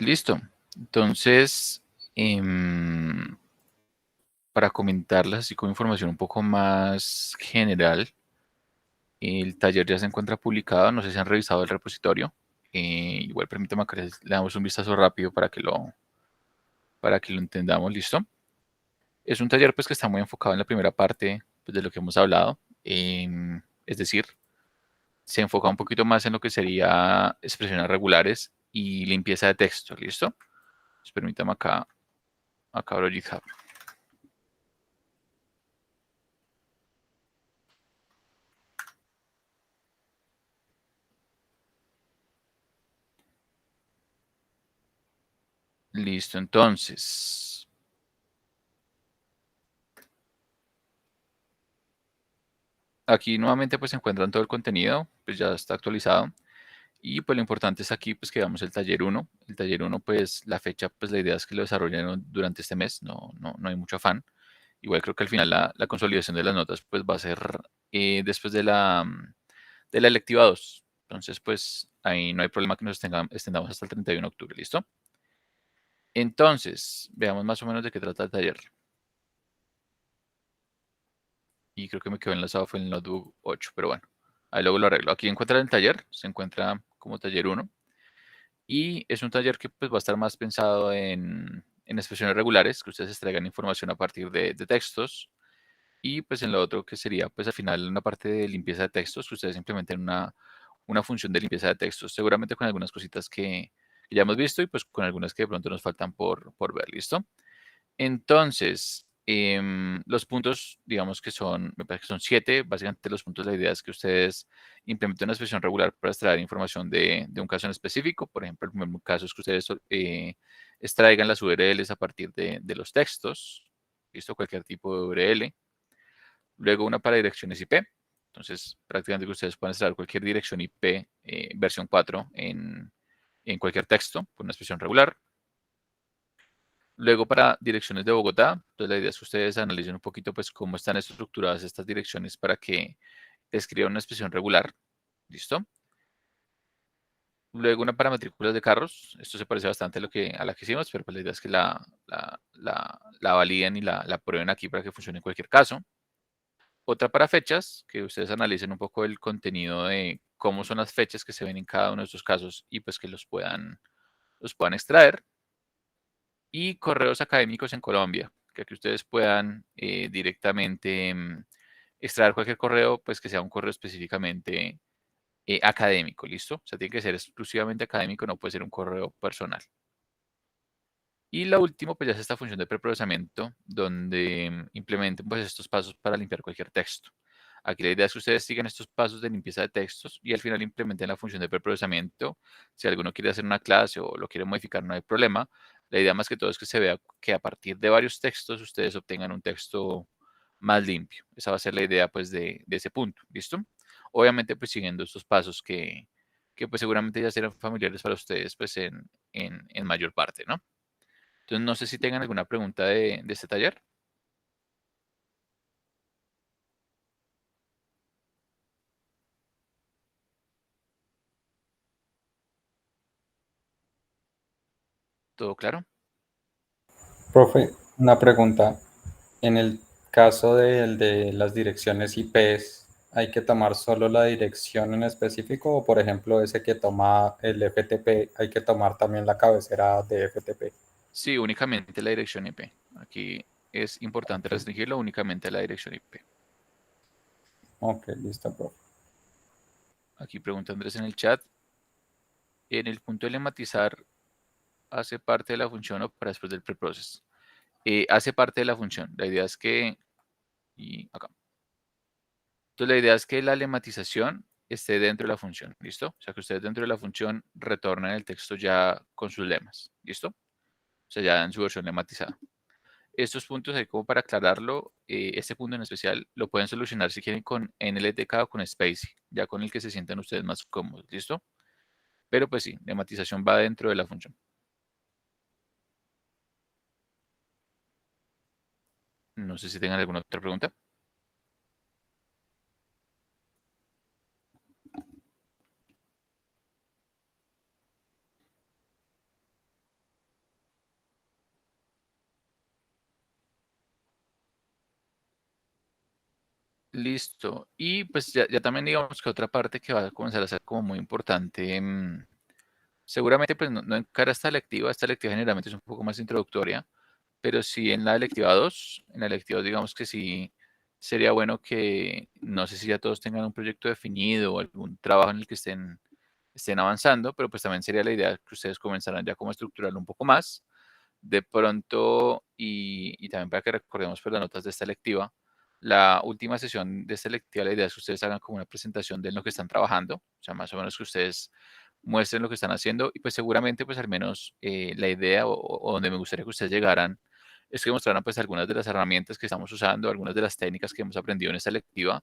Listo. Entonces, para comentarles así con información un poco más general, el taller ya se encuentra publicado, no sé si han revisado el repositorio. Igual permítame que le damos un vistazo rápido para que lo entendamos, ¿listo? Es un taller pues que está muy enfocado en la primera parte pues, de lo que hemos hablado, es decir, se enfoca un poquito más en lo que sería expresiones regulares y limpieza de texto, ¿listo? Pues permítame acá abro GitHub. Listo, entonces, aquí nuevamente pues se encuentran todo el contenido, pues ya está actualizado. Y pues lo importante es aquí pues que veamos el taller uno. El taller uno pues la fecha pues la idea es que lo desarrollen durante este mes, no hay mucho afán. Igual creo que al final la consolidación de las notas pues va a ser después de la electiva 2. Entonces pues ahí no hay problema que nos extendamos hasta el 31 de octubre, ¿listo? Entonces, veamos más o menos de qué trata el taller. Y creo que me quedó enlazado fue en el notebook 8, pero bueno, ahí luego lo arreglo. Aquí encuentran el taller, se encuentra como taller uno. Y es un taller que pues, va a estar más pensado en expresiones regulares, que ustedes extraigan información a partir de textos. Y pues en lo otro que sería pues al final una parte de limpieza de textos, que ustedes implementen una función de limpieza de textos, seguramente con algunas cositas que ya hemos visto y pues con algunas que de pronto nos faltan por ver, ¿listo? Entonces, los puntos, digamos que son, me parece que son 7. Básicamente los puntos, la idea es que ustedes implementen una expresión regular para extraer información de un caso en específico. Por ejemplo, el primer caso es que ustedes extraigan las URLs a partir de los textos, listo, cualquier tipo de URL. Luego una para direcciones IP. Entonces, prácticamente que ustedes puedan extraer cualquier dirección IP versión 4 en cualquier texto con una expresión regular. Luego para direcciones de Bogotá, entonces la idea es que ustedes analicen un poquito pues cómo están estructuradas estas direcciones para que escriban una expresión regular. ¿Listo? Luego una para matrículas de carros. Esto se parece bastante a la que hicimos, pero pues la idea es que la validen y la prueben aquí para que funcione en cualquier caso. Otra para fechas, que ustedes analicen un poco el contenido de cómo son las fechas que se ven en cada uno de estos casos y pues que los puedan extraer. Y correos académicos en Colombia, que aquí ustedes puedan directamente extraer cualquier correo, pues que sea un correo específicamente académico, ¿listo? O sea, tiene que ser exclusivamente académico, no puede ser un correo personal. Y la última, pues ya es esta función de preprocesamiento, donde implementen pues estos pasos para limpiar cualquier texto. Aquí la idea es que ustedes sigan estos pasos de limpieza de textos y al final implementen la función de preprocesamiento. Si alguno quiere hacer una clase o lo quiere modificar, no hay problema. La idea más que todo es que se vea que a partir de varios textos ustedes obtengan un texto más limpio. Esa va a ser la idea pues de ese punto, ¿listo? Obviamente pues siguiendo estos pasos que pues seguramente ya serán familiares para ustedes pues en mayor parte, ¿no? Entonces, no sé si tengan alguna pregunta de este taller. ¿Todo claro? Profe, una pregunta. En el caso de las direcciones IPs, ¿hay que tomar solo la dirección en específico o, por ejemplo, ese que toma el FTP, hay que tomar también la cabecera de FTP? Sí, únicamente la dirección IP. Aquí es importante Ok, restringirlo únicamente a la dirección IP. ok, listo, profe. Aquí pregunta Andrés en el chat. En el punto de lematizar, ¿hace parte de la función o para después del preprocess? Hace parte de la función. La idea es que, y acá. Entonces, la idea es que la lematización esté dentro de la función. ¿Listo? O sea, que ustedes dentro de la función retornen el texto ya con sus lemas. ¿Listo? O sea, ya en su versión lematizada. Estos puntos, ahí como para aclararlo, este punto en especial lo pueden solucionar si quieren con NLTK o con Spacy, ya con el que se sientan ustedes más cómodos, ¿listo? Pero pues sí, la matización va dentro de la función. No sé si tengan alguna otra pregunta. Listo. Y pues ya también digamos que otra parte que va a comenzar a ser como muy importante, seguramente pues no en cara a esta lectiva generalmente es un poco más introductoria, pero sí en la electiva 2, en la electiva 2 digamos que sí sería bueno que, no sé si ya todos tengan un proyecto definido o algún trabajo en el que estén avanzando, pero pues también sería la idea que ustedes comenzaran ya como a estructurarlo un poco más. De pronto, y también para que recordemos pues las notas de esta electiva, la última sesión de esta electiva, la idea es que ustedes hagan como una presentación de lo que están trabajando, o sea, más o menos que ustedes muestren lo que están haciendo y pues seguramente pues al menos la idea o donde me gustaría que ustedes llegaran es que mostraran pues algunas de las herramientas que estamos usando, algunas de las técnicas que hemos aprendido en esta electiva,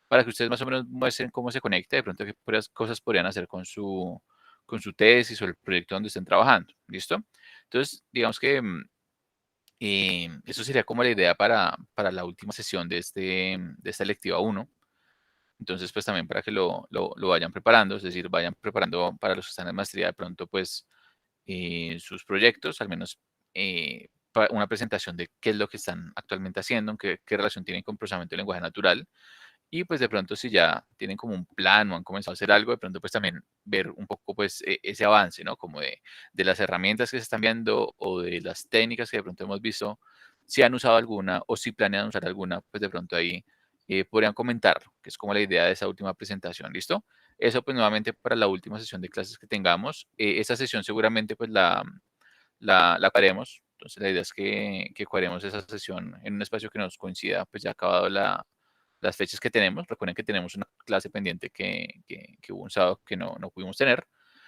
para que ustedes más o menos muestren cómo se conecta, de pronto qué cosas podrían hacer con su tesis o el proyecto donde estén trabajando. ¿Listo? Entonces, digamos que eso sería como la idea para la última sesión de esta lectiva 1. Entonces, pues también para que lo vayan preparando, es decir, vayan preparando para los que están en maestría de pronto, pues sus proyectos, al menos una presentación de qué es lo que están actualmente haciendo, qué relación tienen con procesamiento de lenguaje natural y pues de pronto si ya tienen como un plan o han comenzado a hacer algo, de pronto pues también ver un poco pues ese avance, ¿no? Como de las herramientas que se están viendo o de las técnicas que de pronto hemos visto, si han usado alguna o si planean usar alguna, pues de pronto ahí podrían comentarlo, que es como la idea de esa última presentación, ¿listo? Eso pues nuevamente para la última sesión de clases que tengamos. Esa sesión seguramente pues la haremos. Entonces la idea es que cuadremos esa sesión en un espacio que nos coincida, pues ya acabado las fechas que tenemos. Recuerden que tenemos una clase pendiente que hubo un sábado que no pudimos tener.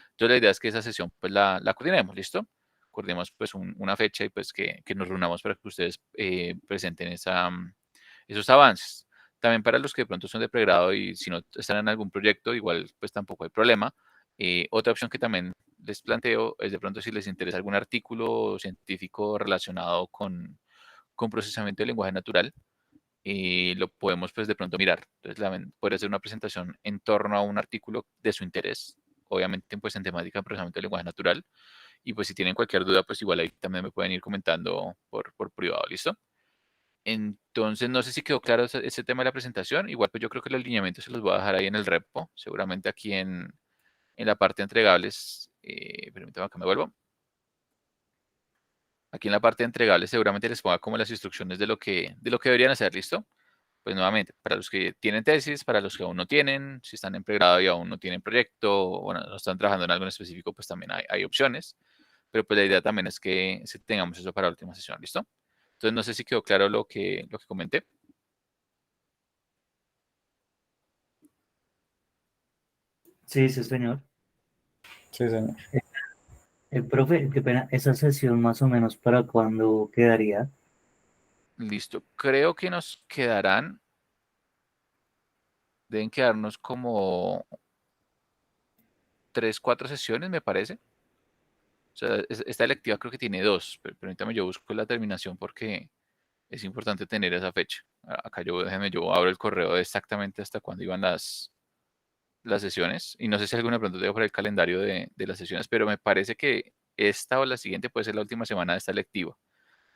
Entonces la idea es que esa sesión pues la coordinemos, ¿listo? Coordinemos pues una fecha y pues que nos reunamos para que ustedes presenten esos avances. También para los que de pronto son de pregrado y si no están en algún proyecto, igual pues tampoco hay problema. Otra opción que también les planteo es de pronto si les interesa algún artículo científico relacionado con procesamiento de lenguaje natural, y lo podemos pues de pronto mirar. Entonces puede ser una presentación en torno a un artículo de su interés, obviamente pues en temática de procesamiento de lenguaje natural. Y pues si tienen cualquier duda, pues igual ahí también me pueden ir comentando por privado, ¿listo? Entonces, no sé si quedó claro ese tema de la presentación. Igual, pues yo creo que los lineamientos se los voy a dejar ahí en el repo, seguramente aquí en la parte de entregables. Permítame que me vuelvo. Aquí en la parte de entregables seguramente les ponga como las instrucciones de lo que deberían hacer, ¿listo? Pues nuevamente, para los que tienen tesis, para los que aún no tienen, si están en pregrado y aún no tienen proyecto, o bueno, no están trabajando en algo en específico, pues también hay opciones. Pero pues la idea también es que tengamos eso para la última sesión, ¿listo? Entonces, no sé si quedó claro lo que comenté. Sí, sí, señor. Sí, señor. Profe, qué pena, esa sesión más o menos para cuándo quedaría. Listo. Creo que nos deben quedarnos como 3, 4 sesiones, me parece. O sea, esta electiva creo que tiene dos. Permítame, yo busco la terminación porque es importante tener esa fecha. Acá yo abro el correo de exactamente hasta cuándo iban las sesiones. Y no sé si alguna de pronto tengo por el calendario de las sesiones, pero me parece que esta o la siguiente puede ser la última semana de esta electiva.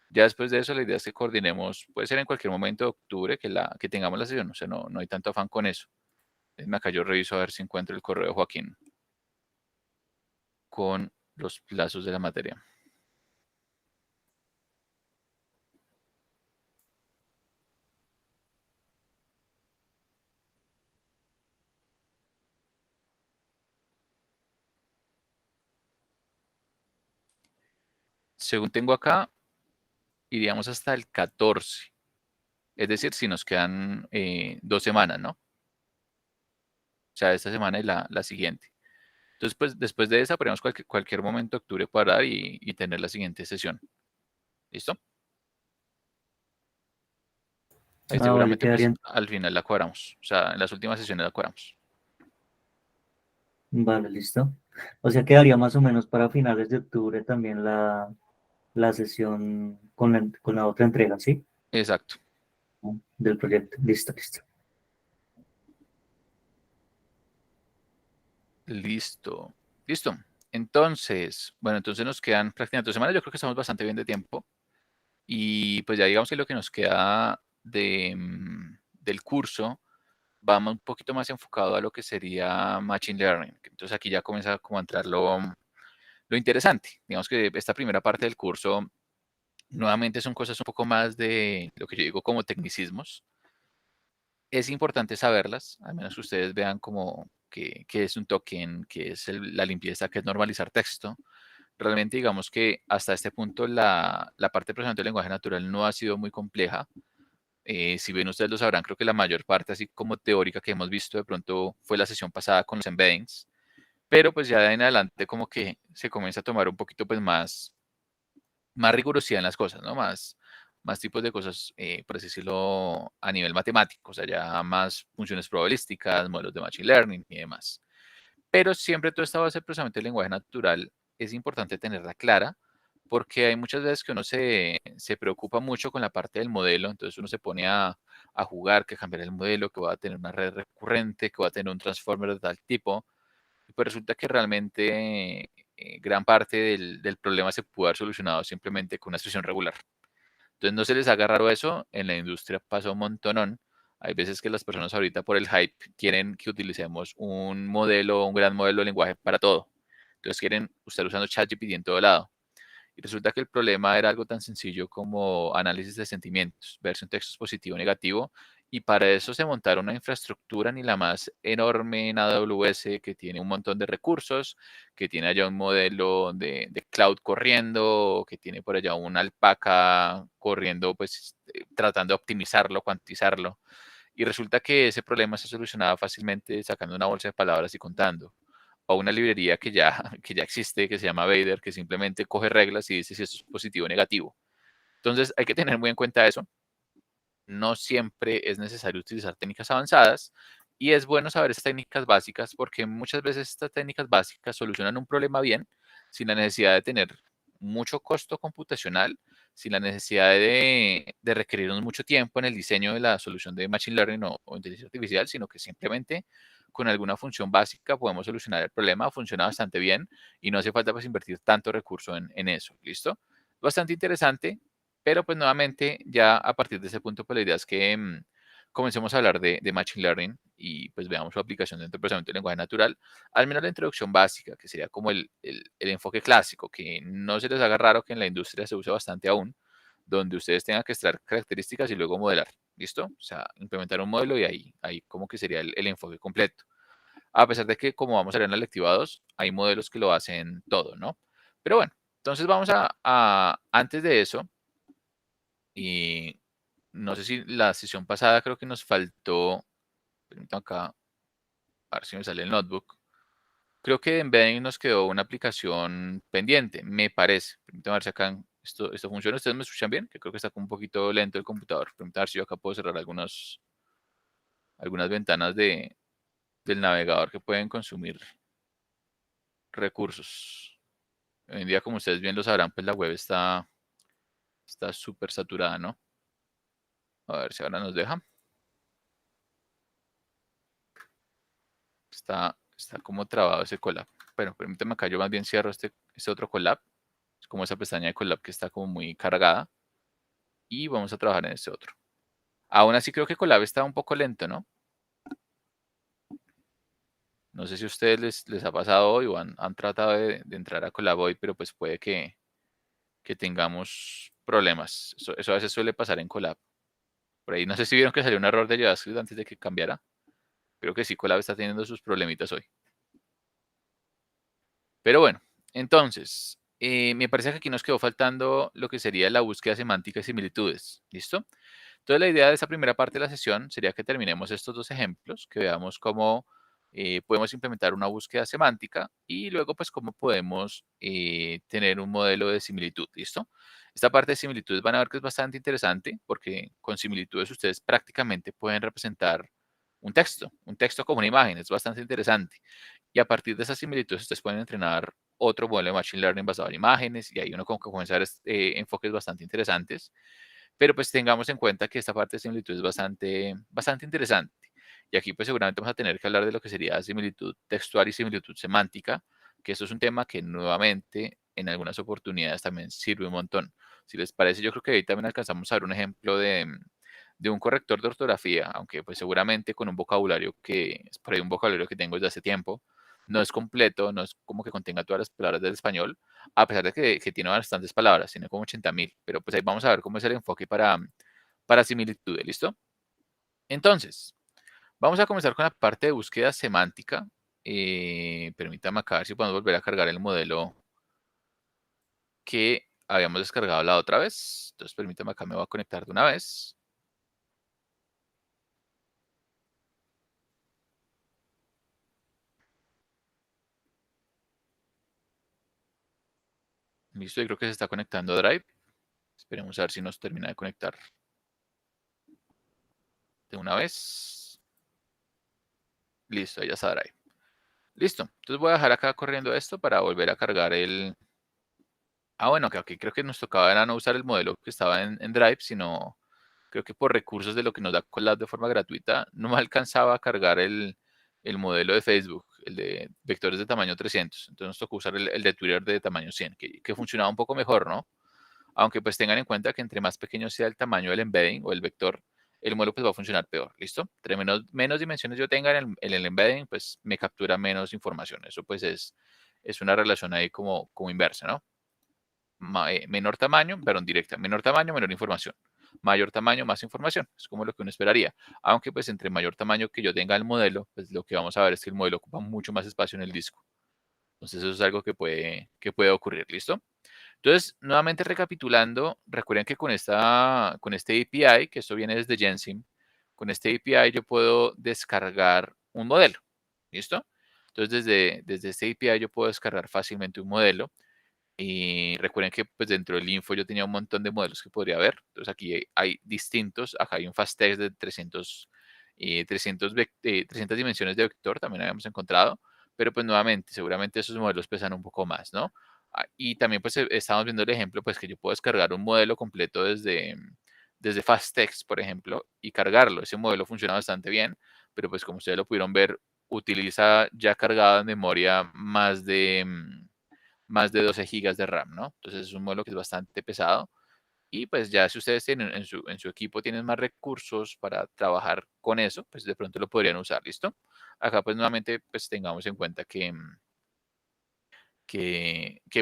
Ya después de eso, la idea es que coordinemos, puede ser en cualquier momento de octubre que tengamos la sesión, o sea, no hay tanto afán con eso. Acá yo reviso a ver si encuentro el correo de Joaquín con los plazos de la materia. Según tengo acá, iríamos hasta el 14, es decir, si nos quedan 2 semanas, ¿no? O sea, esta semana y la siguiente. Entonces, pues después de esa, podríamos cualquier momento de octubre cuadrar y tener la siguiente sesión. ¿Listo? Sí, Ah, vale, seguramente pues quedarían. al final la cuadramos. O sea, en las últimas sesiones la cuadramos. Vale, listo. O sea, quedaría más o menos para finales de octubre también la sesión con la otra entrega, ¿sí? Exacto. Del proyecto. Listo, listo. Listo. Listo. Entonces, bueno, entonces nos quedan prácticamente 2 semanas. Yo creo que estamos bastante bien de tiempo. Y pues ya digamos que lo que nos queda del curso va un poquito más enfocado a lo que sería Machine Learning. Entonces aquí ya comienza como a entrar lo interesante. Digamos que esta primera parte del curso nuevamente son cosas un poco más de lo que yo digo como tecnicismos. Es importante saberlas, al menos que ustedes vean como que es un token, que es la limpieza, que es normalizar texto. Realmente digamos que hasta este punto la parte de procesamiento del lenguaje natural no ha sido muy compleja. Si bien ustedes lo sabrán, creo que la mayor parte, así como teórica que hemos visto de pronto fue la sesión pasada con los embeddings, pero pues ya de ahí en adelante como que se comienza a tomar un poquito pues más rigurosidad en las cosas, ¿no? Más tipos de cosas, por así decirlo, a nivel matemático, o sea, ya más funciones probabilísticas, modelos de machine learning y demás. Pero siempre toda esta base de procesamiento del lenguaje natural es importante tenerla clara, porque hay muchas veces que uno se preocupa mucho con la parte del modelo, entonces uno se pone a jugar, que cambiar el modelo, que va a tener una red recurrente, que va a tener un transformer de tal tipo, y pues resulta que realmente gran parte del problema se pudo haber solucionado simplemente con una expresión regular. Entonces no se les haga raro eso, en la industria pasa un montonón. Hay veces que las personas ahorita por el hype quieren que utilicemos un modelo, un gran modelo de lenguaje para todo. Entonces quieren estar usando ChatGPT en todo lado. Y resulta que el problema era algo tan sencillo como análisis de sentimientos, ver si un texto es positivo o negativo. Y para eso se montaron una infraestructura ni la más enorme en AWS que tiene un montón de recursos, que tiene allá un modelo de cloud corriendo, que tiene por allá un alpaca corriendo, pues tratando de optimizarlo, cuantizarlo. Y resulta que ese problema se solucionaba fácilmente sacando una bolsa de palabras y contando o una librería que ya existe, que se llama Vader, que simplemente coge reglas y dice si esto es positivo o negativo. Entonces hay que tener muy en cuenta eso. No siempre es necesario utilizar técnicas avanzadas y es bueno saber estas técnicas básicas porque muchas veces estas técnicas básicas solucionan un problema bien sin la necesidad de tener mucho costo computacional, sin la necesidad de requerirnos mucho tiempo en el diseño de la solución de Machine Learning o inteligencia artificial, sino que simplemente con alguna función básica podemos solucionar el problema, funciona bastante bien y no hace falta pues invertir tanto recurso en eso, ¿listo? Bastante interesante, pero pues nuevamente ya a partir de ese punto pues la idea es que comencemos a hablar de Machine Learning y pues veamos su aplicación dentro del procesamiento del lenguaje natural, al menos la introducción básica, que sería como el enfoque clásico, que no se les haga raro que en la industria se use bastante aún, donde ustedes tengan que extraer características y luego modelar, ¿listo? O sea, implementar un modelo y ahí como que sería el enfoque completo. A pesar de que, como vamos a ver en la lectiva 2, hay modelos que lo hacen todo, ¿no? Pero bueno, entonces vamos antes de eso, y no sé si la sesión pasada creo que nos faltó, permítame acá, a ver si me sale el notebook. Creo que de embedding nos quedó una aplicación pendiente, me parece. Permítame ver si acá esto funciona. ¿Ustedes me escuchan bien? Que creo que está como un poquito lento el computador. Permítame ver si yo acá puedo cerrar algunas ventanas del navegador que pueden consumir recursos. Hoy en día, como ustedes bien lo sabrán, pues la web está súper saturada, ¿no? A ver si ahora nos deja. Está como trabado ese collab. Pero permítame acá, yo más bien cierro este otro collab. Es como esa pestaña de collab que está como muy cargada. Y vamos a trabajar en este otro. Aún así creo que collab está un poco lento, ¿no? No sé si a ustedes les ha pasado hoy o han tratado de entrar a collab hoy, pero pues puede que tengamos problemas. Eso a veces suele pasar en collab. Por ahí no sé si vieron que salió un error de JavaScript antes de que cambiara. Creo que sí, collab está teniendo sus problemitas hoy. Pero bueno, entonces, me parece que aquí nos quedó faltando lo que sería la búsqueda semántica y similitudes. ¿Listo? Entonces, la idea de esta primera parte de la sesión sería que terminemos estos dos ejemplos, que veamos cómo podemos implementar una búsqueda semántica y luego, pues, cómo podemos tener un modelo de similitud. ¿Listo? Esta parte de similitudes van a ver que es bastante interesante porque con similitudes ustedes prácticamente pueden representar un texto como una imagen. Es bastante interesante. Y a partir de esas similitudes ustedes pueden entrenar otro modelo de Machine Learning basado en imágenes y ahí uno como que comienza a ver enfoques bastante interesantes. Pero pues tengamos en cuenta que esta parte de similitud es bastante interesante. Y aquí pues seguramente vamos a tener que hablar de lo que sería similitud textual y similitud semántica, que esto es un tema que nuevamente en algunas oportunidades también sirve un montón. Si les parece, yo creo que ahí también alcanzamos a ver un ejemplo de un corrector de ortografía, aunque pues seguramente con un vocabulario que es por ahí un vocabulario que tengo desde hace tiempo, no es completo, no es como que contenga todas las palabras del español, a pesar de que tiene bastantes palabras, tiene como 80.000, pero pues ahí vamos a ver cómo es el enfoque para similitudes, ¿listo? Entonces, vamos a comenzar con la parte de búsqueda semántica. Permítame acá ver si podemos volver a cargar el modelo que habíamos descargado la otra vez. Entonces, permítame acá, me voy a conectar de una vez. Listo, yo creo que se está conectando a Drive. Esperemos a ver si nos termina de conectar de una vez. Listo, ahí ya está Drive. Listo, entonces voy a dejar acá corriendo esto para volver a cargar el... Ah, bueno, que aquí creo que nos tocaba era no usar el modelo que estaba en Drive, sino creo que por recursos de lo que nos da Colab de forma gratuita, no me alcanzaba a cargar el modelo de Facebook, el de vectores de tamaño 300. Entonces nos tocó usar el de Twitter de tamaño 100, que funcionaba un poco mejor, ¿no? Aunque pues tengan en cuenta que entre más pequeño sea el tamaño del embedding o el vector, el modelo pues va a funcionar peor, ¿listo? Entre menos dimensiones yo tenga en el embedding, pues me captura menos información. Eso pues es una relación ahí como inversa, ¿no? Menor tamaño, perdón, directa. Menor tamaño, menor información. Mayor tamaño, más información. Es como lo que uno esperaría. Aunque pues entre mayor tamaño que yo tenga el modelo, pues lo que vamos a ver es que el modelo ocupa mucho más espacio en el disco. Entonces eso es algo que puede ocurrir, ¿listo? Entonces, nuevamente recapitulando, recuerden que con este API, que esto viene desde Gensim, con este API yo puedo descargar un modelo, ¿listo? Entonces, desde este API yo puedo descargar fácilmente un modelo. Y recuerden que pues dentro del info yo tenía un montón de modelos que podría ver. Entonces aquí hay distintos. Acá hay un FastText de 300 dimensiones de vector, también habíamos encontrado. Pero pues nuevamente, seguramente esos modelos pesan un poco más, ¿no? Y también pues estamos viendo el ejemplo pues que yo puedo descargar un modelo completo desde FastText, por ejemplo, y cargarlo. Ese modelo funciona bastante bien, pero pues como ustedes lo pudieron ver, utiliza ya cargada en memoria más de 12 gigas de RAM, ¿no? Entonces es un modelo que es bastante pesado. Y pues ya si ustedes tienen en su equipo tienen más recursos para trabajar con eso, pues de pronto lo podrían usar, ¿listo? Acá pues nuevamente pues tengamos en cuenta que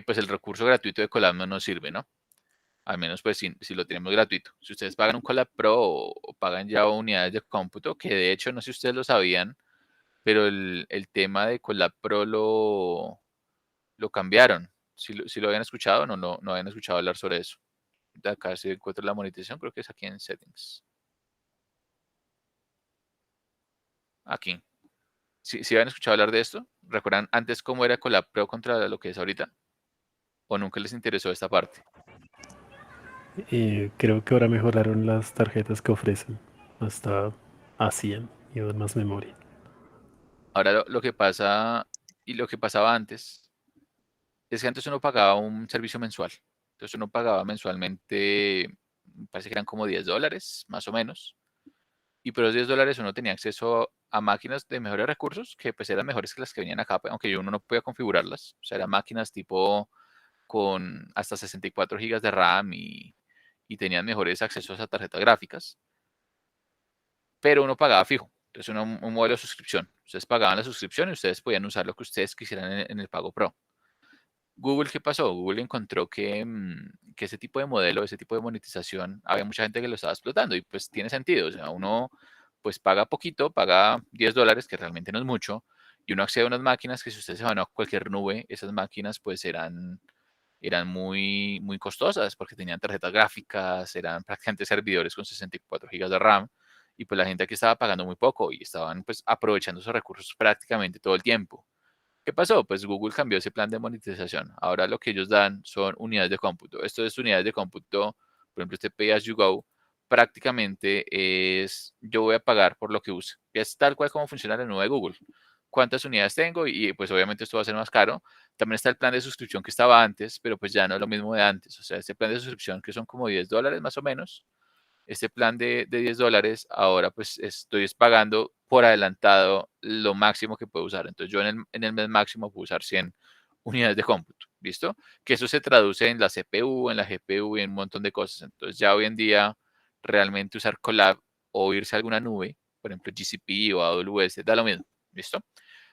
pues el recurso gratuito de Colab no nos sirve, ¿no? Al menos pues si lo tenemos gratuito. Si ustedes pagan un Colab Pro o pagan ya unidades de cómputo, que de hecho no sé si ustedes lo sabían, pero el tema de Colab Pro lo cambiaron. Si lo habían escuchado, no habían escuchado hablar sobre eso. De acá si encuentro la monetización, creo que es aquí en Settings. Aquí. Si habían escuchado hablar de esto, ¿recuerdan antes cómo era Colab Pro contra lo que es ahorita? ¿O nunca les interesó esta parte? Creo que ahora mejoraron las tarjetas que ofrecen hasta a 100 y más memoria. Ahora lo que pasa y lo que pasaba antes es que antes uno pagaba un servicio mensual. Entonces uno pagaba mensualmente, parece que eran como $10, más o menos. Y por los $10 uno tenía acceso a máquinas de mejores recursos, que pues eran mejores que las que venían acá, aunque uno no podía configurarlas. O sea, eran máquinas tipo con hasta 64 gigas de RAM y tenían mejores accesos a tarjetas gráficas, pero uno pagaba fijo. Entonces, un modelo de suscripción. Ustedes pagaban la suscripción y ustedes podían usar lo que ustedes quisieran en el pago Pro. Google, ¿qué pasó? Google encontró que ese tipo de modelo, ese tipo de monetización, había mucha gente que lo estaba explotando y pues tiene sentido. O sea, uno pues paga poquito, paga $10, que realmente no es mucho, y uno accede a unas máquinas que si ustedes se van a cualquier nube, esas máquinas pues eran muy, muy costosas porque tenían tarjetas gráficas, eran prácticamente servidores con 64 gigas de RAM y pues la gente aquí estaba pagando muy poco y estaban pues aprovechando esos recursos prácticamente todo el tiempo. ¿Qué pasó? Pues Google cambió ese plan de monetización. Ahora lo que ellos dan son unidades de cómputo. Esto es unidades de cómputo, por ejemplo, este Pay as you go, prácticamente es yo voy a pagar por lo que use. Es tal cual como funciona la nube de Google. ¿Cuántas unidades tengo? Y pues obviamente esto va a ser más caro. También está el plan de suscripción que estaba antes, pero pues ya no es lo mismo de antes. O sea, este plan de suscripción que son como $10 más o menos, este plan de $10, ahora pues estoy pagando por adelantado lo máximo que puedo usar. Entonces yo en el mes máximo puedo usar 100 unidades de cómputo, ¿listo? Que eso se traduce en la CPU, en la GPU y en un montón de cosas. Entonces ya hoy en día realmente usar Colab o irse a alguna nube, por ejemplo GCP o AWS, da lo mismo, ¿listo?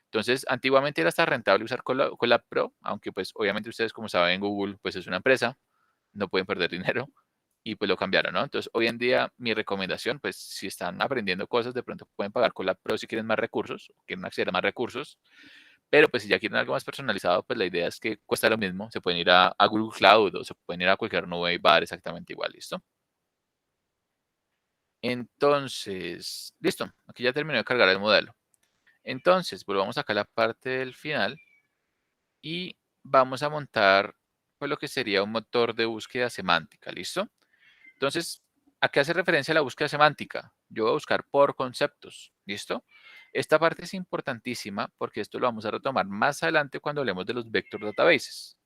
Entonces, antiguamente era hasta rentable usar Colab Pro, aunque pues obviamente ustedes como saben Google pues es una empresa, no pueden perder dinero y pues lo cambiaron, ¿no? Entonces, hoy en día mi recomendación, pues si están aprendiendo cosas, de pronto pueden pagar Colab Pro si quieren más recursos, quieren acceder a más recursos, pero pues si ya quieren algo más personalizado, pues la idea es que cuesta lo mismo, se pueden ir a Google Cloud o se pueden ir a cualquier nube y va a dar exactamente igual, ¿listo? Entonces, listo, aquí ya terminó de cargar el modelo. Entonces, volvamos acá a la parte del final y vamos a montar pues, lo que sería un motor de búsqueda semántica, ¿listo? Entonces, ¿a qué hace referencia la búsqueda semántica? Yo voy a buscar por conceptos, ¿listo? Esta parte es importantísima porque esto lo vamos a retomar más adelante cuando hablemos de los vector databases.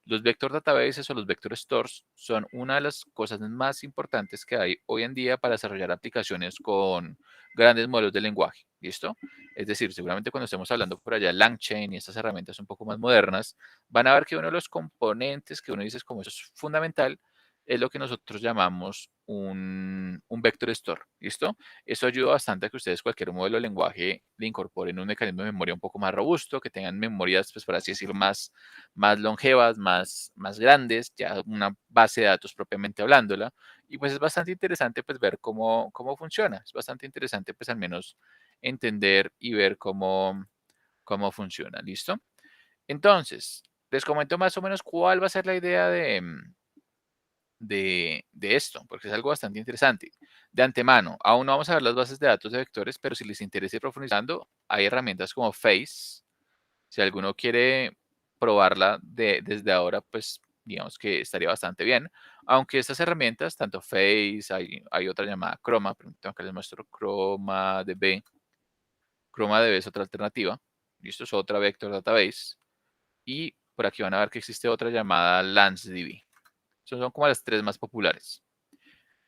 Los vector databases o los vector stores son una de las cosas más importantes que hay hoy en día para desarrollar aplicaciones con grandes modelos de lenguaje, ¿listo? Es decir, seguramente cuando estemos hablando por allá de LangChain y estas herramientas un poco más modernas, van a ver que uno de los componentes que uno dice es como eso es fundamental, es lo que nosotros llamamos un vector store, ¿listo? Eso ayuda bastante a que ustedes cualquier modelo de lenguaje le incorporen un mecanismo de memoria un poco más robusto, que tengan memorias, pues por así decirlo, más longevas, más grandes, ya una base de datos propiamente hablándola. Y pues es bastante interesante pues ver cómo funciona. Es bastante interesante pues al menos entender y ver cómo funciona, ¿listo? Entonces, les comento más o menos cuál va a ser la idea de esto, porque es algo bastante interesante. De antemano, aún no vamos a ver las bases de datos de vectores, pero si les interesa ir profundizando, hay herramientas como Face. Si alguno quiere probarla desde ahora, pues digamos que estaría bastante bien. Aunque estas herramientas, tanto Face, hay otra llamada Chroma, permítanme que les muestro ChromaDB. ChromaDB es otra alternativa. Listo, es otra vector database. Y por aquí van a ver que existe otra llamada LanceDB. Son como las tres más populares.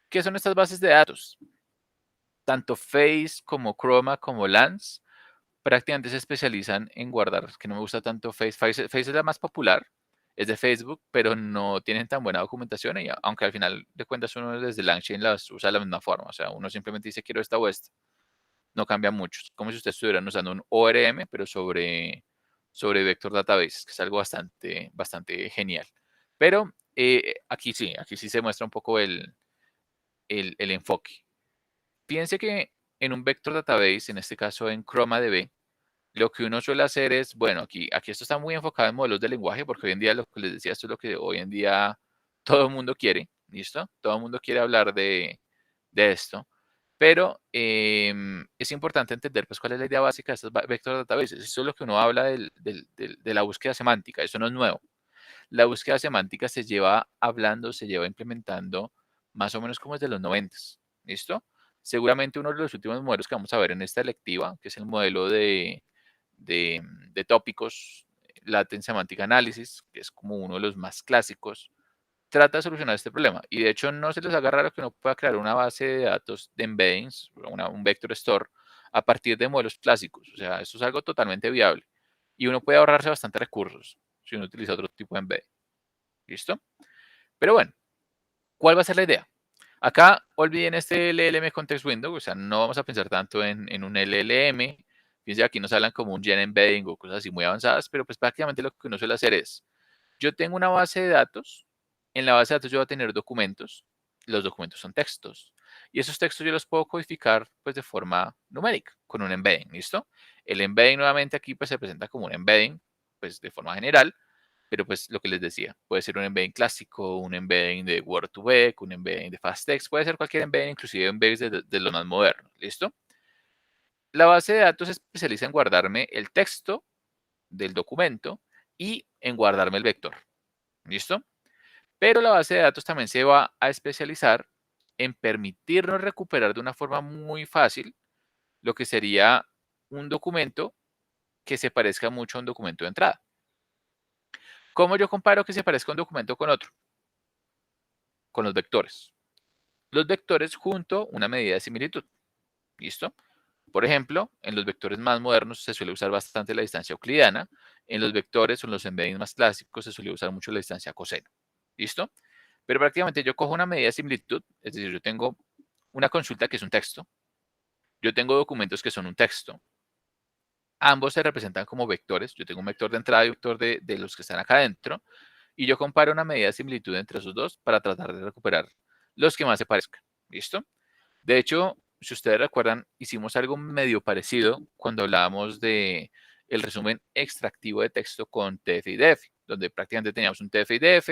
¿Qué son estas bases de datos? Tanto Face como Chroma como Lance prácticamente se especializan en guardar, que no me gusta tanto Face. Face es la más popular, es de Facebook, pero no tienen tan buena documentación y aunque al final de cuentas uno desde LangChain las usa de la misma forma, o sea, uno simplemente dice quiero esta o esta, no cambia mucho, es como si ustedes estuvieran usando un ORM, pero sobre Vector Database, que es algo bastante genial. Pero aquí sí se muestra un poco el enfoque. Fíjense que en un Vector Database, en este caso en ChromaDB, lo que uno suele hacer es, bueno, aquí esto está muy enfocado en modelos de lenguaje, porque hoy en día lo que les decía, esto es lo que hoy en día todo el mundo quiere, ¿listo? Todo el mundo quiere hablar de esto, pero es importante entender pues cuál es la idea básica de estos vector databases. Eso es lo que uno habla de la búsqueda semántica, eso no es nuevo. La búsqueda semántica se lleva hablando, se lleva implementando más o menos como desde los 90, ¿listo? Seguramente uno de los últimos modelos que vamos a ver en esta lectiva, que es el modelo de tópicos, Latent Semantic Analysis, que es como uno de los más clásicos, trata de solucionar este problema. Y de hecho no se les haga raro que uno pueda crear una base de datos de embeddings, un vector store, a partir de modelos clásicos. O sea, eso es algo totalmente viable. Y uno puede ahorrarse bastante recursos si uno utiliza otro tipo de embedding. ¿Listo? Pero bueno, ¿cuál va a ser la idea? Acá olviden este LLM Context Window, o sea, no vamos a pensar tanto en un LLM. Fíjense, aquí nos hablan como un Gen Embedding o cosas así muy avanzadas, pero pues prácticamente lo que uno suele hacer es, yo tengo una base de datos, en la base de datos yo voy a tener documentos, los documentos son textos, y esos textos yo los puedo codificar pues de forma numérica, con un embedding, ¿listo? El embedding nuevamente aquí pues se presenta como un embedding, pues de forma general, pero pues lo que les decía, puede ser un embedding clásico, un embedding de Word2Vec, un embedding de FastText, puede ser cualquier embedding, inclusive embeddings de lo más moderno, ¿listo? La base de datos se especializa en guardarme el texto del documento y en guardarme el vector, ¿listo? Pero la base de datos también se va a especializar en permitirnos recuperar de una forma muy fácil lo que sería un documento que se parezca mucho a un documento de entrada. ¿Cómo yo comparo que se parezca un documento con otro? Con los vectores. Los vectores junto una medida de similitud. ¿Listo? Por ejemplo, en los vectores más modernos se suele usar bastante la distancia euclidiana. En los vectores o en los embeddings más clásicos se suele usar mucho la distancia coseno. ¿Listo? Pero prácticamente yo cojo una medida de similitud, es decir, yo tengo una consulta que es un texto. Yo tengo documentos que son un texto. Ambos se representan como vectores. Yo tengo un vector de entrada y un vector de los que están acá adentro. Y yo comparo una medida de similitud entre esos dos para tratar de recuperar los que más se parezcan. ¿Listo? De hecho, si ustedes recuerdan, hicimos algo medio parecido cuando hablábamos de el resumen extractivo de texto con TF y DF, donde prácticamente teníamos un TF y DF,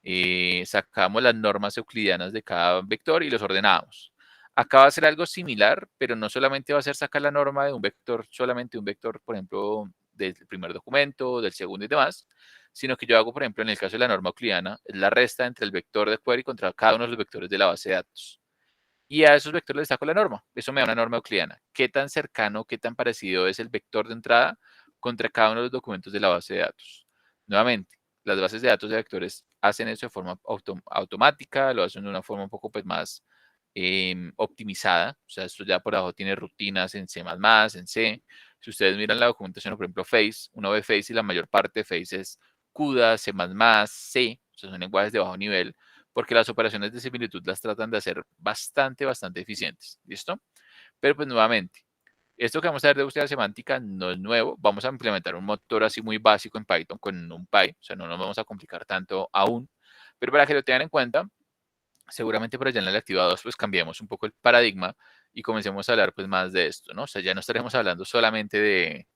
y sacamos las normas euclidianas de cada vector y los ordenábamos. Acá va a ser algo similar, pero no solamente va a ser sacar la norma de un vector, solamente un vector, por ejemplo, del primer documento, del segundo y demás, sino que yo hago, por ejemplo, en el caso de la norma euclidiana, es la resta entre el vector de query contra cada uno de los vectores de la base de datos. Y a esos vectores les saco la norma. Eso me da una norma euclidiana. ¿Qué tan cercano, qué tan parecido es el vector de entrada contra cada uno de los documentos de la base de datos? Nuevamente, las bases de datos de vectores hacen eso de forma automática, lo hacen de una forma un poco pues, más optimizada. O sea, esto ya por abajo tiene rutinas en C++, en C. Si ustedes miran la documentación, por ejemplo, Face, uno ve Face y la mayor parte de Face es CUDA, C++, C. O sea, son lenguajes de bajo nivel porque las operaciones de similitud las tratan de hacer bastante eficientes. ¿Listo? Pero pues nuevamente, esto que vamos a ver de búsqueda semántica no es nuevo. Vamos a implementar un motor así muy básico en Python con NumPy. O sea, no nos vamos a complicar tanto aún. Pero para que lo tengan en cuenta, seguramente por allá en la lectiva 2 pues cambiemos un poco el paradigma y comencemos a hablar pues más de esto, ¿no? O sea, ya no estaremos hablando solamente de,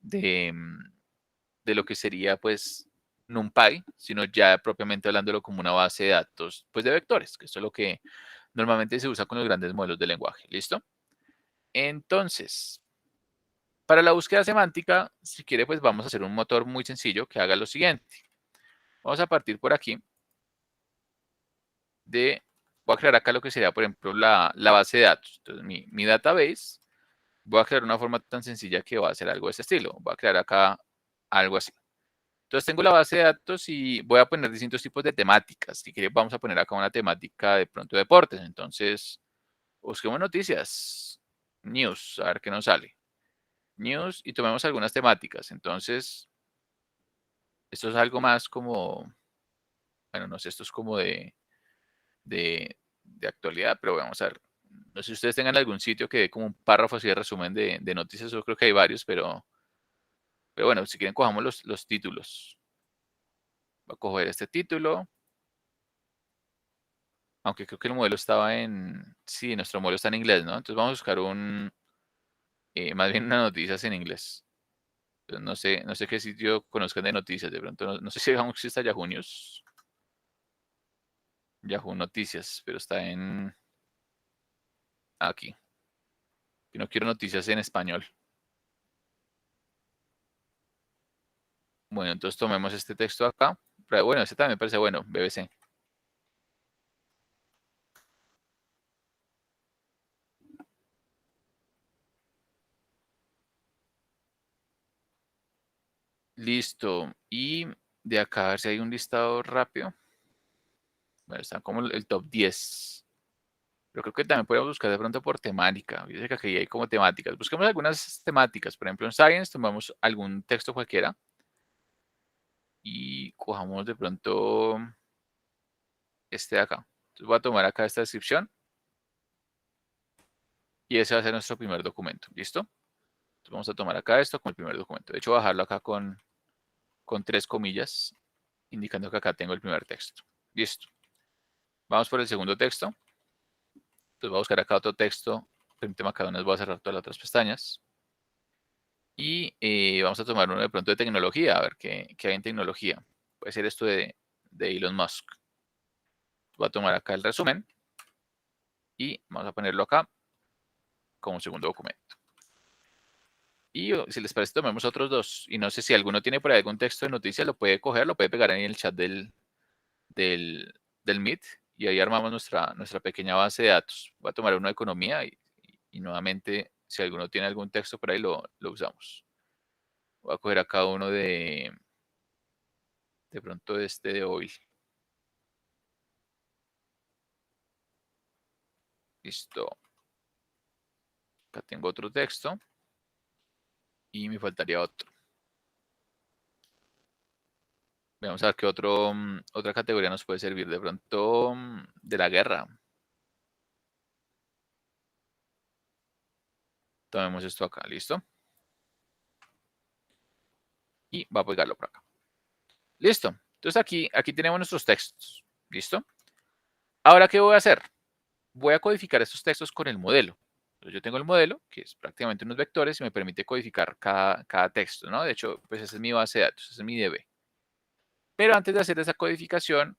de lo que sería pues NumPy, sino ya propiamente hablándolo como una base de datos pues de vectores, que esto es lo que normalmente se usa con los grandes modelos de lenguaje. ¿Listo? Entonces, para la búsqueda semántica, si quiere, pues vamos a hacer un motor muy sencillo que haga lo siguiente. Vamos a partir por aquí voy a crear acá lo que sería, por ejemplo, la base de datos. Entonces, mi database, voy a crear una forma tan sencilla que va a ser algo de este estilo. Voy a crear acá algo así. Entonces tengo la base de datos y voy a poner distintos tipos de temáticas. Si quiere, vamos a poner acá una temática de pronto deportes. Entonces, busquemos noticias, news, a ver qué nos sale. News y tomemos algunas temáticas. Entonces, esto es algo más como, bueno, no sé, esto es como de actualidad, pero vamos a ver. No sé si ustedes tengan algún sitio que dé como un párrafo así de resumen de noticias. Yo creo que hay varios, pero bueno, si quieren, cojamos los títulos. Voy a coger este título. Aunque creo que el modelo estaba en... Sí, nuestro modelo está en inglés, ¿no? Entonces vamos a buscar más bien unas noticias en inglés. Entonces, no sé qué sitio conozcan de noticias. De pronto, no sé si digamos que está Yahoo News. Yahoo Noticias, pero está en... Aquí. Y no quiero noticias en español. Bueno, entonces tomemos este texto acá. Pero bueno, este también me parece bueno, BBC. Listo. Y de acá a ver si hay un listado rápido. Bueno, está como el top 10. Pero creo que también podemos buscar de pronto por temática. Dice que aquí hay como temáticas. Busquemos algunas temáticas. Por ejemplo, en Science tomamos algún texto cualquiera. Y cojamos de pronto este de acá. Entonces voy a tomar acá esta descripción. Y ese va a ser nuestro primer documento. ¿Listo? Entonces vamos a tomar acá esto como el primer documento. De hecho, bajarlo acá con 3 comillas, indicando que acá tengo el primer texto. Listo. Vamos por el segundo texto. Entonces voy a buscar acá otro texto. Permíteme acá donde voy a cerrar todas las otras pestañas. Y vamos a tomar uno de pronto de tecnología, a ver qué hay en tecnología. Puede ser esto de Elon Musk. Voy a tomar acá el resumen y vamos a ponerlo acá como segundo documento. Y si les parece, tomemos otros dos. Y no sé si alguno tiene por ahí algún texto de noticias, lo puede coger, lo puede pegar ahí en el chat del Meet. Y ahí armamos nuestra pequeña base de datos. Voy a tomar uno de economía y nuevamente, si alguno tiene algún texto por ahí, lo usamos. Voy a coger acá uno de pronto este de oil. Listo. Acá tengo otro texto. Y me faltaría otro. Vamos a ver qué otra categoría nos puede servir. De pronto, de la guerra. Tomemos esto acá, ¿listo? Y va a pegarlo por acá. Listo. Entonces aquí tenemos nuestros textos, ¿listo? Ahora, ¿qué voy a hacer? Voy a codificar estos textos con el modelo. Entonces, yo tengo el modelo, que es prácticamente unos vectores, y me permite codificar cada texto, ¿no? De hecho, pues esa es mi base de datos, ese es mi DB. Pero antes de hacer esa codificación,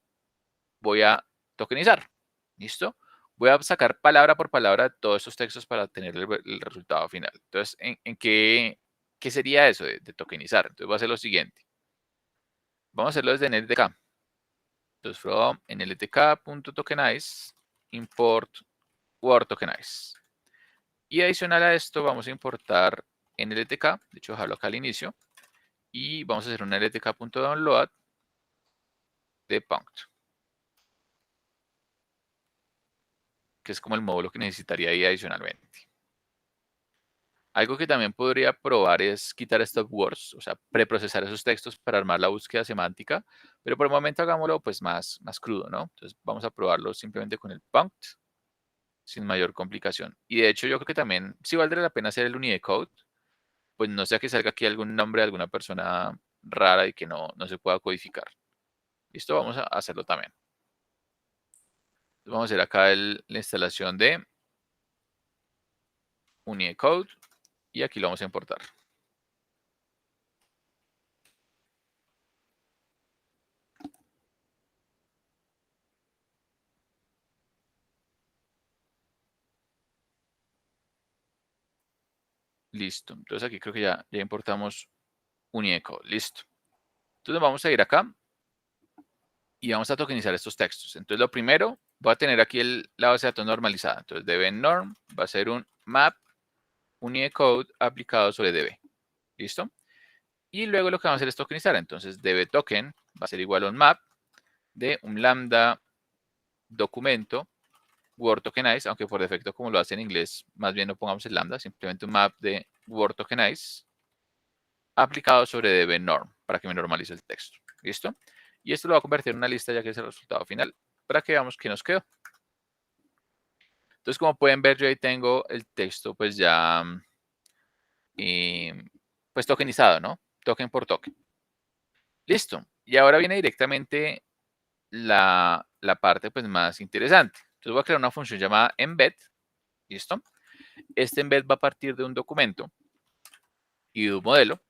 voy a tokenizar, ¿listo? Voy a sacar palabra por palabra todos estos textos para tener el resultado final. Entonces, ¿en qué sería eso de tokenizar? Entonces, voy a hacer lo siguiente. Vamos a hacerlo desde NLTK. Entonces, from nltk.tokenize import word tokenize. Y adicional a esto, vamos a importar NLTK, de hecho, dejarlo acá al inicio, y vamos a hacer un nltk.download de punct, que es como el módulo que necesitaría ahí adicionalmente. Algo que también podría probar es quitar stop words, o sea, preprocesar esos textos para armar la búsqueda semántica, pero por el momento hagámoslo pues más crudo, ¿no? Entonces vamos a probarlo simplemente con el punct, sin mayor complicación. Y de hecho yo creo que también, si valdría la pena hacer el Unicode, pues no sea que salga aquí algún nombre de alguna persona rara y que no se pueda codificar. Listo, vamos a hacerlo también. Entonces, vamos a hacer acá la instalación de Unicode y aquí lo vamos a importar. Listo. Entonces aquí creo que ya importamos Unicode. Listo. Entonces vamos a ir acá y vamos a tokenizar estos textos. Entonces lo primero, voy a tener aquí la base de datos normalizada. Entonces db-norm va a ser un map Unicode aplicado sobre db. ¿Listo? Y luego lo que vamos a hacer es tokenizar. Entonces db-token va a ser igual a un map de un lambda documento word tokenize, aunque por defecto como lo hace en inglés, más bien no pongamos el lambda, simplemente un map de word tokenize aplicado sobre db-norm para que me normalice el texto. ¿Listo? Y esto lo va a convertir en una lista ya que es el resultado final para que veamos qué nos quedó. Entonces, como pueden ver, yo ahí tengo el texto pues ya pues tokenizado, ¿no? Token por token. Listo. Y ahora viene directamente la parte pues más interesante. Entonces voy a crear una función llamada embed. ¿Listo? Este embed va a partir de un documento y de un modelo.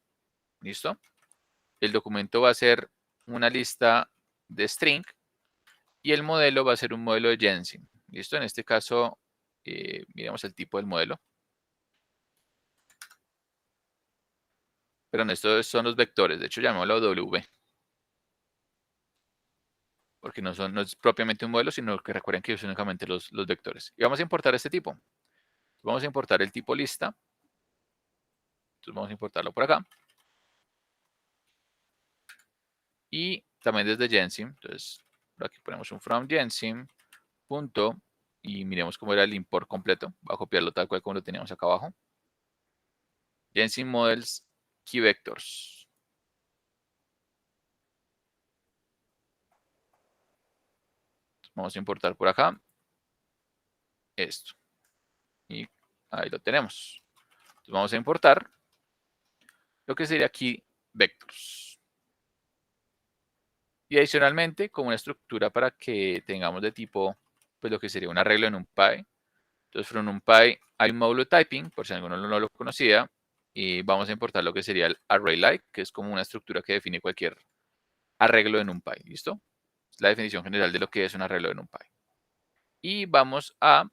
¿Listo? El documento va a ser una lista de string y el modelo va a ser un modelo de Jensen. ¿Listo? En este caso, miremos el tipo del modelo. Pero estos son los vectores. De hecho, llamémoslo W. Porque no es propiamente un modelo, sino que recuerden que son únicamente los vectores. Y vamos a importar este tipo. Vamos a importar el tipo lista. Entonces vamos a importarlo por acá. Y también desde Jensen. Entonces, por aquí ponemos un from Jensen. Punto. Y miremos cómo era el import completo. Voy a copiarlo tal cual como lo teníamos acá abajo. Jensen Models Key Vectors. Vamos a importar por acá esto. Y ahí lo tenemos. Entonces vamos a importar lo que sería aquí vectors. Y adicionalmente, como una estructura para que tengamos de tipo, pues lo que sería un arreglo en NumPy. Entonces, from NumPy hay un módulo typing, por si alguno no lo conocía, y vamos a importar lo que sería el ArrayLike, que es como una estructura que define cualquier arreglo de NumPy. ¿Listo? Es la definición general de lo que es un arreglo de NumPy. Y vamos a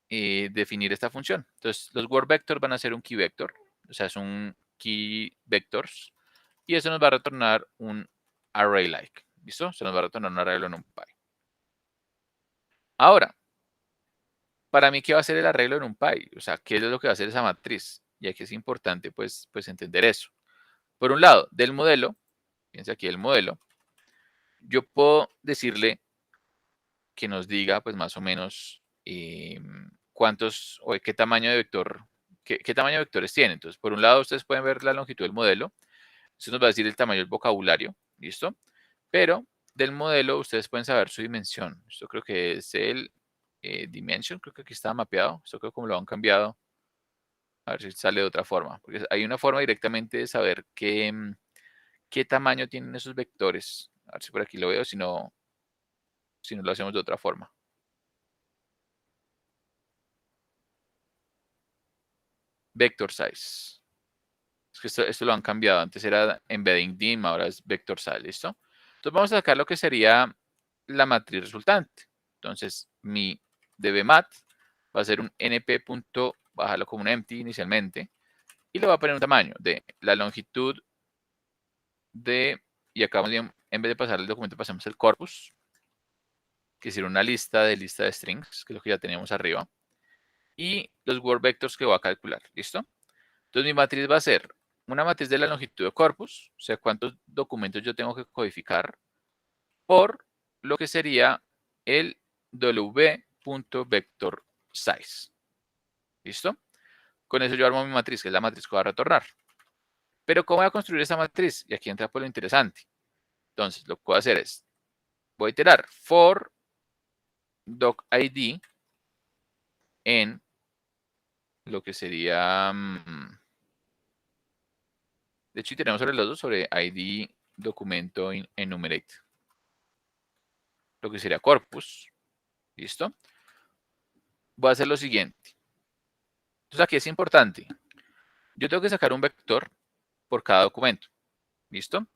definir esta función. Entonces, los word vectors van a ser un key vector, o sea, es un key vectors, y eso nos va a retornar un ArrayLike. ¿Listo? Se nos va a retornar un arreglo en NumPy. Ahora, para mí, ¿qué va a ser el arreglo en NumPy? O sea, ¿qué es lo que va a hacer esa matriz? Y aquí es importante, pues entender eso. Por un lado, del modelo, fíjense aquí el modelo, yo puedo decirle que nos diga, pues más o menos, cuántos o qué tamaño de vector, qué tamaño de vectores tiene. Entonces, por un lado, ustedes pueden ver la longitud del modelo. Eso nos va a decir el tamaño del vocabulario, ¿listo? Pero del modelo ustedes pueden saber su dimensión. Esto creo que es el dimension, creo que aquí está mapeado. Esto creo que como lo han cambiado. A ver si sale de otra forma. Porque hay una forma directamente de saber qué tamaño tienen esos vectores. A ver si por aquí lo veo, si no lo hacemos de otra forma. Vector size. Es que esto lo han cambiado. Antes era embedding dim, ahora es vector size, ¿listo? Entonces vamos a sacar lo que sería la matriz resultante. Entonces mi dbmat va a ser un np. Bajarlo como un empty inicialmente. Y le voy a poner un tamaño de la longitud de, y acá en vez de pasar el documento pasamos el corpus, que sería una lista de strings, que es lo que ya teníamos arriba, y los word vectors que voy a calcular, ¿listo? Entonces mi matriz va a ser una matriz de la longitud de corpus, o sea, cuántos documentos yo tengo que codificar, por lo que sería el w.vectorSize. ¿Listo? Con eso yo armo mi matriz, que es la matriz que voy a retornar. Pero ¿cómo voy a construir esta matriz? Y aquí entra por lo interesante. Entonces, lo que voy a hacer es, voy a iterar for docid en lo que sería, de hecho, iteramos sobre los dos, sobre id documento enumerate. Lo que sería corpus. ¿Listo? Voy a hacer lo siguiente. Entonces, aquí es importante. Yo tengo que sacar un vector por cada documento. ¿Listo?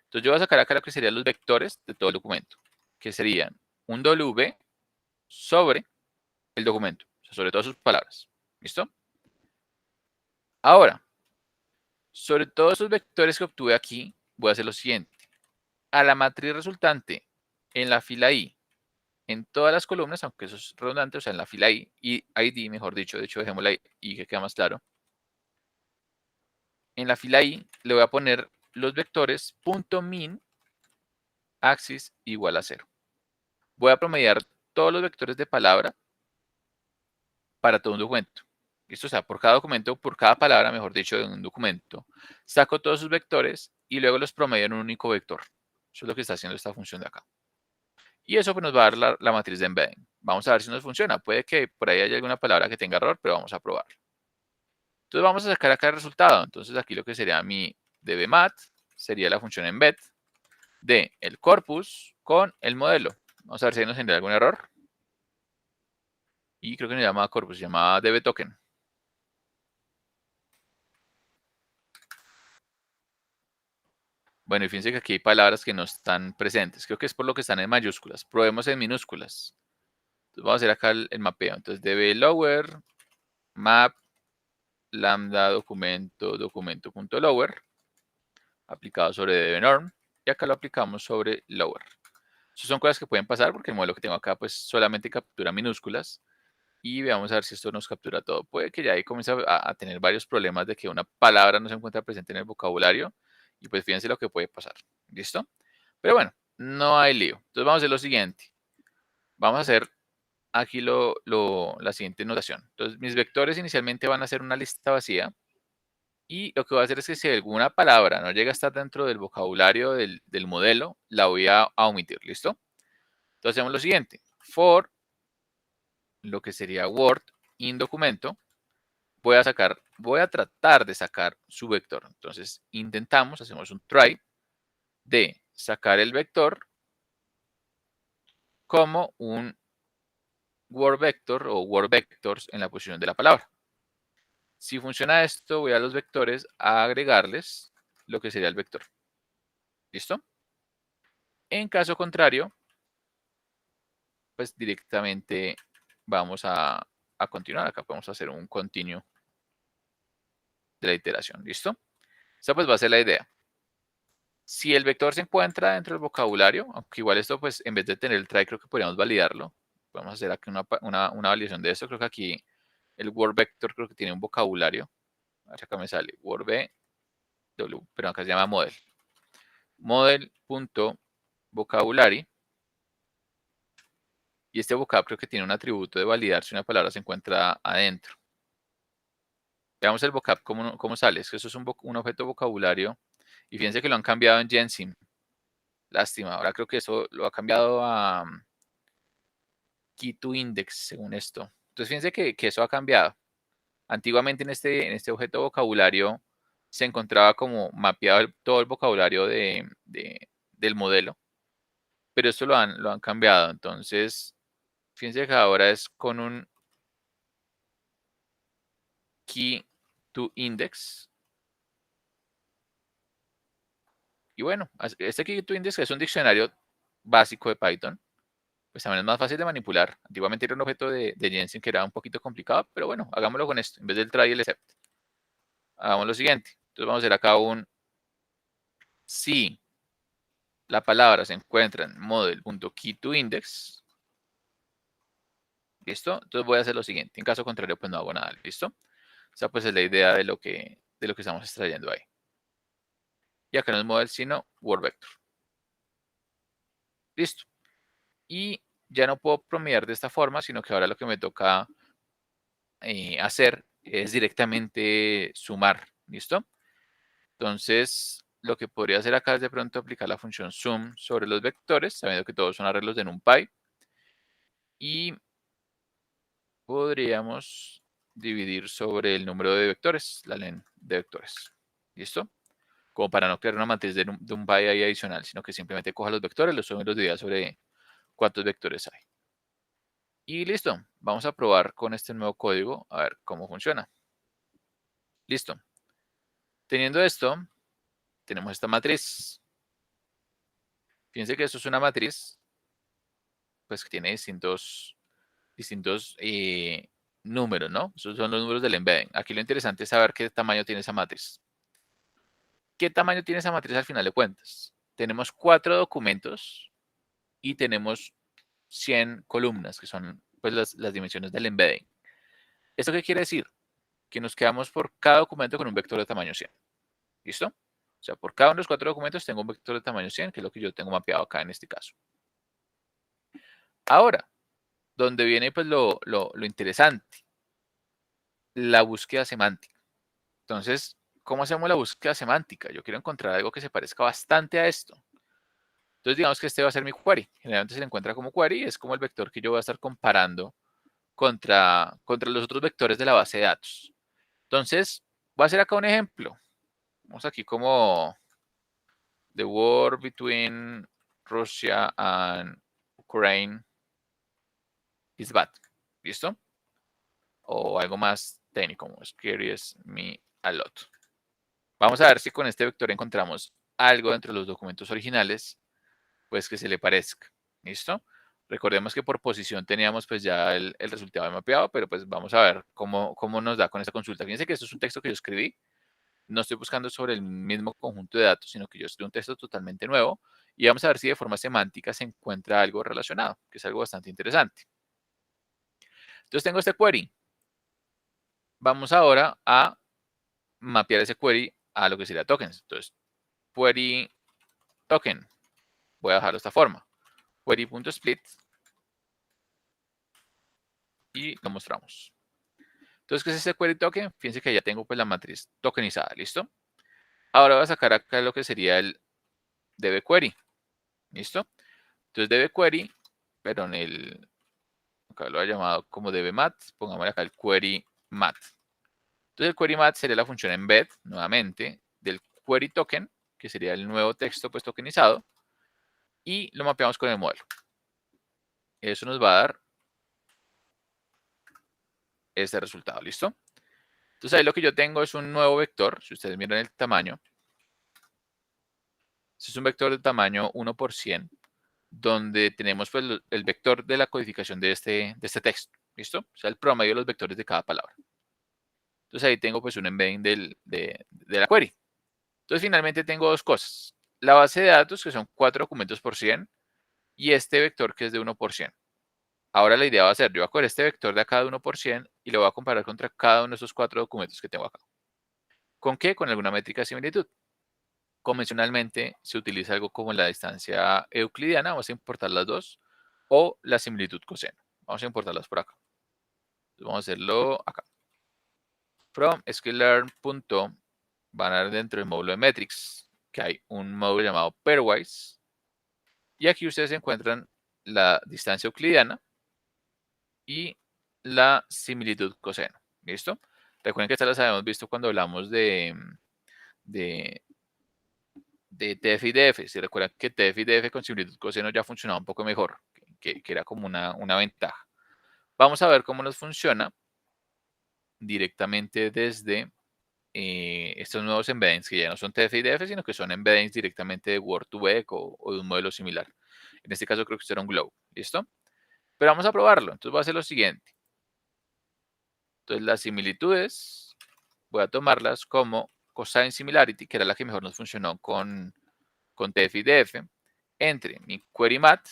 Entonces, yo voy a sacar acá lo que serían los vectores de todo el documento, que serían un w sobre el documento, o sea, sobre todas sus palabras. ¿Listo? Ahora, sobre todos esos vectores que obtuve aquí, voy a hacer lo siguiente. A la matriz resultante en la fila I, en todas las columnas, aunque eso es redundante, o sea, en la fila I, y ID, mejor dicho, de hecho, dejémosla I que queda más claro. En la fila I le voy a poner los vectores .min axis igual a 0. Voy a promediar todos los vectores de palabra para todo un documento. ¿Listo? O sea, por cada documento, por cada palabra, mejor dicho, de un documento, saco todos sus vectores y luego los promedio en un único vector. Eso es lo que está haciendo esta función de acá. Y eso pues, nos va a dar la matriz de embedding. Vamos a ver si nos funciona. Puede que por ahí haya alguna palabra que tenga error, pero vamos a probarlo. Entonces vamos a sacar acá el resultado. Entonces aquí lo que sería mi dbmat sería la función embed de el corpus con el modelo. Vamos a ver si nos genera algún error. Y creo que no se llama corpus, se llama dbtoken. Bueno, y fíjense que aquí hay palabras que no están presentes. Creo que es por lo que están en mayúsculas. Probemos en minúsculas. Entonces vamos a hacer acá el mapeo. Entonces db lower map lambda documento.lower aplicado sobre dbnorm y acá lo aplicamos sobre lower. Esas son cosas que pueden pasar porque el modelo que tengo acá pues solamente captura minúsculas y veamos a ver si esto nos captura todo. Puede que ya ahí comience a tener varios problemas de que una palabra no se encuentra presente en el vocabulario y pues fíjense lo que puede pasar. ¿Listo? Pero bueno, no hay lío. Entonces vamos a hacer lo siguiente. Vamos a hacer aquí la siguiente notación. Entonces mis vectores inicialmente van a ser una lista vacía. Y lo que voy a hacer es que si alguna palabra no llega a estar dentro del vocabulario del modelo, la voy a omitir, ¿listo? Entonces hacemos lo siguiente. For lo que sería Word in documento, voy a tratar de sacar su vector. Entonces intentamos, hacemos un try de sacar el vector como un Word vector o Word vectors en la posición de la palabra. Si funciona esto, voy a los vectores a agregarles lo que sería el vector. ¿Listo? En caso contrario, pues directamente vamos a continuar. Acá podemos hacer un continuo de la iteración. ¿Listo? Esta pues va a ser la idea. Si el vector se encuentra dentro del vocabulario, aunque igual esto pues en vez de tener el try creo que podríamos validarlo. Podemos hacer aquí una validación de esto. Creo que aquí el word vector creo que tiene un vocabulario. A ver, acá me sale word v, pero acá se llama model. Model.vocabulary. Y este vocab creo que tiene un atributo de validar si una palabra se encuentra adentro. Veamos el vocab cómo sale. Es que eso es un objeto vocabulario. Y fíjense que lo han cambiado en Gensim. Lástima. Ahora creo que eso lo ha cambiado a key to index, según esto. Entonces fíjense que eso ha cambiado. Antiguamente en este objeto vocabulario se encontraba como mapeado todo el vocabulario del modelo, pero esto lo han cambiado. Entonces, fíjense que ahora es con un key to index. Y bueno, este key to index es un diccionario básico de Python. Pues también es más fácil de manipular. Antiguamente era un objeto de Jensen que era un poquito complicado, pero bueno, hagámoslo con esto. En vez del try y el except, hagamos lo siguiente. Entonces vamos a hacer acá un si la palabra se encuentra en model.keyToIndex. ¿Listo? Entonces voy a hacer lo siguiente. En caso contrario, pues no hago nada. ¿Listo? Esa pues es la idea de lo que estamos extrayendo ahí. Y acá no es model, sino word vector. Listo. Y ya no puedo promediar de esta forma, sino que ahora lo que me toca hacer es directamente sumar. ¿Listo? Entonces, lo que podría hacer acá es de pronto aplicar la función sum sobre los vectores, sabiendo que todos son arreglos de NumPy. Y podríamos dividir sobre el número de vectores, la len de vectores. ¿Listo? Como para no crear una matriz de NumPy ahí adicional, sino que simplemente coja los vectores, los sume y los divida sobre cuántos vectores hay. Y listo. Vamos a probar con este nuevo código a ver cómo funciona. Listo. Teniendo esto, tenemos esta matriz. Fíjense que esto es una matriz, pues que tiene distintos números, ¿no? Esos son los números del embedding. Aquí lo interesante es saber qué tamaño tiene esa matriz. ¿Qué tamaño tiene esa matriz al final de cuentas? Tenemos 4 documentos y tenemos 100 columnas, que son pues, las dimensiones del embedding. ¿Esto qué quiere decir? Que nos quedamos por cada documento con un vector de tamaño 100. ¿Listo? O sea, por cada uno de los 4 documentos tengo un vector de tamaño 100, que es lo que yo tengo mapeado acá en este caso. Ahora, donde viene pues lo interesante, la búsqueda semántica. Entonces, ¿cómo hacemos la búsqueda semántica? Yo quiero encontrar algo que se parezca bastante a esto. Entonces, digamos que este va a ser mi query. Generalmente se le encuentra como query, es como el vector que yo voy a estar comparando contra los otros vectores de la base de datos. Entonces, voy a hacer acá un ejemplo. Vamos aquí como the war between Russia and Ukraine is bad. ¿Listo? O algo más técnico, como scares me a lot. Vamos a ver si con este vector encontramos algo dentro de los documentos originales, pues que se le parezca. ¿Listo? Recordemos que por posición teníamos pues ya el resultado mapeado, pero pues vamos a ver cómo nos da con esta consulta. Fíjense que esto es un texto que yo escribí. No estoy buscando sobre el mismo conjunto de datos, sino que yo escribí un texto totalmente nuevo y vamos a ver si de forma semántica se encuentra algo relacionado, que es algo bastante interesante. Entonces tengo este query. Vamos ahora a mapear ese query a lo que sería tokens. Entonces, query token. Voy a dejarlo de esta forma. Query.split. Y lo mostramos. Entonces, ¿qué es este query token? Fíjense que ya tengo pues la matriz tokenizada. ¿Listo? Ahora voy a sacar acá lo que sería el dbQuery. ¿Listo? Entonces, dbQuery, pero acá lo he llamado como dbmat. Pongámosle acá el query mat. Entonces, el query mat sería la función embed, nuevamente, del query token, que sería el nuevo texto pues tokenizado, y lo mapeamos con el modelo. Eso nos va a dar este resultado, ¿listo? Entonces ahí lo que yo tengo es un nuevo vector, si ustedes miran el tamaño, este es un vector de tamaño 1 por 100, donde tenemos pues el vector de la codificación de este texto, ¿listo? O sea, el promedio de los vectores de cada palabra. Entonces ahí tengo pues un embedding de la query. Entonces finalmente tengo dos cosas. La base de datos, que son 4 documentos por 100, y este vector que es de 1 por 100. Ahora la idea va a ser, yo voy a coger este vector de acá de 1 por 100 y lo voy a comparar contra cada uno de esos 4 documentos que tengo acá. ¿Con qué? Con alguna métrica de similitud. Convencionalmente se utiliza algo como la distancia euclidiana, vamos a importar las dos, o la similitud coseno. Vamos a importarlas por acá. Entonces vamos a hacerlo acá. From sklearn. Van a ver dentro del módulo de metrics, que hay un módulo llamado pairwise. Y aquí ustedes encuentran la distancia euclidiana y la similitud coseno. ¿Listo? Recuerden que estas las habíamos visto cuando hablamos de TF y DF. Si recuerdan que TF y DF con similitud coseno ya funcionaba un poco mejor, que era como una ventaja. Vamos a ver cómo nos funciona directamente desde estos nuevos embeddings, que ya no son TF y DF, sino que son embeddings directamente de Word2Vec o de un modelo similar. En este caso creo que será un Globe, ¿listo? Pero vamos a probarlo. Entonces voy a hacer lo siguiente. Entonces las similitudes voy a tomarlas como cosine similarity, que era la que mejor nos funcionó con TF y DF, entre mi query mat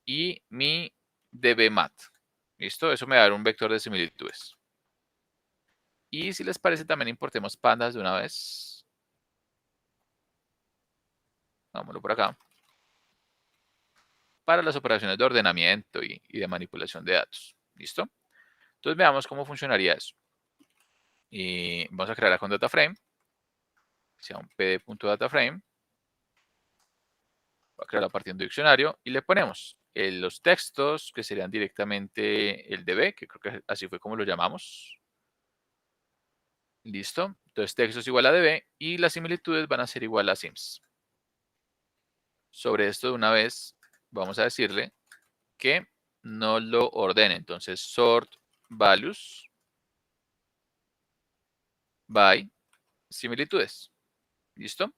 y mi dbmat. ¿Listo? Eso me va a dar un vector de similitudes. Y si les parece, también importemos pandas de una vez. Vámonos por acá. Para las operaciones de ordenamiento y de manipulación de datos. ¿Listo? Entonces veamos cómo funcionaría eso. Y vamos a crearla con DataFrame. Sea un pd.dataframe. Voy a crearla partiendo de diccionario y le ponemos los textos que serían directamente el db, que creo que así fue como lo llamamos. Listo. Entonces texto es igual a db y las similitudes van a ser igual a sims. Sobre esto de una vez vamos a decirle que no lo ordene. Entonces sort values by similitudes. ¿Listo?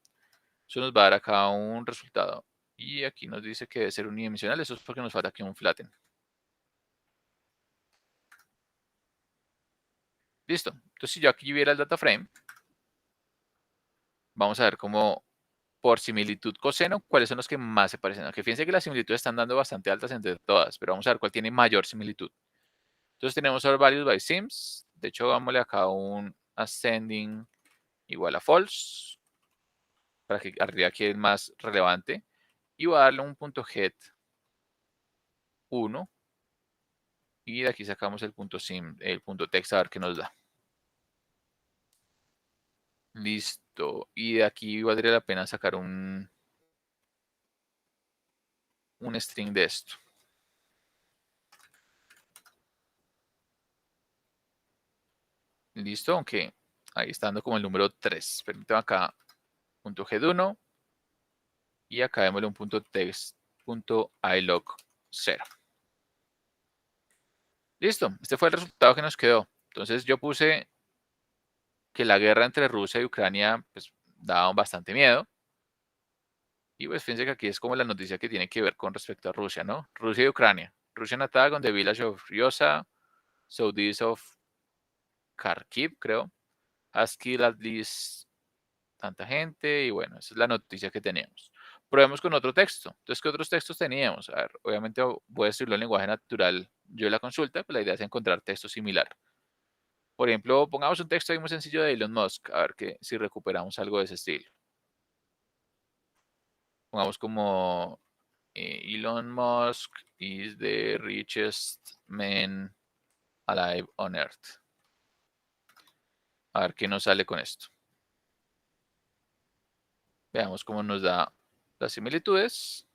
Eso nos va a dar acá un resultado. Y aquí nos dice que debe ser unidimensional. Eso es porque nos falta aquí un flatten. Listo. Entonces si yo aquí viera el data frame, vamos a ver cómo por similitud coseno, cuáles son los que más se parecen. Aunque fíjense que las similitudes están dando bastante altas entre todas, pero vamos a ver cuál tiene mayor similitud. Entonces tenemos our values by sims. De hecho, vámosle acá un ascending igual a false, para que arriba quede el más relevante. Y voy a darle un punto head 1. Y de aquí sacamos el punto sim, el punto text a ver qué nos da. Listo. Y de aquí valdría la pena sacar un string de esto. Listo, aunque ahí está dando como el número 3. Permítame acá, punto head1. Y acá démosle un punto text, punto ilog 0. Listo, este fue el resultado que nos quedó. Entonces yo puse que la guerra entre Rusia y Ucrania pues daba bastante miedo. Y pues fíjense que aquí es como la noticia que tiene que ver con respecto a Rusia, ¿no? Rusia y Ucrania. Russian attack on the village of Ryosa, southeast of Kharkiv, creo. Has killed at least tanta gente. Y bueno, esa es la noticia que teníamos. Probemos con otro texto. Entonces, ¿qué otros textos teníamos? A ver, obviamente voy a escribirlo en lenguaje natural yo en la consulta, pero la idea es encontrar texto similar. Por ejemplo, pongamos un texto ahí muy sencillo de Elon Musk, a ver si recuperamos algo de ese estilo. Pongamos como Elon Musk is the richest man alive on Earth. A ver qué nos sale con esto. Veamos cómo nos da las similitudes.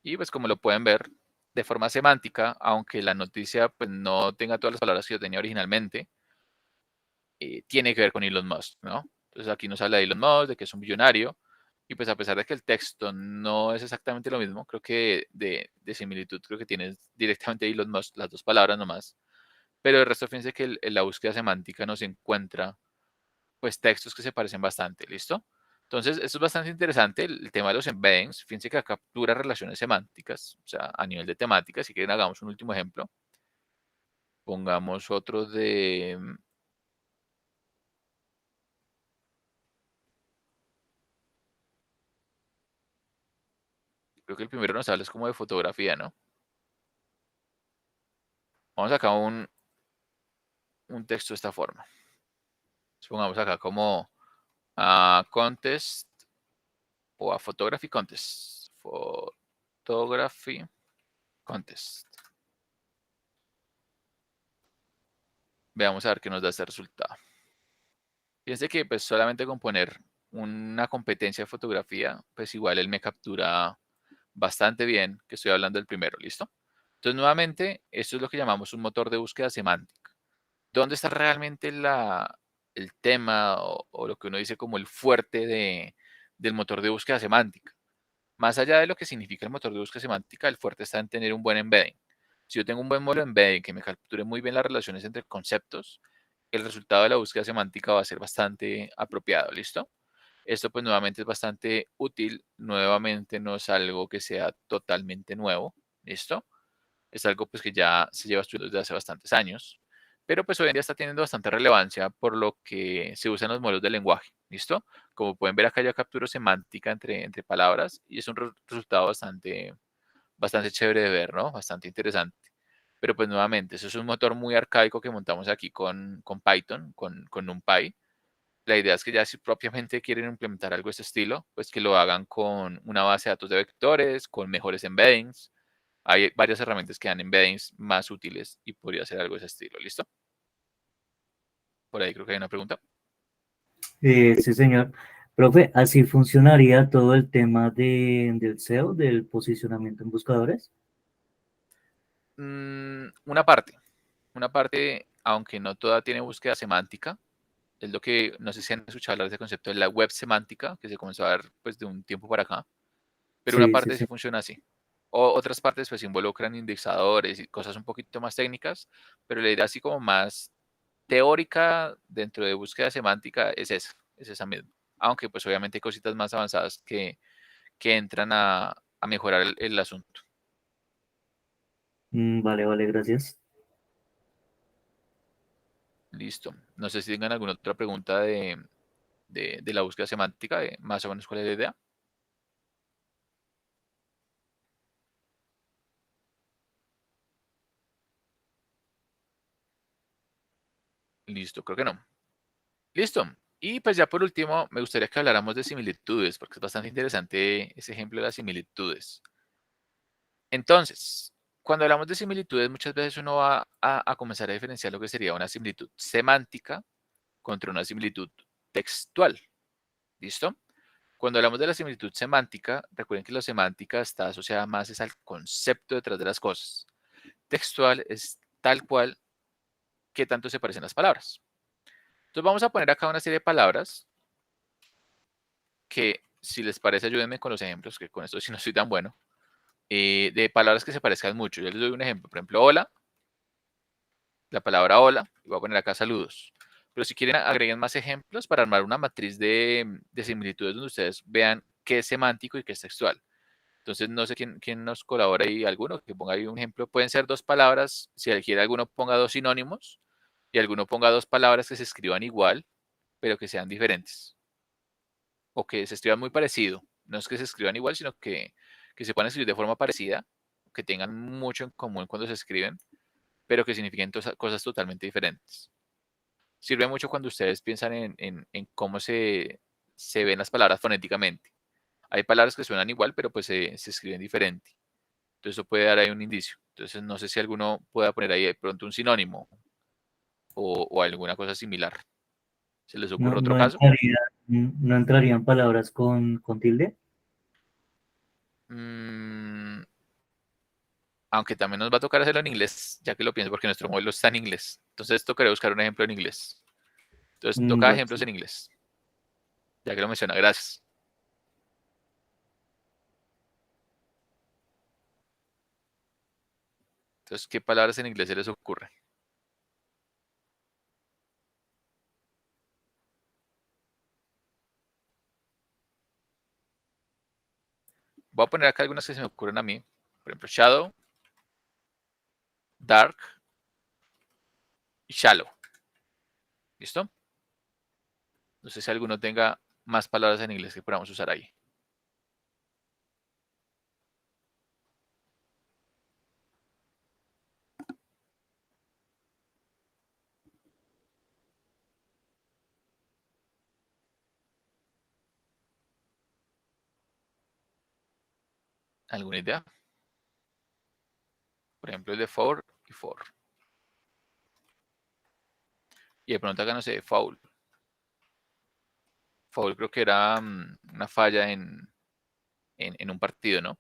Y pues como lo pueden ver, de forma semántica, aunque la noticia pues, no tenga todas las palabras que yo tenía originalmente, tiene que ver con Elon Musk, ¿no? Entonces aquí nos habla de Elon Musk, de que es un billonario, y pues a pesar de que el texto no es exactamente lo mismo, creo que de similitud creo que tiene directamente Elon Musk las dos palabras nomás, pero el resto fíjense que en la búsqueda semántica nos encuentra pues textos que se parecen bastante, ¿listo? Entonces, esto es bastante interesante, el tema de los embeddings. Fíjense que acá captura relaciones semánticas, o sea, a nivel de temática. Si quieren, hagamos un último ejemplo. Pongamos otro de... Creo que el primero nos habla es como de fotografía, ¿no? Vamos acá un texto de esta forma. Pongamos acá como a contest o a photography contest. Photography contest. Veamos a ver qué nos da este resultado. Fíjense que pues solamente con poner una competencia de fotografía, pues igual él me captura bastante bien que estoy hablando del primero, ¿listo? Entonces nuevamente, esto es lo que llamamos un motor de búsqueda semántica. ¿Dónde está realmente el tema o lo que uno dice como el fuerte del motor de búsqueda semántica? Más allá de lo que significa el motor de búsqueda semántica, el fuerte está en tener un buen embedding. Si yo tengo un buen modelo de embedding que me capture muy bien las relaciones entre conceptos, el resultado de la búsqueda semántica va a ser bastante apropiado, ¿listo? Esto pues nuevamente es bastante útil, nuevamente no es algo que sea totalmente nuevo, ¿listo? Es algo pues que ya se lleva estudiando desde hace bastantes años, pero pues hoy en día está teniendo bastante relevancia por lo que se usan los modelos de lenguaje, ¿listo? Como pueden ver acá ya capturo semántica entre palabras y es un resultado bastante chévere de ver, ¿no? Bastante interesante. Pero pues nuevamente, eso es un motor muy arcaico que montamos aquí con Python, con NumPy. La idea es que ya si propiamente quieren implementar algo de este estilo, pues que lo hagan con una base de datos de vectores, con mejores embeddings. Hay varias herramientas que dan embeddings más útiles y podría ser algo de ese estilo. ¿Listo? Por ahí creo que hay una pregunta. Sí, señor. Profe, ¿así funcionaría todo el tema del SEO, del posicionamiento en buscadores? Una parte, aunque no toda tiene búsqueda semántica, es lo que, no sé si han escuchado hablar de ese concepto de la web semántica, que se comenzó a ver pues de un tiempo para acá, pero una Sí, sí, parte sí sí. funciona así. O otras partes pues involucran indexadores y cosas un poquito más técnicas, pero la idea así como más teórica dentro de búsqueda semántica es esa misma. Aunque pues obviamente hay cositas más avanzadas que entran a mejorar el asunto. Vale, vale, gracias. Listo. No sé si tengan alguna otra pregunta de la búsqueda semántica, de más o menos cuál es la idea. Listo, creo que no. Listo. Y pues ya por último, me gustaría que habláramos de similitudes, porque es bastante interesante ese ejemplo de las similitudes. Entonces, cuando hablamos de similitudes, muchas veces uno va a comenzar a diferenciar lo que sería una similitud semántica contra una similitud textual. ¿Listo? Cuando hablamos de la similitud semántica, recuerden que la semántica está asociada más es al concepto detrás de las cosas. Textual es tal cual que tanto se parecen las palabras. Entonces vamos a poner acá una serie de palabras que, si les parece, ayúdenme con los ejemplos, que con esto sí no soy tan bueno, de palabras que se parezcan mucho. Yo les doy un ejemplo, por ejemplo, hola, la palabra hola, y voy a poner acá saludos. Pero si quieren, agreguen más ejemplos para armar una matriz de similitudes donde ustedes vean qué es semántico y qué es textual. Entonces, no sé quién nos colabora ahí, alguno, que ponga ahí un ejemplo. Pueden ser dos palabras, si quiere alguno ponga dos sinónimos y alguno ponga dos palabras que se escriban igual, pero que sean diferentes. O que se escriban muy parecido. No es que se escriban igual, sino que se puedan escribir de forma parecida, que tengan mucho en común cuando se escriben, pero que signifiquen cosas totalmente diferentes. Sirve mucho cuando ustedes piensan en cómo se ven las palabras fonéticamente. Hay palabras que suenan igual, pero pues se escriben diferente. Entonces eso puede dar ahí un indicio. Entonces no sé si alguno pueda poner ahí de pronto un sinónimo o alguna cosa similar. ¿Se les No, ocurre otro caso? no entrarían palabras con tilde. Mm, aunque también nos va a tocar hacerlo en inglés, ya que lo pienso, porque nuestro modelo está en inglés. Entonces tocaré buscar un ejemplo en inglés. Entonces toca Vale, ejemplos sí. en inglés, ya que lo menciona. Gracias. Entonces, ¿qué palabras en inglés se les ocurre? Voy a poner acá algunas que se me ocurren a mí. Por ejemplo, shadow, dark y shallow. ¿Listo? No sé si alguno tenga más palabras en inglés que podamos usar ahí. ¿Alguna idea? Por ejemplo, el de for y for. Y de pronto acá no sé, foul. Foul creo que era una falla en un partido, ¿no?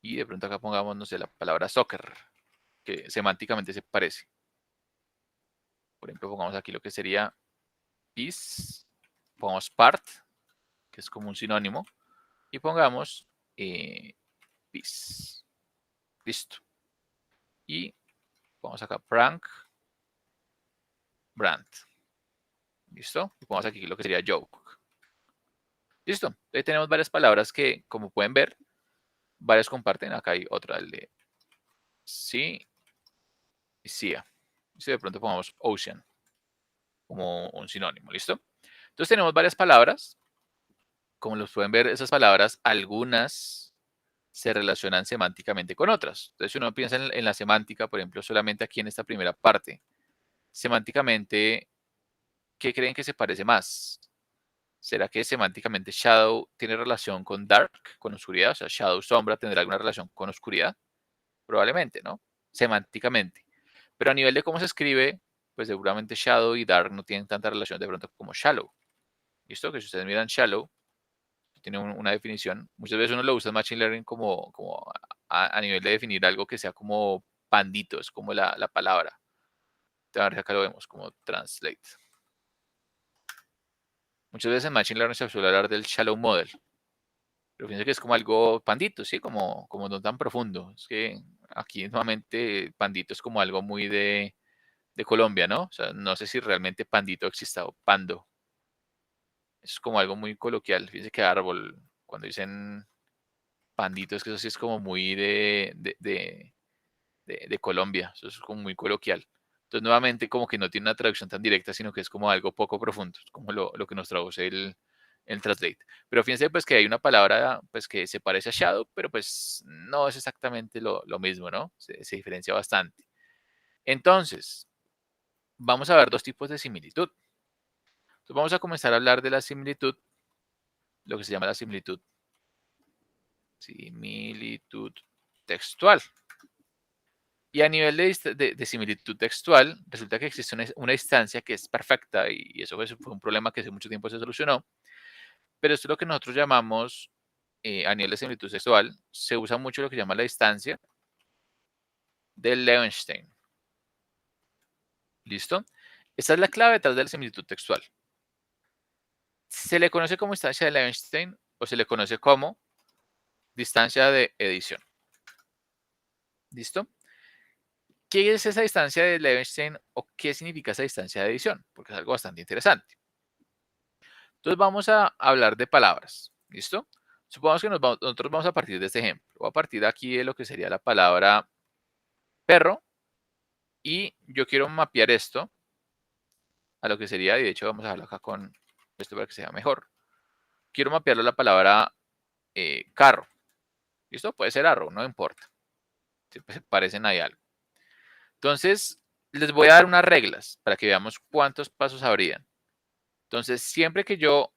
Y de pronto acá pongamos, no sé, la palabra soccer. que semánticamente se parece. Por ejemplo, pongamos aquí lo que sería piece, pongamos part, que es como un sinónimo, y pongamos piece. Listo. Y pongamos acá prank, brand. ¿Listo? Y pongamos aquí lo que sería joke. Listo. Ahí tenemos varias palabras que, como pueden ver, varias comparten. Acá hay otra, el de sí y cia. Y si de pronto pongamos ocean como un sinónimo. ¿Listo? Entonces tenemos varias palabras. Como los pueden ver, esas palabras, algunas se relacionan semánticamente con otras. Entonces, si uno piensa en la semántica, por ejemplo, solamente aquí en esta primera parte, semánticamente, ¿qué creen que se parece más? ¿Será que semánticamente shadow tiene relación con dark, con oscuridad? O sea, shadow, sombra, ¿tendrá alguna relación con oscuridad? Probablemente, ¿no? Semánticamente. Pero a nivel de cómo se escribe, pues seguramente shadow y dark no tienen tanta relación de pronto como shallow. ¿Listo? Que si ustedes miran shallow, tiene una definición. Muchas veces uno lo usa en Machine Learning como a nivel de definir algo que sea como pandito, es como la palabra. A ver, acá lo vemos como translate. Muchas veces en Machine Learning se suele hablar del shallow model, pero fíjense que es como algo pandito, ¿sí? Como no tan profundo. Es que aquí nuevamente pandito es como algo muy de Colombia, ¿no? O sea, no sé si realmente pandito exista o pando. Es como algo muy coloquial. Fíjense que árbol, cuando dicen pandito, es que eso sí es como muy de Colombia. Eso es como muy coloquial. Entonces, nuevamente, como que no tiene una traducción tan directa, sino que es como algo poco profundo, es como lo que nos traduce el translate. Pero fíjense pues que hay una palabra pues que se parece a shadow, pero pues no es exactamente lo mismo, ¿no? Se diferencia bastante. Entonces, vamos a ver dos tipos de similitud. Entonces, vamos a comenzar a hablar de la similitud, lo que se llama la similitud textual. Y a nivel de similitud textual, resulta que existe una instancia que es perfecta y eso fue un problema que hace mucho tiempo se solucionó. Pero esto es lo que nosotros llamamos, a nivel de similitud textual, se usa mucho lo que se llama la distancia de Levenshtein. ¿Listo? Esta es la clave detrás de la similitud textual. Se le conoce como distancia de Levenshtein o se le conoce como distancia de edición. ¿Listo? ¿Qué es esa distancia de Levenshtein o qué significa esa distancia de edición? Porque es algo bastante interesante. Entonces vamos a hablar de palabras. ¿Listo? Supongamos que nosotros vamos a partir de este ejemplo. Voy a partir aquí de lo que sería la palabra perro y yo quiero mapear esto a lo que sería, y de hecho vamos a dejarlo acá con esto para que sea mejor. Quiero mapearlo a la palabra carro. ¿Listo? Puede ser arrow, no importa. Siempre se parecen ahí algo. Entonces, les voy a dar unas reglas para que veamos cuántos pasos habrían. Entonces, siempre que yo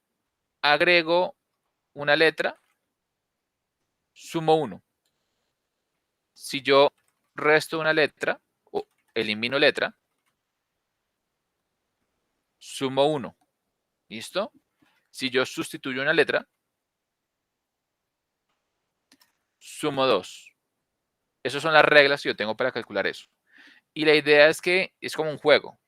agrego una letra, sumo 1. Si yo resto una letra o elimino letra, sumo 1. ¿Listo? Si yo sustituyo una letra, sumo 2. Esas son las reglas que yo tengo para calcular eso. Y la idea es que es como un juego.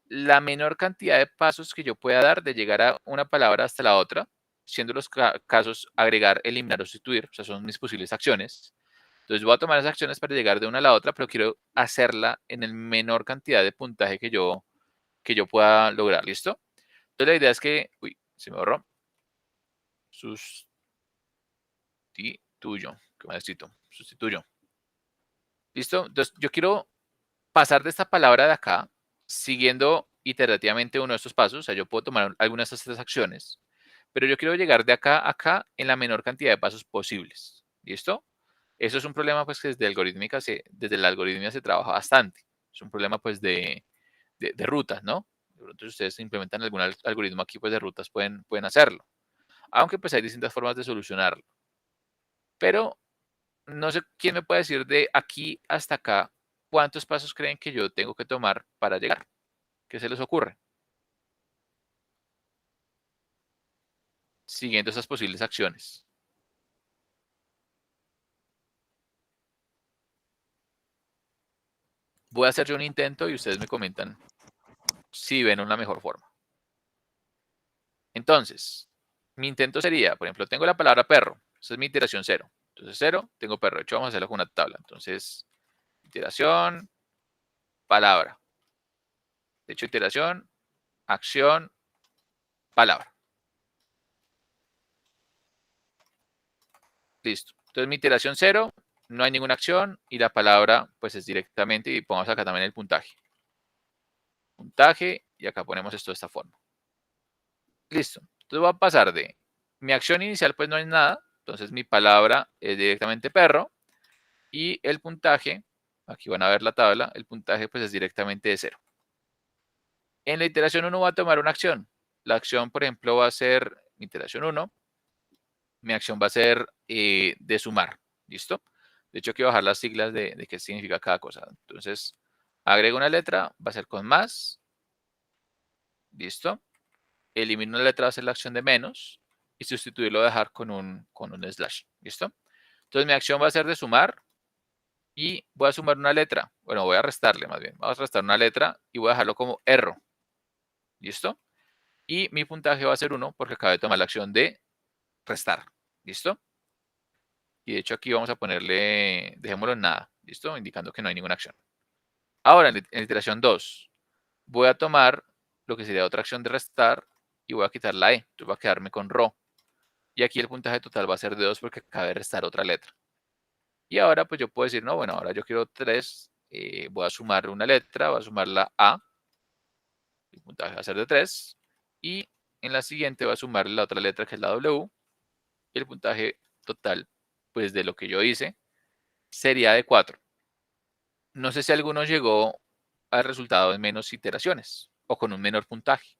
La menor cantidad de pasos que yo pueda dar de llegar a una palabra hasta la otra, siendo los casos agregar, eliminar o sustituir, o sea, son mis posibles acciones. Entonces voy a tomar esas acciones para llegar de una a la otra, pero quiero hacerla en el menor cantidad de puntaje que yo pueda lograr. ¿Listo? Entonces la idea es que, uy, se me borró. Sustituyo. ¿Qué necesito? Sustituyo. ¿Listo? Entonces yo quiero pasar de esta palabra de acá, siguiendo iterativamente uno de estos pasos. O sea, yo puedo tomar algunas de estas acciones, pero yo quiero llegar de acá a acá en la menor cantidad de pasos posibles. ¿Listo? Eso es un problema pues que desde la algoritmia se trabaja bastante. Es un problema pues de rutas, ¿no? De pronto si ustedes implementan algún algoritmo aquí pues de rutas pueden hacerlo. Aunque pues hay distintas formas de solucionarlo. Pero no sé quién me puede decir de aquí hasta acá cuántos pasos creen que yo tengo que tomar para llegar. ¿Qué se les ocurre? Siguiendo esas posibles acciones. Voy a hacer yo un intento y ustedes me comentan si ven una mejor forma. Entonces, mi intento sería, por ejemplo, tengo la palabra perro. Esa es mi iteración 0. Entonces 0, tengo perro. De hecho, vamos a hacerlo con una tabla. Entonces, iteración, palabra. De hecho, iteración, acción, palabra. Listo. Entonces, mi iteración 0, no hay ninguna acción y la palabra pues es directamente, y pongamos acá también el puntaje. Puntaje, y acá ponemos esto de esta forma. Listo. Entonces va a pasar de mi acción inicial, pues no es nada. Entonces mi palabra es directamente perro. Y el puntaje, aquí van a ver la tabla, el puntaje pues es directamente de 0. En la iteración 1 va a tomar una acción. La acción, por ejemplo, va a ser mi iteración 1. Mi acción va a ser de sumar. ¿Listo? De hecho, quiero bajar las siglas de qué significa cada cosa. Entonces, agrego una letra, va a ser con más. ¿Listo? Elimino una letra, va a ser la acción de menos. Y sustituirlo, dejar con un slash. ¿Listo? Entonces, mi acción va a ser de sumar. Y voy a sumar una letra. Bueno, voy a restarle más bien. Vamos a restar una letra y voy a dejarlo como erro. ¿Listo? Y mi puntaje va a ser 1 porque acabo de tomar la acción de restar. ¿Listo? Y de hecho aquí vamos a ponerle, dejémoslo en nada. ¿Listo? Indicando que no hay ninguna acción. Ahora, en iteración 2, voy a tomar lo que sería otra acción de restar y voy a quitar la E. Entonces va a quedarme con ro. Y aquí el puntaje total va a ser de 2 porque acabo de restar otra letra. Y ahora pues yo puedo decir, no, bueno, ahora yo quiero 3. Voy a sumar una letra, voy a sumar la A. El puntaje va a ser de 3. Y en la siguiente voy a sumar la otra letra que es la W. Y el puntaje total, pues de lo que yo hice, sería de 4. No sé si alguno llegó al resultado en menos iteraciones o con un menor puntaje.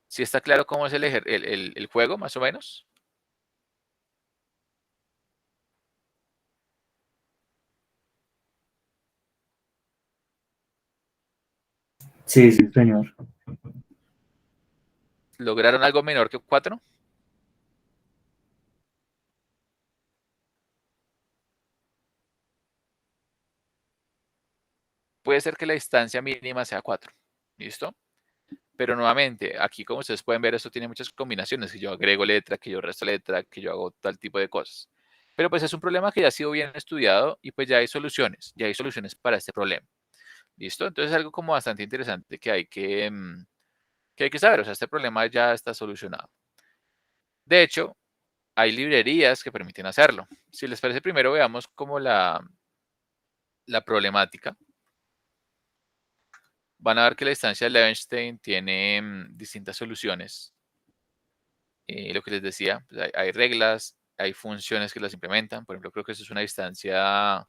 ¿Sí está claro cómo es el juego, más o menos? Sí, sí, señor. ¿Lograron algo menor que 4? Puede ser que la distancia mínima sea 4. ¿Listo? Pero nuevamente, aquí como ustedes pueden ver, esto tiene muchas combinaciones, que yo agrego letra, que yo resto letra, que yo hago tal tipo de cosas. Pero pues es un problema que ya ha sido bien estudiado y pues ya hay soluciones para este problema. ¿Listo? Entonces es algo como bastante interesante que hay que saber, o sea, este problema ya está solucionado. De hecho, hay librerías que permiten hacerlo. Si les parece, primero veamos como la problemática. Van a ver que la instancia de Levenshtein tiene distintas soluciones. Lo que les decía, pues hay reglas, hay funciones que las implementan. Por ejemplo, creo que eso es una instancia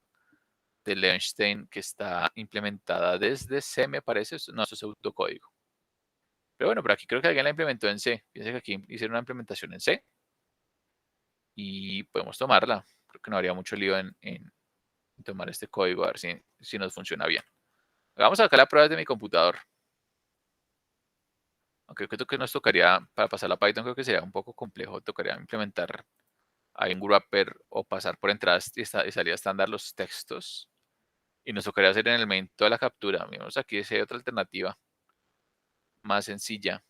de Levenshtein que está implementada desde C, me parece. No, eso es autocódigo. Pero bueno, por aquí creo que alguien la implementó en C. Fíjense que aquí hicieron una implementación en C. Y podemos tomarla. Creo que no habría mucho lío en tomar este código a ver si nos funciona bien. Vamos a sacar la prueba de mi computador. Aunque creo que nos tocaría, para pasar a Python, creo que sería un poco complejo. Tocaría implementar ahí un wrapper o pasar por entradas y salida estándar los textos. Y nos tocaría hacer en el main toda la captura. Vemos aquí si hay otra alternativa más sencilla,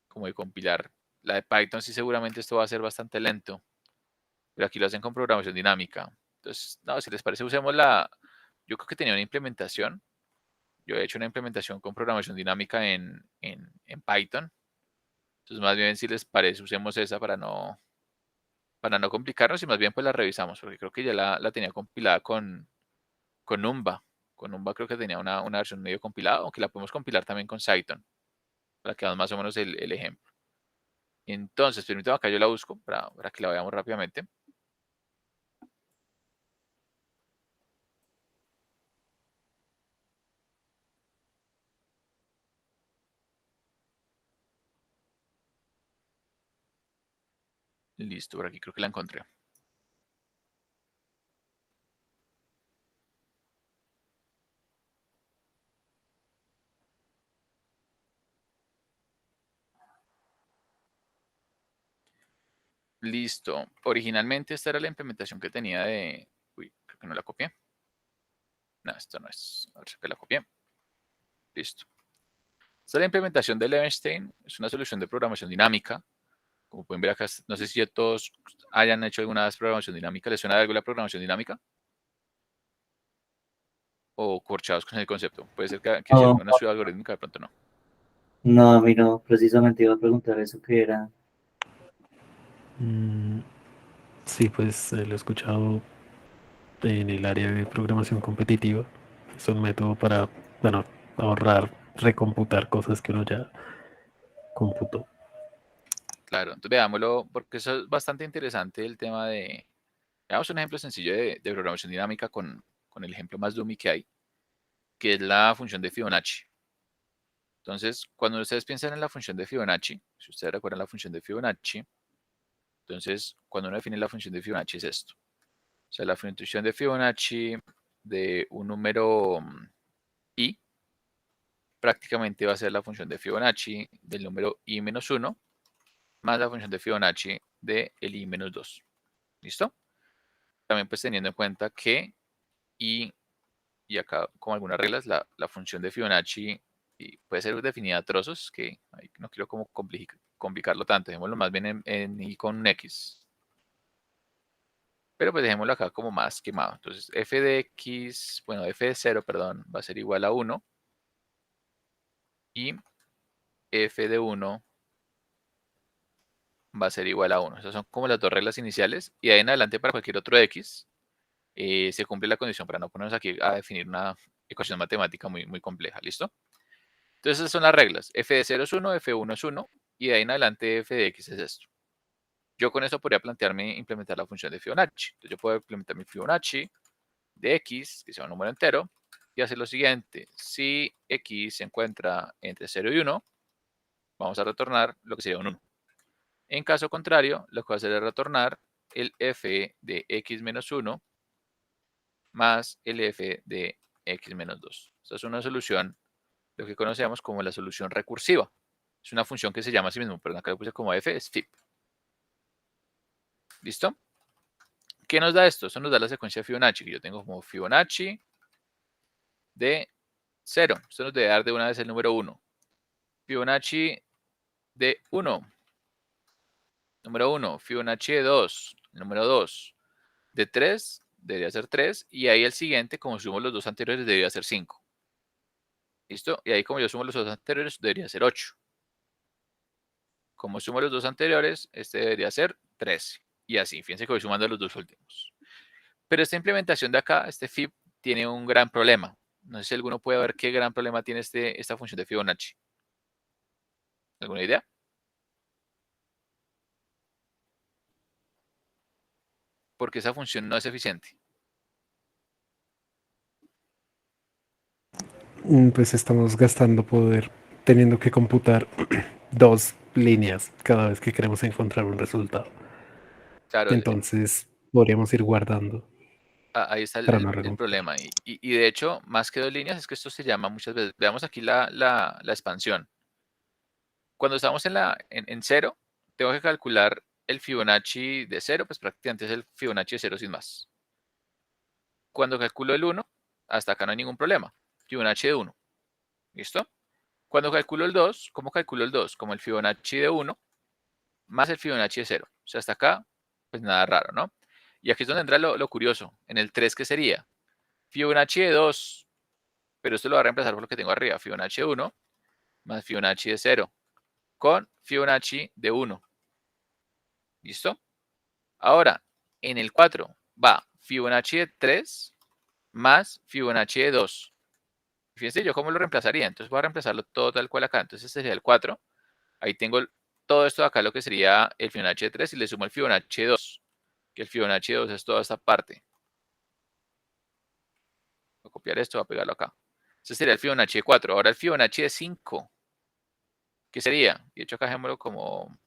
como de compilar. La de Python sí seguramente esto va a ser bastante lento. Pero aquí lo hacen con programación dinámica. Entonces, no, si les parece, usemos yo creo que tenía una implementación. Yo he hecho una implementación con programación dinámica en Python. Entonces, más bien, si les parece, usemos esa para no complicarnos y más bien pues la revisamos, porque creo que ya la tenía compilada con Numba. Con Numba creo que tenía una versión medio compilada, aunque la podemos compilar también con Cython, para que veamos más o menos el ejemplo. Entonces, permítame acá yo la busco para que la veamos rápidamente. Listo, por aquí creo que la encontré. Listo. Originalmente esta era la implementación que tenía de... Uy, creo que no la copié. No, esto no es. A ver si que la copié. Listo. Esta es la implementación de Levenstein. Es una solución de programación dinámica. Como pueden ver acá, no sé si todos hayan hecho alguna vez programación dinámica. ¿Les suena de algo la programación dinámica? ¿O corchados con el concepto? Puede ser que si No, alguna ciudad algorítmica, de pronto no. no, a mí no, precisamente iba a preguntar eso que era. Mm, sí, pues lo he escuchado en el área de programación competitiva. Es un método para, bueno, ahorrar, recomputar cosas que uno ya computó. Claro, entonces veámoslo, porque eso es bastante interesante el tema de... Veamos un ejemplo sencillo de programación dinámica con el ejemplo más dummy que hay, que es la función de Fibonacci. Entonces, cuando ustedes piensan en la función de Fibonacci, si ustedes recuerdan la función de Fibonacci, entonces, cuando uno define la función de Fibonacci es esto. O sea, la función de Fibonacci de un número i prácticamente va a ser la función de Fibonacci del número i menos 1 más la función de Fibonacci de el i menos 2. ¿Listo? También pues teniendo en cuenta que y acá con algunas reglas, la función de Fibonacci puede ser definida a trozos, que no quiero como complicarlo tanto, dejémoslo más bien en i con un x. Pero pues dejémoslo acá como más quemado. Entonces f de x, bueno, f de 0, perdón, va a ser igual a 1 y f de 1 va a ser igual a 1. Esas son como las dos reglas iniciales y de ahí en adelante para cualquier otro x se cumple la condición para no ponernos aquí a definir una ecuación matemática muy, muy compleja. ¿Listo? Entonces esas son las reglas. F de 0 es 1, F1 es 1 y de ahí en adelante f de x es esto. Yo con eso podría plantearme implementar la función de Fibonacci. Entonces yo puedo implementar mi Fibonacci de x, que sea un número entero, y hacer lo siguiente. Si x se encuentra entre 0 y 1, vamos a retornar lo que sería un 1. En caso contrario, lo que va a hacer es retornar el f de x menos 1 más el f de x menos 2. Esta es una solución, lo que conocemos como la solución recursiva. Es una función que se llama así mismo, pero acá lo puse como f, es fib. ¿Listo? ¿Qué nos da esto? Eso nos da la secuencia de Fibonacci, que yo tengo como Fibonacci de 0. Esto nos debe dar de una vez el número 1. Fibonacci de 1. Número 1. Fibonacci de 2. Número 2. De 3 debería ser 3. Y ahí el siguiente, como sumo los dos anteriores, debería ser 5. ¿Listo? Y ahí como yo sumo los dos anteriores, debería ser 8. Como sumo los dos anteriores, este debería ser 13. Y así, fíjense que voy sumando los dos últimos. Pero esta implementación de acá, este fib, tiene un gran problema. No sé si alguno puede ver qué gran problema tiene esta función de Fibonacci. ¿Alguna idea? Porque esa función no es eficiente. Pues estamos gastando poder teniendo que computar dos líneas cada vez que queremos encontrar un resultado. Claro, Entonces podríamos ir guardando ahí está para no el recomputar. problema. Y de hecho, más que dos líneas, es que esto se llama muchas veces. Veamos aquí la expansión. Cuando estamos en 0, tengo que calcular el Fibonacci de 0, pues prácticamente es el Fibonacci de 0 sin más. Cuando calculo el 1, hasta acá no hay ningún problema. Fibonacci de 1. ¿Listo? Cuando calculo el 2, ¿cómo calculo el 2? Como el Fibonacci de 1 más el Fibonacci de 0. O sea, hasta acá, pues nada raro, ¿no? Y aquí es donde entra lo curioso. En el 3, ¿qué sería? Fibonacci de 2, pero esto lo voy a reemplazar por lo que tengo arriba. Fibonacci de 1 más Fibonacci de 0 con Fibonacci de 1. ¿Listo? Ahora, en el 4 va Fibonacci de 3 más Fibonacci de 2. Fíjense yo cómo lo reemplazaría. Entonces voy a reemplazarlo todo tal cual acá. Entonces este sería el 4. Ahí tengo todo esto de acá, lo que sería el Fibonacci de 3 y le sumo el Fibonacci de 2. Que el Fibonacci de 2 es toda esta parte. Voy a copiar esto, voy a pegarlo acá. Ese sería el Fibonacci de 4. Ahora el Fibonacci de 5. ¿Qué sería? De hecho acá dejémoslo como...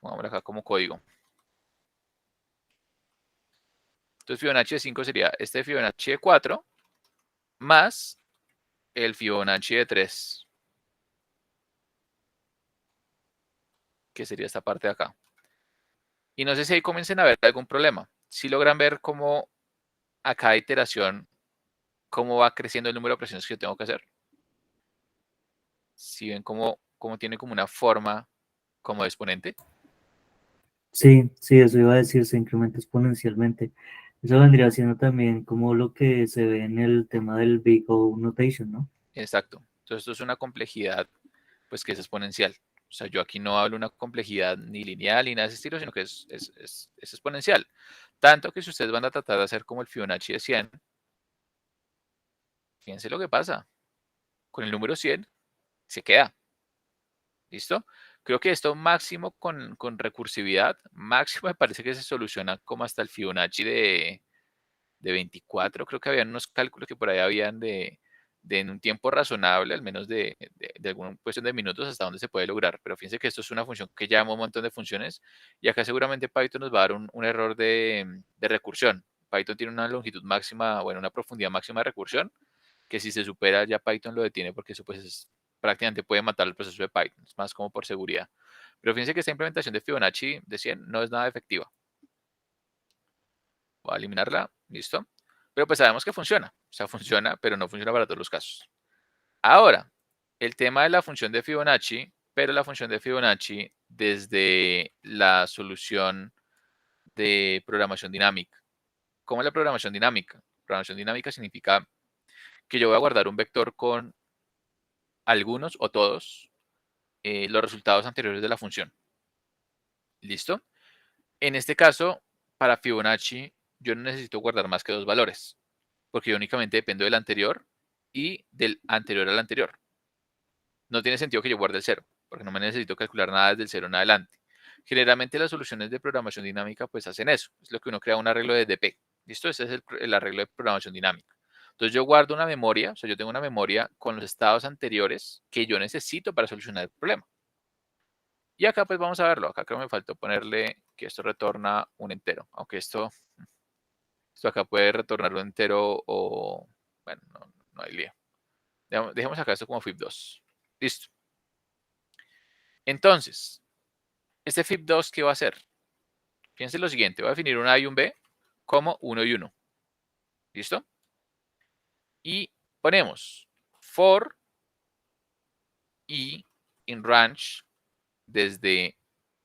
Pongámoslo acá como código. Entonces Fibonacci de 5 sería este Fibonacci de 4 más el Fibonacci de 3. Que sería esta parte de acá. Y no sé si ahí comiencen a ver algún problema. si logran ver cómo a cada iteración, cómo va creciendo el número de operaciones que yo tengo que hacer. Si ven cómo tiene como una forma como de exponente. Sí, sí, eso iba a decir, se incrementa exponencialmente. Eso vendría siendo también como lo que se ve en el tema del Big O Notation, ¿no? Exacto. Entonces esto es una complejidad pues que es exponencial. O sea, yo aquí no hablo de una complejidad ni lineal ni nada de ese estilo, sino que es exponencial. Tanto que si ustedes van a tratar de hacer como el Fibonacci de 100, fíjense lo que pasa. Con el número 100 se queda. ¿Listo? Creo que esto máximo con recursividad, máximo me parece que se soluciona como hasta el Fibonacci de 24. Creo que habían unos cálculos que por ahí habían de en un tiempo razonable, al menos de alguna cuestión de minutos, hasta dónde se puede lograr. Pero fíjense que esto es una función que llama un montón de funciones y acá seguramente Python nos va a dar un error de recursión. Python tiene una longitud máxima, bueno, una profundidad máxima de recursión, que si se supera ya Python lo detiene porque eso pues prácticamente puede matar el proceso de Python, es más como por seguridad. Pero fíjense que esta implementación de Fibonacci de 100 no es nada efectiva. Voy a eliminarla, listo. Pero pues sabemos que funciona, o sea, funciona, pero no funciona para todos los casos. Ahora, el tema de la función de Fibonacci, pero la función de Fibonacci desde la solución de programación dinámica. ¿Cómo es la programación dinámica? Programación dinámica significa que yo voy a guardar un vector con algunos o todos los resultados anteriores de la función. ¿Listo? En este caso, para Fibonacci, yo no necesito guardar más que dos valores, porque yo únicamente dependo del anterior y del anterior al anterior. No tiene sentido que yo guarde el cero, porque no me necesito calcular nada desde el cero en adelante. Generalmente las soluciones de programación dinámica pues hacen eso. Es lo que uno crea un arreglo de DP. ¿Listo? Ese es el arreglo de programación dinámica. Entonces yo guardo una memoria, o sea, yo tengo una memoria con los estados anteriores que yo necesito para solucionar el problema. Y acá pues vamos a verlo. Acá creo que me faltó ponerle que esto retorna un entero. Aunque esto acá puede retornar un entero o... Bueno, no hay lío. Dejemos acá esto como fib2. Listo. Entonces, este fib2, ¿qué va a hacer? Fíjense lo siguiente. Voy a definir un A y un B como 1 y 1. ¿Listo? Y ponemos for y in range desde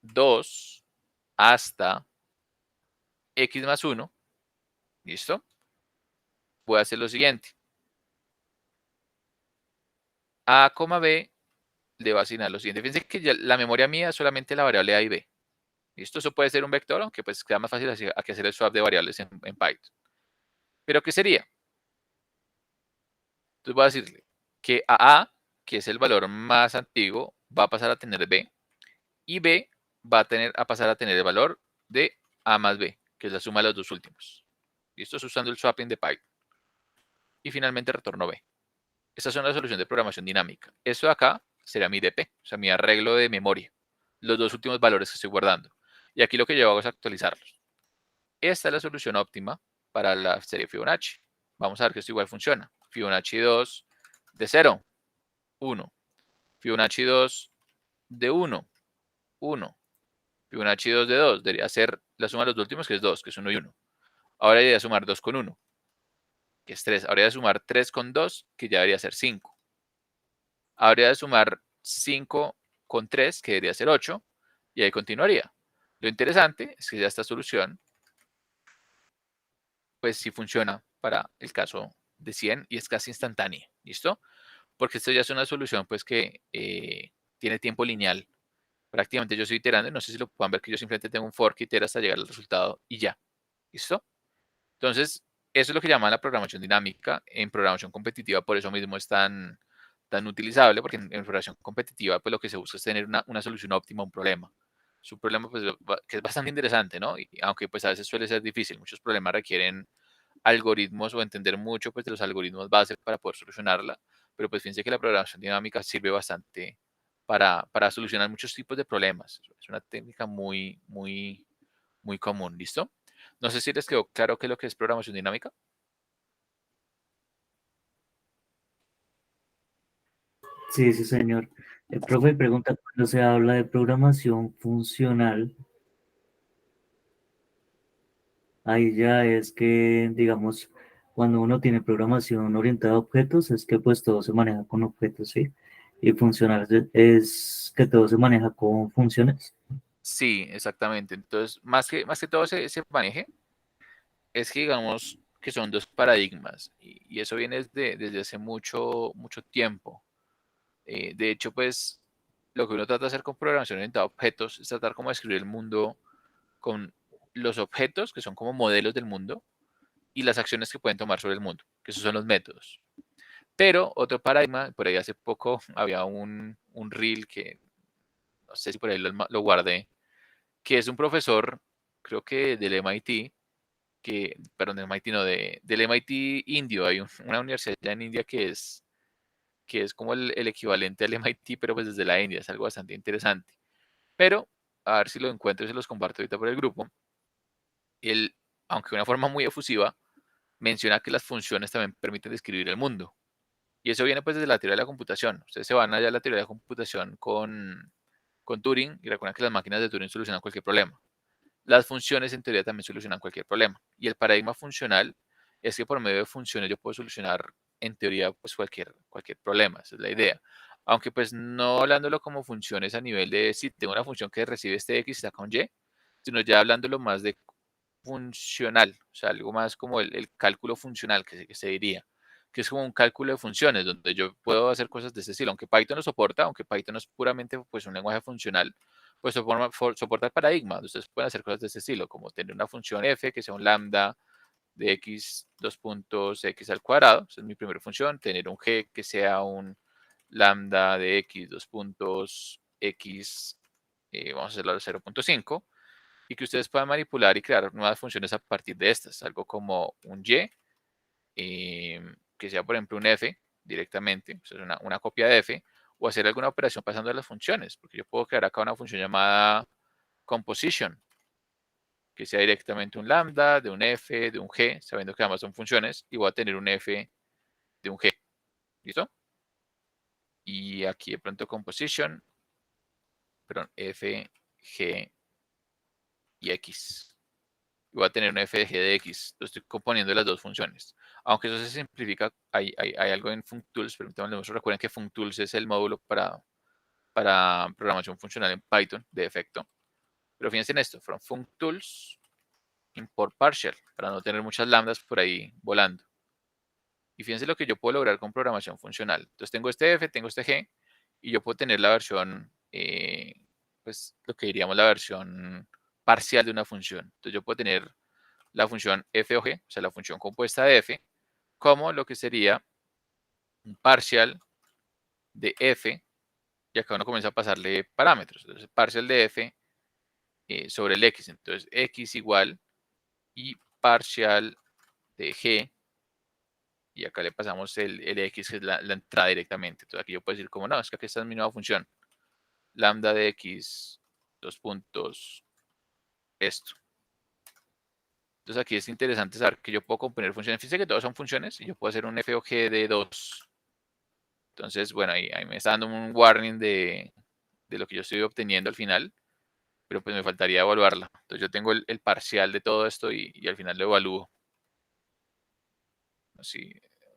2 hasta x más 1. ¿Listo? Voy a hacer lo siguiente. A, B le va a asignar lo siguiente. Fíjense que la memoria mía es solamente la variable A y B. ¿Listo? Eso puede ser un vector, aunque pues queda más fácil así, que hacer el swap de variables en Python. ¿Pero qué sería? Entonces voy a decirle que A, que es el valor más antiguo, va a pasar a tener B. Y B va a pasar a tener el valor de A más B, que es la suma de los dos últimos. ¿Listo? Es usando el swapping de Python. Y finalmente retorno B. Esta es una solución de programación dinámica. Esto de acá será mi DP, o sea, mi arreglo de memoria. Los dos últimos valores que estoy guardando. Y aquí lo que yo hago es actualizarlos. Esta es la solución óptima para la serie Fibonacci. Vamos a ver que esto igual funciona. Fibonacci 2 de 0, 1. Fibonacci 2 de 1, 1. Fibonacci 2 de 2. Debería ser la suma de los dos últimos, que es 2, que es 1 y 1. Ahora debería sumar 2 con 1, que es 3. Ahora debería sumar 3 con 2, que ya debería ser 5. Habría de sumar 5 con 3, que debería ser 8, y ahí continuaría. Lo interesante es que ya esta solución, pues sí funciona para el caso de 100 y es casi instantánea, ¿listo? Porque esto ya es una solución pues que tiene tiempo lineal. Prácticamente yo estoy iterando, no sé si lo puedan ver que yo simplemente tengo un for que itera hasta llegar al resultado y ya, ¿listo? Entonces, eso es lo que llaman la programación dinámica. En programación competitiva, por eso mismo es tan utilizable, porque en programación competitiva, pues lo que se busca es tener una solución óptima a un problema. Es un problema pues, que es bastante interesante, ¿no? Y aunque pues a veces suele ser difícil, muchos problemas requieren algoritmos o entender mucho pues de los algoritmos base para poder solucionarla, pero pues fíjense que la programación dinámica sirve bastante para solucionar muchos tipos de problemas. Es una técnica muy común, ¿listo? No sé si les quedó claro qué es lo que es programación dinámica. Sí, sí, señor. El profe pregunta, cuando se habla de programación funcional, Ahí ya es que, digamos, cuando uno tiene programación orientada a objetos, es que pues todo se maneja con objetos, ¿sí? Y funcional es que todo se maneja con funciones. Sí, exactamente. Entonces, más que todo se maneje, es que digamos que son dos paradigmas y eso viene desde hace mucho, mucho tiempo. De hecho, pues lo que uno trata de hacer con programación orientada a objetos es tratar como de escribir el mundo con los objetos, que son como modelos del mundo, y las acciones que pueden tomar sobre el mundo, que esos son los métodos. Pero otro paradigma, por ahí hace poco había un reel que no sé si por ahí lo guardé, que es un profesor, creo que del MIT, perdón, del MIT no, del MIT indio, hay una universidad allá en India que es como el equivalente al MIT, pero pues desde la India, es algo bastante interesante. Pero, a ver si lo encuentro y se los comparto ahorita por el grupo. Él, aunque de una forma muy efusiva, menciona que las funciones también permiten describir el mundo. Y eso viene pues desde la teoría de la computación. Ustedes se van allá a la teoría de la computación con Turing y recuerdan que las máquinas de Turing solucionan cualquier problema. Las funciones en teoría también solucionan cualquier problema. Y el paradigma funcional es que por medio de funciones yo puedo solucionar en teoría pues cualquier problema. Esa es la idea. Aunque pues no hablándolo como funciones a nivel de si tengo una función que recibe este X y saca un Y, sino ya hablándolo más de funcional, o sea, algo más como el cálculo funcional que se diría, que es como un cálculo de funciones, donde yo puedo hacer cosas de ese estilo, aunque Python lo soporta, aunque Python es puramente pues, un lenguaje funcional, pues soporta el paradigma, ustedes pueden hacer cosas de ese estilo, como tener una función f que sea un lambda de x dos puntos x al cuadrado, esa es mi primera función, tener un g que sea un lambda de x dos puntos x, vamos a hacerlo a 0.5, y que ustedes puedan manipular y crear nuevas funciones a partir de estas, algo como un y, que sea por ejemplo un f directamente, o sea, una copia de f, o hacer alguna operación pasando de las funciones, porque yo puedo crear acá una función llamada composition, que sea directamente un lambda, de un f, de un g, sabiendo que ambas son funciones, y voy a tener un f de un g, ¿listo? Y aquí de pronto composition, perdón, f, g y x. Y voy a tener un f de g de x. Lo estoy componiendo de las dos funciones. Aunque eso se simplifica, hay algo en FuncTools, permítanme, recuerden que FuncTools es el módulo para programación funcional en Python, de efecto. Pero fíjense en esto, from FuncTools, import partial, para no tener muchas lambdas por ahí volando. Y fíjense lo que yo puedo lograr con programación funcional. Entonces tengo este f, tengo este g, y yo puedo tener la versión, pues lo que diríamos la versión parcial de una función. Entonces yo puedo tener la función f o g, o sea, la función compuesta de f, como lo que sería un parcial de f, y acá uno comienza a pasarle parámetros. Entonces, parcial de f sobre el x. Entonces, x igual y parcial de g, y acá le pasamos el x, que es la entrada directamente. Entonces, aquí yo puedo decir como, no, es que aquí esta es mi nueva función. Lambda de x, dos puntos, esto. Entonces, aquí es interesante saber que yo puedo componer funciones. Fíjense que todas son funciones y yo puedo hacer un f o g de 2. Entonces, bueno, ahí me está dando un warning de lo que yo estoy obteniendo al final, pero pues me faltaría evaluarla. Entonces yo tengo el parcial de todo esto y al final lo evalúo. Así,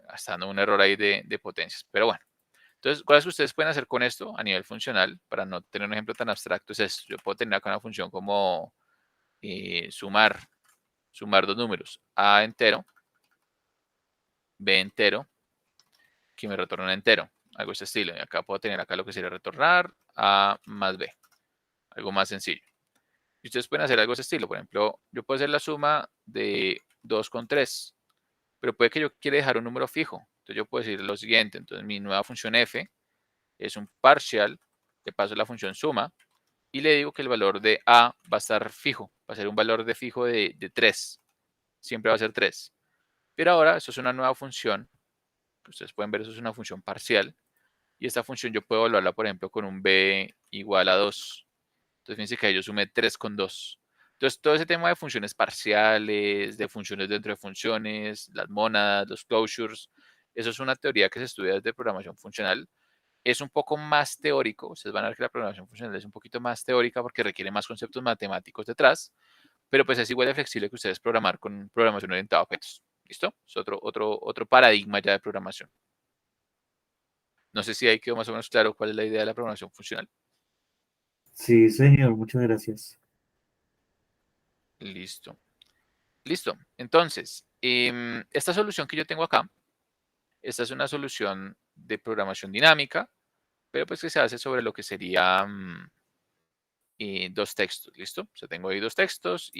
hasta dando un error ahí de potencias. Pero bueno, entonces, cosas que ustedes pueden hacer con esto a nivel funcional, para no tener un ejemplo tan abstracto, es esto. Yo puedo tener acá una función como sumar dos números, a entero, b entero, que me retorna un entero, algo de este estilo. Y acá puedo tener acá lo que sería retornar a más b, algo más sencillo. Y ustedes pueden hacer algo de ese estilo. Por ejemplo, yo puedo hacer la suma de 2 con 3, pero puede que yo quiera dejar un número fijo. Entonces yo puedo decir lo siguiente. Entonces mi nueva función f es un parcial, le paso la función suma y le digo que el valor de a va a estar fijo, va a ser un valor de fijo de 3. Siempre va a ser 3. Pero ahora eso es una nueva función, que ustedes pueden ver, eso es una función parcial. Y esta función yo puedo evaluarla, por ejemplo, con un b igual a 2. Entonces fíjense que yo sumé 3 con 2. Entonces todo ese tema de funciones parciales, de funciones dentro de funciones, las mónadas, los closures, eso es una teoría que se estudia desde programación funcional. Es un poco más teórico, ustedes van a ver que la programación funcional es un poquito más teórica porque requiere más conceptos matemáticos detrás, pero pues es igual de flexible que ustedes programar con programación orientada a objetos. ¿Listo? Es otro paradigma ya de programación. No sé si ahí quedó más o menos claro cuál es la idea de la programación funcional. Sí, señor, muchas gracias. Listo. Listo. Entonces, esta solución que yo tengo acá, esta es una solución de programación dinámica, pero pues que se hace sobre lo que sería dos textos, ¿listo? O sea, tengo ahí dos textos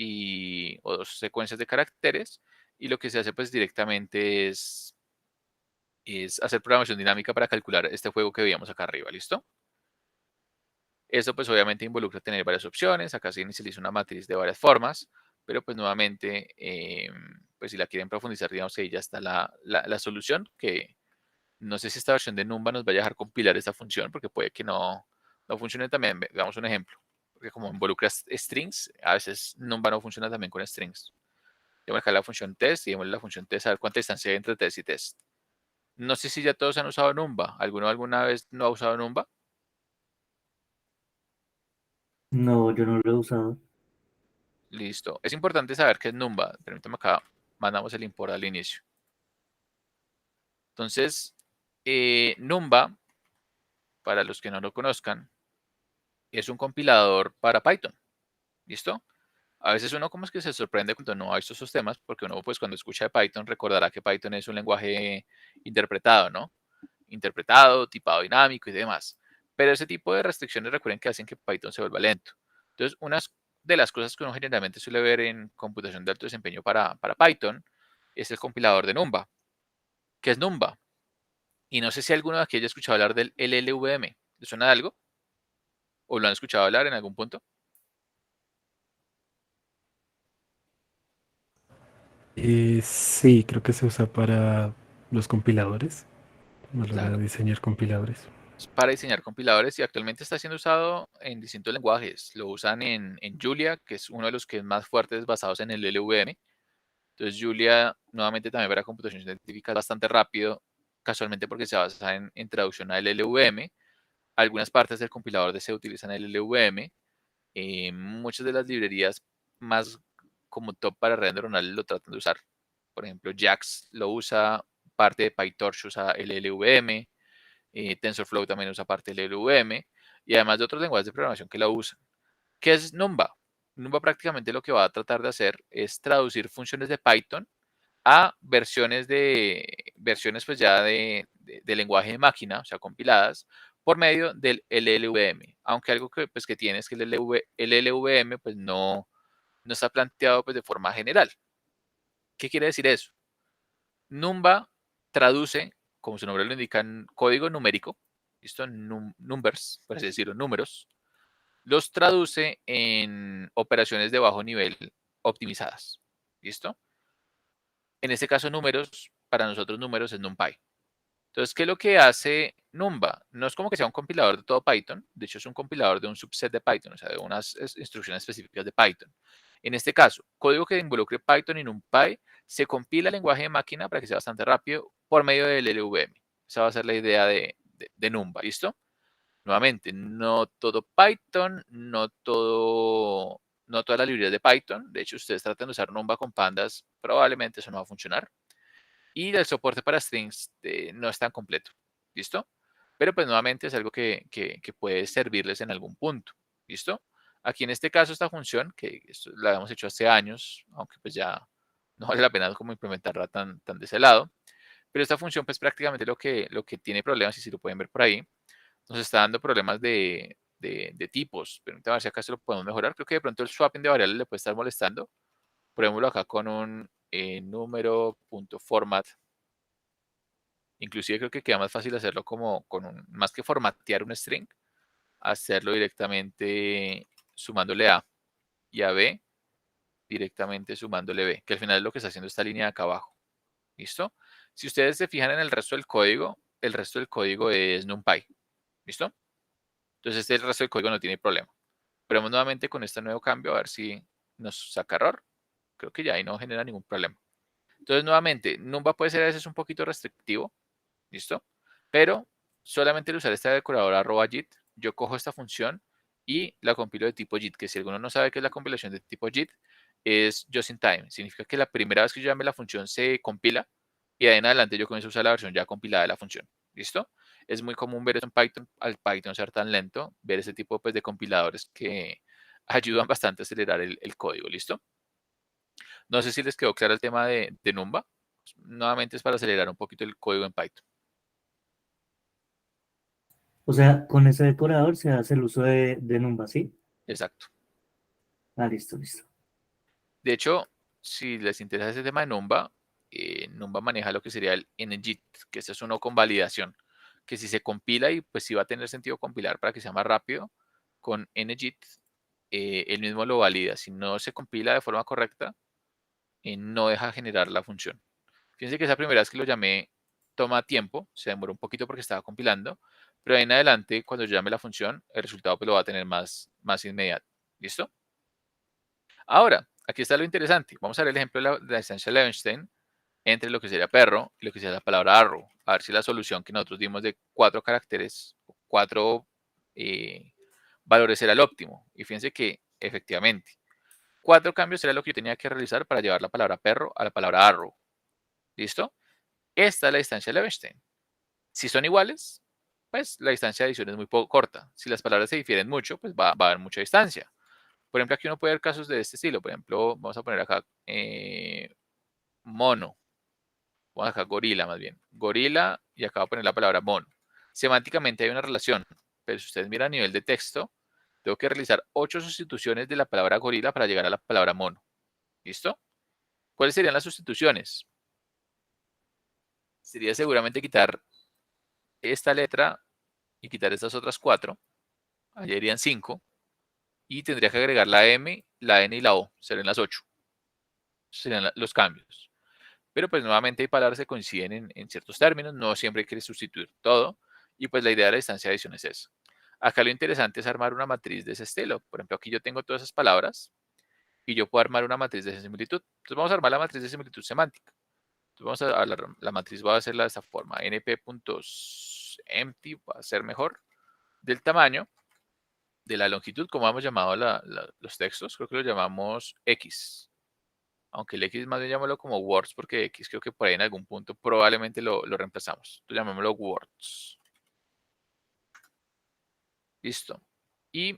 o dos secuencias de caracteres, y lo que se hace pues directamente es hacer programación dinámica para calcular este juego que veíamos acá arriba, ¿listo? Esto pues obviamente involucra tener varias opciones, acá se inicializa una matriz de varias formas, pero pues nuevamente, pues si la quieren profundizar, digamos que ahí ya está la solución, que no sé si esta versión de Numba nos vaya a dejar compilar esta función, porque puede que no funcione también. Veamos un ejemplo, porque como involucra strings, a veces Numba no funciona también con strings. Démosle acá la función test y démosle la función test a ver cuánta distancia hay entre test y test. No sé si ya todos han usado Numba. ¿Alguno alguna vez no ha usado Numba? No, yo no lo he usado. Listo. Es importante saber qué es Numba. Permítame acá, mandamos el import al inicio. Entonces, Numba, para los que no lo conozcan, es un compilador para Python. ¿Listo? A veces uno como es que se sorprende cuando no ha visto esos temas, porque uno pues cuando escucha de Python recordará que Python es un lenguaje interpretado, ¿no? Interpretado, tipado dinámico y demás. Pero ese tipo de restricciones recuerden que hacen que Python se vuelva lento. Entonces, una de las cosas que uno generalmente suele ver en computación de alto desempeño para Python es el compilador de Numba. ¿Qué es Numba? Y no sé si alguno de aquí haya escuchado hablar del LLVM. ¿Le suena de algo? ¿O lo han escuchado hablar en algún punto? Sí, creo que se usa para los compiladores, a la hora de Claro. diseñar compiladores. Para diseñar compiladores y actualmente está siendo usado en distintos lenguajes. Lo usan en Julia, que es uno de los que es más fuertes basados en el LLVM. Entonces Julia, nuevamente también para computación científica, es bastante rápido, casualmente porque se basa en traducción a LLVM. Algunas partes del compilador de C utilizan el LLVM. Muchas de las librerías más como top para redes neuronales lo tratan de usar. Por ejemplo, JAX lo usa, parte de PyTorch usa el LLVM. TensorFlow también usa parte del LLVM y además de otros lenguajes de programación que la usan. ¿Qué es Numba? Numba prácticamente lo que va a tratar de hacer es traducir funciones de Python a versiones pues ya de lenguaje de máquina, o sea, compiladas por medio del LLVM. Aunque algo que, pues, que tiene es que el LLVM pues no está planteado pues de forma general. ¿Qué quiere decir eso? Numba traduce, como su nombre lo indica, código numérico, ¿listo? Numbers, por así decirlo, números, los traduce en operaciones de bajo nivel optimizadas, ¿listo? En este caso, números, para nosotros números es NumPy. Entonces, ¿qué es lo que hace Numba? No es como que sea un compilador de todo Python, de hecho es un compilador de un subset de Python, o sea, de unas instrucciones específicas de Python. En este caso, código que involucre Python y NumPy se compila al lenguaje de máquina para que sea bastante rápido por medio del LLVM. Esa va a ser la idea de Numba, ¿listo? Nuevamente, no todo Python, no todas las librerías de Python. De hecho, ustedes tratan de usar Numba con pandas, probablemente eso no va a funcionar. Y el soporte para strings no es tan completo. ¿Listo? Pero pues nuevamente es algo que puede servirles en algún punto. ¿Listo? Aquí en este caso esta función, que esto la habíamos hecho hace años, aunque pues ya no vale la pena como implementarla tan de ese lado. Pero esta función pues prácticamente lo que tiene problemas, y si lo pueden ver por ahí, nos está dando problemas de tipos. Permítame ver si acá se lo podemos mejorar. Creo que de pronto el swapping de variables le puede estar molestando. Probémoslo acá con un número.format. Inclusive creo que queda más fácil hacerlo como más que formatear un string, hacerlo directamente sumándole A y a B directamente sumándole B, que al final es lo que está haciendo esta línea de acá abajo. ¿Listo? Si ustedes se fijan en el resto del código es NumPy. ¿Listo? Entonces el resto del código no tiene problema. Probemos nuevamente con este nuevo cambio a ver si nos saca error. Creo que ya ahí no genera ningún problema. Entonces nuevamente, Numba puede ser a veces un poquito restrictivo. ¿Listo? Pero solamente al usar esta decoradora @JIT, yo cojo esta función y la compilo de tipo JIT, que si alguno no sabe qué es la compilación de tipo JIT, es just in time. Significa que la primera vez que yo llame la función se compila y de ahí en adelante yo comienzo a usar la versión ya compilada de la función. ¿Listo? Es muy común ver eso en Python, al Python ser tan lento, ver ese tipo pues, de compiladores que ayudan bastante a acelerar el código. ¿Listo? No sé si les quedó claro el tema de Numba. Nuevamente es para acelerar un poquito el código en Python. O sea, con ese decorador se hace el uso de Numba, ¿sí? Exacto. Ah, listo, listo. De hecho, si les interesa ese tema de Numba, Numba maneja lo que sería el ngit, que es uno con validación, que si se compila y pues sí va a tener sentido compilar para que sea más rápido, con ngit él mismo lo valida. Si no se compila de forma correcta, no deja generar la función. Fíjense que esa primera vez que lo llamé toma tiempo, se demoró un poquito porque estaba compilando, pero ahí en adelante, cuando yo llame la función, el resultado pues, lo va a tener más inmediato. ¿Listo? Ahora, aquí está lo interesante. Vamos a ver el ejemplo de la instancia Levenstein entre lo que sería perro y lo que sería la palabra arrow. A ver si la solución que nosotros dimos de 4 caracteres, 4 valores era el óptimo. Y fíjense que efectivamente, 4 cambios era lo que yo tenía que realizar para llevar la palabra perro a la palabra arrow. ¿Listo? Esta es la distancia de Levenstein. Si son iguales, pues la distancia de adición es muy corta. Si las palabras se difieren mucho, pues va a haber mucha distancia. Por ejemplo, aquí uno puede ver casos de este estilo. Por ejemplo, vamos a poner acá mono. Vamos acá gorila más bien. Gorila y acá voy a poner la palabra mono. Semánticamente hay una relación, pero si ustedes miran a nivel de texto, tengo que realizar 8 sustituciones de la palabra gorila para llegar a la palabra mono. ¿Listo? ¿Cuáles serían las sustituciones? Sería seguramente quitar esta letra y quitar estas otras 4. Allí irían 5. Y tendría que agregar la M, la N y la O. Serían las 8. Serían los cambios. Pero pues nuevamente hay palabras que coinciden en ciertos términos. No siempre hay que sustituir todo. Y pues la idea de la distancia de adición es eso. Acá lo interesante es armar una matriz de ese estilo. Por ejemplo, aquí yo tengo todas esas palabras y yo puedo armar una matriz de similitud. Entonces vamos a armar la matriz de similitud semántica. Entonces vamos a la matriz, voy a hacerla de esta forma. np.empty va a ser mejor. Del tamaño, de la longitud, como hemos llamado los textos, creo que lo llamamos X. Aunque el X más bien llamémoslo como words, porque X creo que por ahí en algún punto probablemente lo reemplazamos. Entonces llamémoslo words. Listo. Y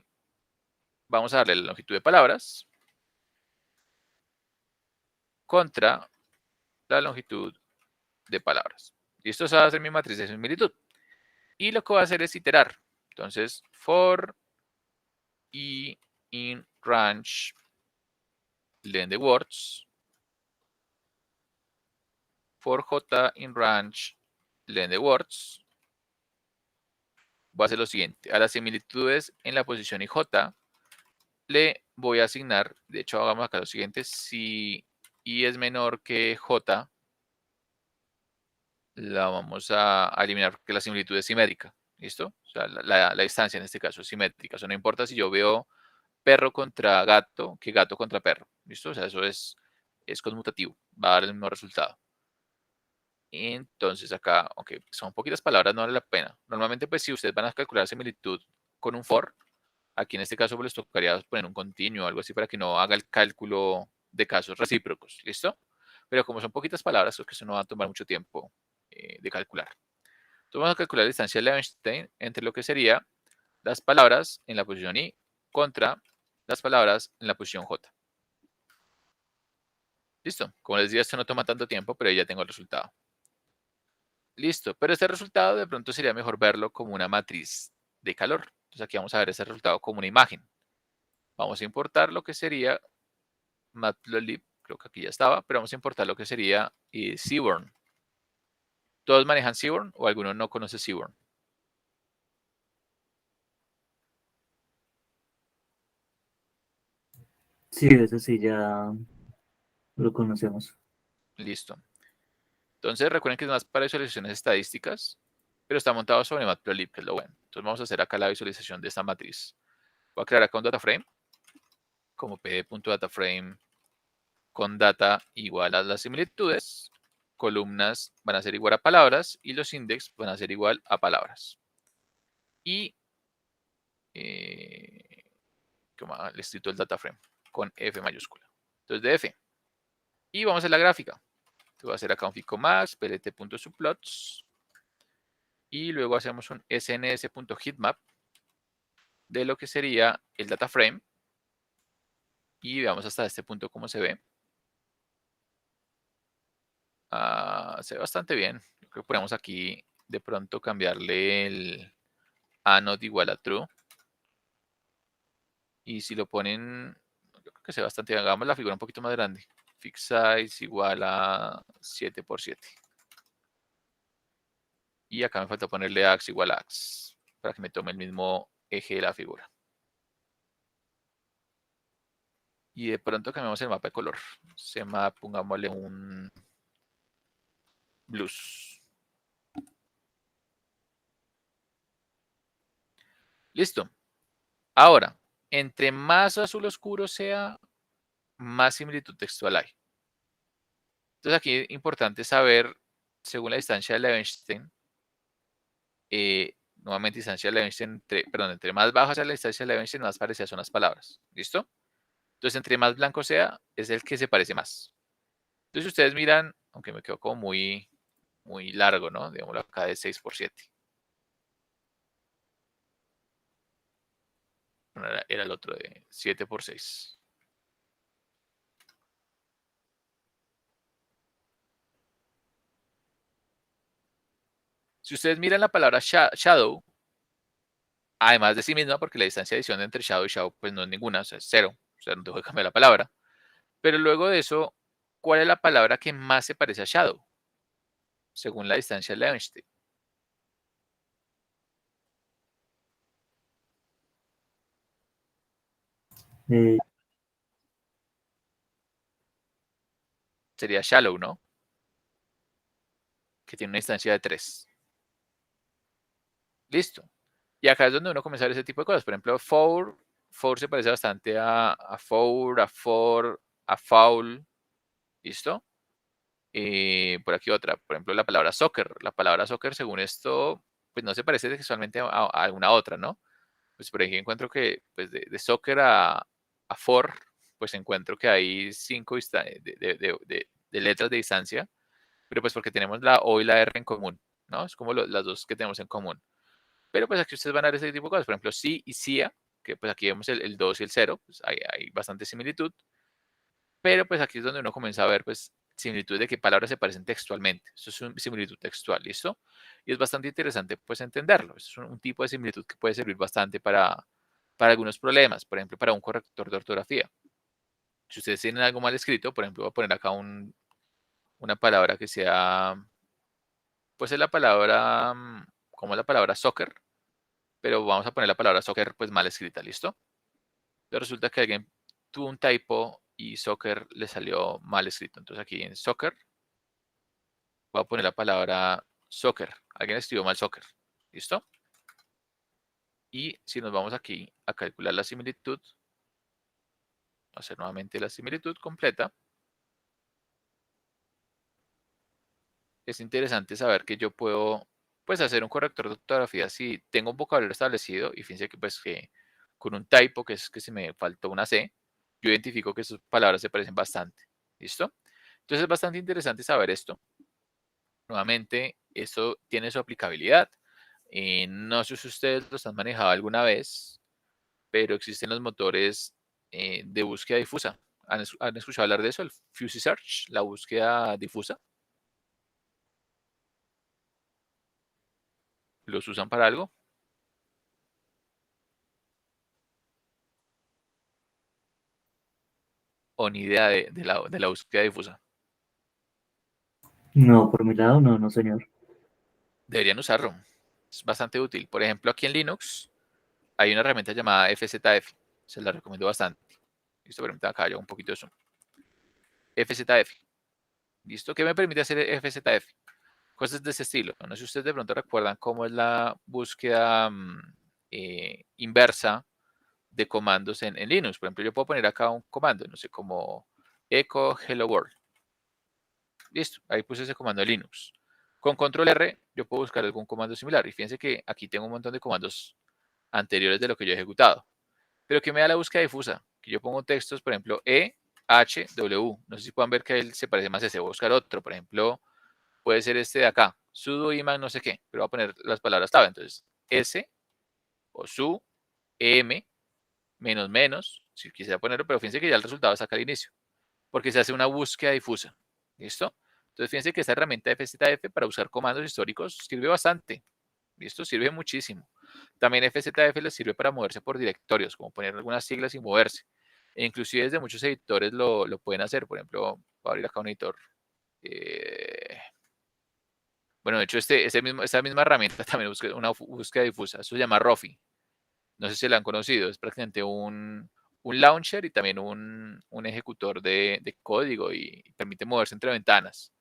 vamos a darle la longitud de palabras contra la longitud de palabras. Y esto va a ser mi matriz de similitud. Y lo que voy a hacer es iterar. Entonces, for i in range len de words, for j in range len de words, voy a hacer lo siguiente. A las similitudes en la posición IJ le voy a asignar, de hecho hagamos acá lo siguiente, si I es menor que J, la vamos a eliminar porque la similitud es simétrica. ¿Listo? O sea, la distancia en este caso es simétrica. O sea, no importa si yo veo perro contra gato que gato contra perro. ¿Listo? O sea, eso es conmutativo. Va a dar el mismo resultado. Entonces acá, aunque son poquitas palabras, no vale la pena. Normalmente, pues si ustedes van a calcular similitud con un for, aquí en este caso pues, les tocaría poner un continuo o algo así para que no haga el cálculo de casos recíprocos. ¿Listo? Pero como son poquitas palabras, creo que eso no va a tomar mucho tiempo de calcular. Entonces vamos a calcular la distancia de Levenstein entre lo que sería las palabras en la posición I contra las palabras en la posición J. Listo. Como les decía, esto no toma tanto tiempo, pero ya tengo el resultado. Listo. Pero este resultado de pronto sería mejor verlo como una matriz de calor. Entonces aquí vamos a ver ese resultado como una imagen. Vamos a importar lo que sería Matplotlib. Creo que aquí ya estaba, pero vamos a importar lo que sería Seaborn. ¿Todos manejan Seaborn o alguno no conoce Seaborn? Sí, ese sí ya lo conocemos. Listo. Entonces recuerden que es más para visualizaciones estadísticas, pero está montado sobre Matplotlib, que es lo bueno. Entonces vamos a hacer acá la visualización de esta matriz. Voy a crear acá un dataframe como pd.dataframe con data igual a las similitudes. Columnas van a ser igual a palabras y los index van a ser igual a palabras. Y ¿cómo? Les cito el dataframe con F mayúscula. Entonces, df. Y vamos a la gráfica. Voy a hacer acá un fico max, plt.subplots. Y luego hacemos un sns.heatmap de lo que sería el data frame. Y veamos hasta este punto cómo se ve. Se ve bastante bien. Yo creo que podemos aquí de pronto cambiarle el anode igual a true. Y si lo ponen, yo creo que se ve bastante bien. Hagamos la figura un poquito más grande. Fix size igual a 7×7. Y acá me falta ponerle ax igual a ax para que me tome el mismo eje de la figura. Y de pronto cambiamos el mapa de color. Se mapa, pongámosle un blues. Listo. Ahora, entre más azul oscuro sea, más similitud textual hay. Entonces aquí es importante saber, según la distancia de Levenshtein, nuevamente distancia de Levenshtein, entre más baja sea la distancia de Levenshtein, más parecidas son las palabras. ¿Listo? Entonces, entre más blanco sea, es el que se parece más. Entonces, si ustedes miran, aunque me quedó como muy largo, ¿no? Digámoslo acá de 6×7. Era el otro de 7×6. Si ustedes miran la palabra shadow, además de sí misma, porque la distancia de adición entre shadow y shadow pues no es ninguna, o sea, es 0. O sea, no tengo que cambiar la palabra. Pero luego de eso, ¿cuál es la palabra que más se parece a shadow? Según la distancia de Levenshtein. Eh, Sería shallow, ¿no? Que tiene una distancia de 3. Listo. Y acá es donde uno comienza a ver ese tipo de cosas. Por ejemplo, four se parece bastante a four, a foul. ¿Listo? Por aquí otra. Por ejemplo, la palabra soccer. La palabra soccer, según esto, pues no se parece textualmente a alguna otra, ¿no? Pues por ejemplo, encuentro que pues de soccer a for, pues encuentro que hay 5 de letras de distancia, pero pues porque tenemos la O y la R en común, ¿no? Es como las dos que tenemos en común. Pero pues aquí ustedes van a ver ese tipo de cosas. Por ejemplo, sí y cia, que pues aquí vemos el 2 y el 0, pues hay bastante similitud. Pero pues aquí es donde uno comienza a ver pues similitud de qué palabras se parecen textualmente. Esto es una similitud textual, ¿listo? Y es bastante interesante pues entenderlo. Esto es un tipo de similitud que puede servir bastante para algunos problemas. Por ejemplo, para un corrector de ortografía. Si ustedes tienen algo mal escrito, por ejemplo, voy a poner acá una palabra que sea, pues es la palabra, como la palabra soccer, pero vamos a poner la palabra soccer pues mal escrita, ¿listo? Pero resulta que alguien tuvo un typo y soccer le salió mal escrito. Entonces aquí en soccer voy a poner la palabra soccer. Alguien escribió mal soccer, ¿listo? Y si nos vamos aquí a calcular la similitud, hacer nuevamente la similitud completa, es interesante saber que yo puedo pues hacer un corrector de ortografía si tengo un vocabulario establecido y fíjense que pues que con un typo que es que se me faltó una C, yo identifico que sus palabras se parecen bastante. ¿Listo? Entonces es bastante interesante saber esto. Nuevamente, esto tiene su aplicabilidad. No sé si ustedes los han manejado alguna vez, pero existen los motores de búsqueda difusa. ¿Han escuchado hablar de eso? El Fuzzy Search, la búsqueda difusa. ¿Los usan para algo? ¿O ni idea de la búsqueda difusa? no, por mi lado, no, no, señor. Deberían usarlo. Es bastante útil. Por ejemplo, aquí en Linux hay una herramienta llamada FZF. Se la recomiendo bastante. Listo, permítanme acá yo un poquito de zoom. FZF. ¿Listo? ¿Qué me permite hacer FZF? Cosas de ese estilo. No sé si ustedes de pronto recuerdan cómo es la búsqueda inversa de comandos en Linux. Por ejemplo, yo puedo poner acá un comando, no sé, como echo hello world. Listo, ahí puse ese comando de Linux. Con control R yo puedo buscar algún comando similar. Y fíjense que aquí tengo un montón de comandos anteriores de lo que yo he ejecutado. Pero que me da la búsqueda difusa. Que yo pongo textos, por ejemplo, HW. No sé si puedan ver que él se parece más a ese. Voy a buscar otro. Por ejemplo, puede ser este de acá. Sudo imac no sé qué. Pero voy a poner las palabras clave. Entonces, S o su, M, menos menos. Si quisiera ponerlo, pero fíjense que ya el resultado saca al inicio. Porque se hace una búsqueda difusa. ¿Listo? Entonces, fíjense que esta herramienta de FZF para buscar comandos históricos sirve bastante. ¿Listo? Sirve muchísimo. También FZF les sirve para moverse por directorios, como poner algunas siglas y moverse. E inclusive desde muchos editores lo pueden hacer. Por ejemplo, voy a abrir acá un editor. Bueno, de hecho, esta misma herramienta también busca una búsqueda difusa. Eso se llama Rofi. No sé si la han conocido. Es prácticamente un launcher y también un ejecutor de código y permite moverse entre ventanas.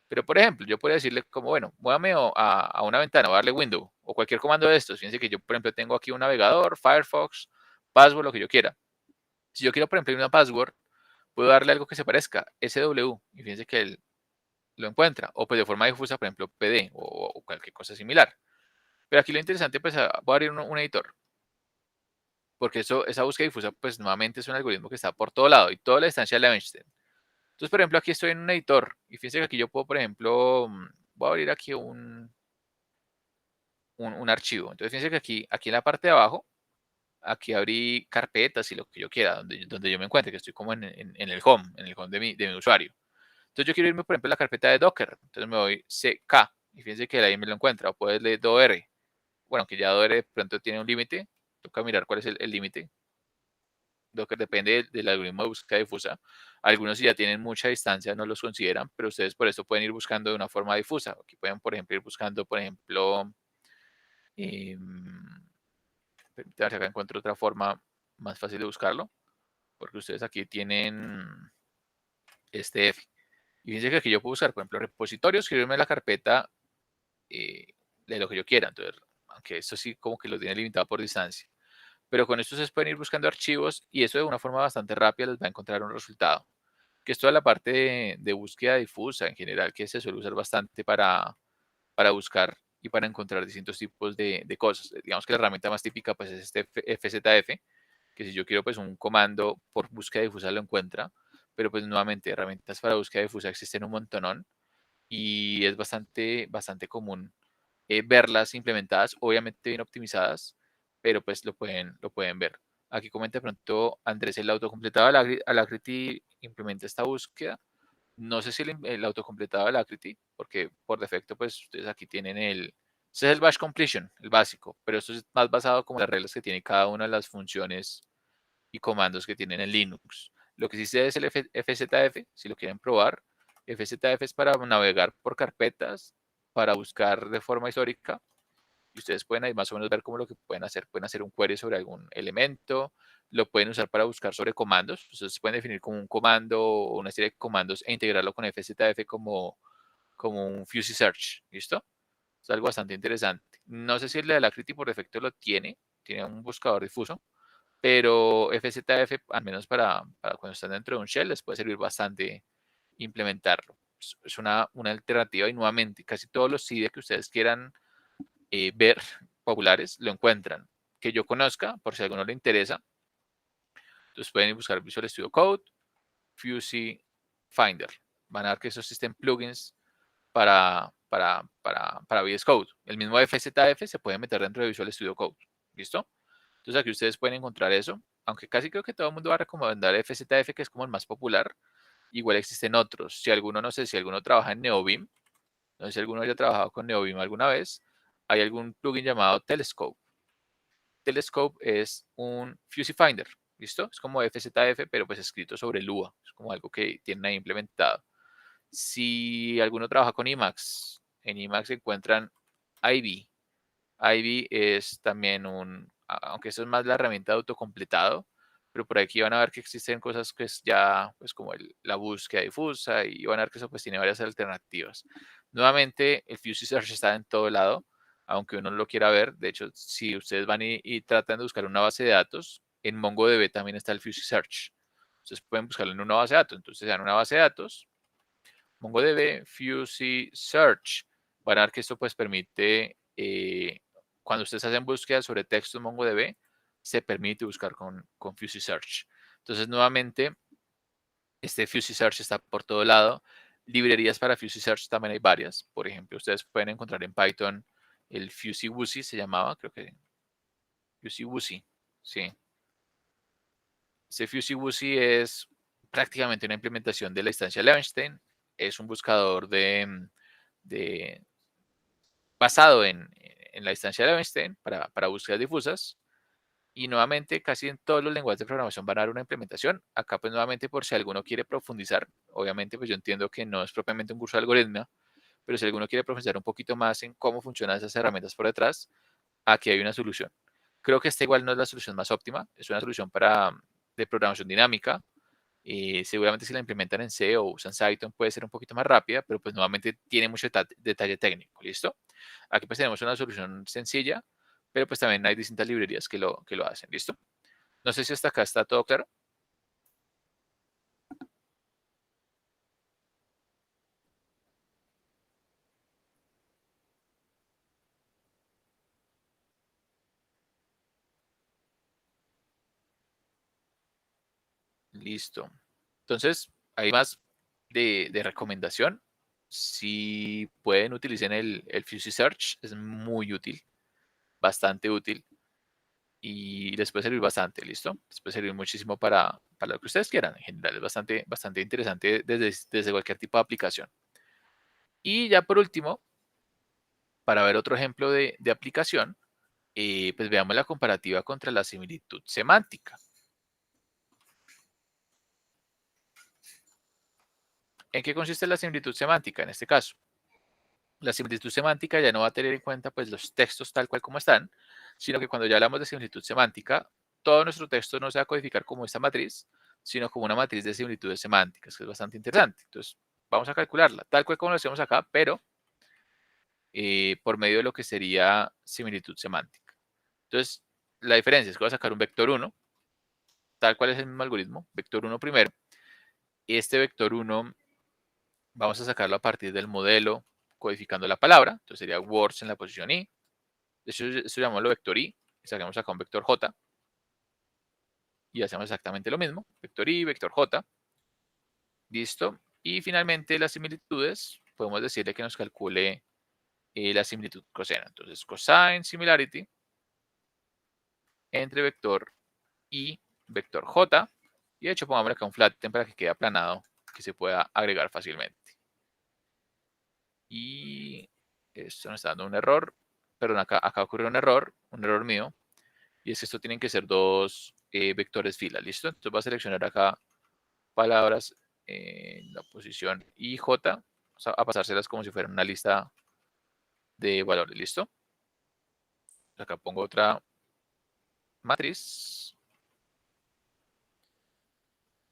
Pero, por ejemplo, yo podría decirle como, bueno, muévame a una ventana o darle window o cualquier comando de estos. Fíjense que yo, por ejemplo, tengo aquí un navegador, Firefox, password, lo que yo quiera. Si yo quiero, por ejemplo, una password, puedo darle algo que se parezca, SW, y fíjense que él lo encuentra. O pues de forma difusa, por ejemplo, PD o cualquier cosa similar. Pero aquí lo interesante, pues voy a abrir un editor. Porque esa búsqueda difusa, pues nuevamente es un algoritmo que está por todo lado y toda la distancia de Levenshtein. Entonces, por ejemplo, aquí estoy en un editor y fíjense que aquí yo puedo, por ejemplo, voy a abrir aquí un archivo. Entonces, fíjense que aquí en la parte de abajo, aquí abrí carpetas y lo que yo quiera, donde yo me encuentre, que estoy como en el home, de mi usuario. Entonces, yo quiero irme, por ejemplo, a la carpeta de Docker. Entonces, me voy CK y fíjense que ahí me lo encuentra. O puedes leer DOR. Bueno, que ya DOR de pronto tiene un límite. Toca mirar cuál es el límite. Docker depende del algoritmo de búsqueda difusa. Algunos si ya tienen mucha distancia no los consideran, pero ustedes por eso pueden ir buscando de una forma difusa. Aquí pueden, por ejemplo, ir buscando, por ejemplo, permítanme ver si acá encuentro otra forma más fácil de buscarlo, porque ustedes aquí tienen este F. Y fíjense que aquí yo puedo buscar, por ejemplo, repositorios, escribirme la carpeta de lo que yo quiera. Entonces, aunque esto sí como que lo tiene limitado por distancia. Pero con esto ustedes pueden ir buscando archivos y eso de una forma bastante rápida les va a encontrar un resultado. Que es toda la parte de búsqueda difusa en general, que se suele usar bastante para buscar y para encontrar distintos tipos de cosas. Digamos que la herramienta más típica pues es este FZF, que si yo quiero pues un comando por búsqueda difusa lo encuentra, pero pues nuevamente herramientas para búsqueda difusa existen un montonón y es bastante común verlas implementadas, obviamente bien optimizadas, pero pues lo pueden ver. Aquí comenta de pronto Andrés, el autocompletado Alacrity implementa esta búsqueda. No sé si el autocompletado Alacrity, porque por defecto pues ustedes aquí tienen ese es el bash completion, el básico, pero esto es más basado como en las reglas que tiene cada una de las funciones y comandos que tienen en Linux. Lo que sí sé es el FZF, si lo quieren probar. FZF es para navegar por carpetas, para buscar de forma histórica. Y ustedes pueden ahí más o menos ver cómo lo que pueden hacer. Pueden hacer un query sobre algún elemento, lo pueden usar para buscar sobre comandos. Ustedes pueden definir como un comando o una serie de comandos e integrarlo con FZF como un Fuzzy Search. ¿Listo? Es algo bastante interesante. No sé si el de Alacrity por defecto lo tiene un buscador difuso, pero FZF, al menos para cuando están dentro de un shell, les puede servir bastante implementarlo. Es una alternativa y nuevamente, casi todos los CIDE que ustedes quieran ver populares lo encuentran. Que yo conozca, por si a alguno le interesa, entonces pueden buscar Visual Studio Code, Fuzzy Finder. Van a ver que esos existen plugins para VS Code. El mismo FZF se puede meter dentro de Visual Studio Code. ¿Listo? Entonces aquí ustedes pueden encontrar eso, aunque casi creo que todo el mundo va a recomendar FZF, que es como el más popular. Igual existen otros. Si alguno, no sé, si alguno trabaja en NeoBeam, no sé si alguno haya trabajado con NeoBeam alguna vez, hay algún plugin llamado Telescope. Telescope es un Fuzzy Finder, ¿listo? Es como FZF, pero pues escrito sobre Lua. Es como algo que tienen ahí implementado. Si alguno trabaja con Emacs, en Emacs se encuentran Ivy. Ivy es también aunque eso es más la herramienta de autocompletado, pero por aquí van a ver que existen cosas que es ya, pues como la búsqueda difusa y van a ver que eso pues tiene varias alternativas. Nuevamente, el Fuzzy Search está en todo lado, aunque uno no lo quiera ver. De hecho, si ustedes van y tratan de buscar una base de datos, en MongoDB también está el Fuzzy Search. Ustedes pueden buscarlo en una base de datos. Entonces, en una base de datos, MongoDB, Fuzzy Search. Van a ver que esto pues permite cuando ustedes hacen búsqueda sobre texto en MongoDB, se permite buscar con Fuzzy Search. Entonces, nuevamente, Este Fuzzy Search está por todo lado. Librerías para Fuzzy Search también hay varias. Por ejemplo, ustedes pueden encontrar en Python el Fuzzy Wuzzy, se llamaba, creo que Fuzzy Wuzzy, sí. Este Fuzzy Wuzzy es prácticamente una implementación de la instancia Levenstein. Es un buscador de basado en la instancia Levenstein para búsquedas difusas. Y nuevamente, casi en todos los lenguajes de programación van a dar una implementación. Acá, pues nuevamente, por si alguno quiere profundizar, obviamente, pues yo entiendo que no es propiamente un curso de algoritmo, pero si alguno quiere profundizar un poquito más en cómo funcionan esas herramientas por detrás, aquí hay una solución. Creo que esta igual no es la solución más óptima, es una solución de programación dinámica. Seguramente si la implementan en C o usan Python puede ser un poquito más rápida, pero pues nuevamente tiene mucho detalle técnico, ¿listo? Aquí pues tenemos una solución sencilla, pero pues también hay distintas librerías que lo hacen, ¿listo? No sé si hasta acá está todo claro. Listo. Entonces, hay más de recomendación. Si pueden, utilicen el Fuzzy Search, es muy útil, bastante útil y les puede servir bastante, ¿listo? Les puede servir muchísimo para lo que ustedes quieran. En general, es bastante interesante desde cualquier tipo de aplicación. Y ya por último, para ver otro ejemplo de aplicación, pues veamos la comparativa contra la similitud semántica. ¿En qué consiste la similitud semántica en este caso? La similitud semántica ya no va a tener en cuenta pues, los textos tal cual como están, sino que cuando ya hablamos de similitud semántica, todo nuestro texto no se va a codificar como esta matriz, sino como una matriz de similitudes semánticas, que es bastante interesante. Entonces, vamos a calcularla, tal cual como lo hacemos acá, pero por medio de lo que sería similitud semántica. Entonces, la diferencia es que voy a sacar un vector 1, tal cual es el mismo algoritmo, vector 1 primero. Este vector 1 vamos a sacarlo a partir del modelo codificando la palabra, entonces sería words en la posición i. Eso llamémoslo vector i, y sacamos acá un vector j, y hacemos exactamente lo mismo, vector i, vector j, listo. Y finalmente las similitudes, podemos decirle que nos calcule la similitud coseno. Entonces cosine similarity entre vector i, vector j, y de hecho pongámosle acá un flatten para que quede aplanado, que se pueda agregar fácilmente. Y esto nos está dando un error, perdón, acá ocurrió un error mío, y es que esto tienen que ser dos vectores fila, ¿listo? Entonces voy a seleccionar acá palabras en la posición IJ, a pasárselas como si fuera una lista de valores, ¿listo? Acá pongo otra matriz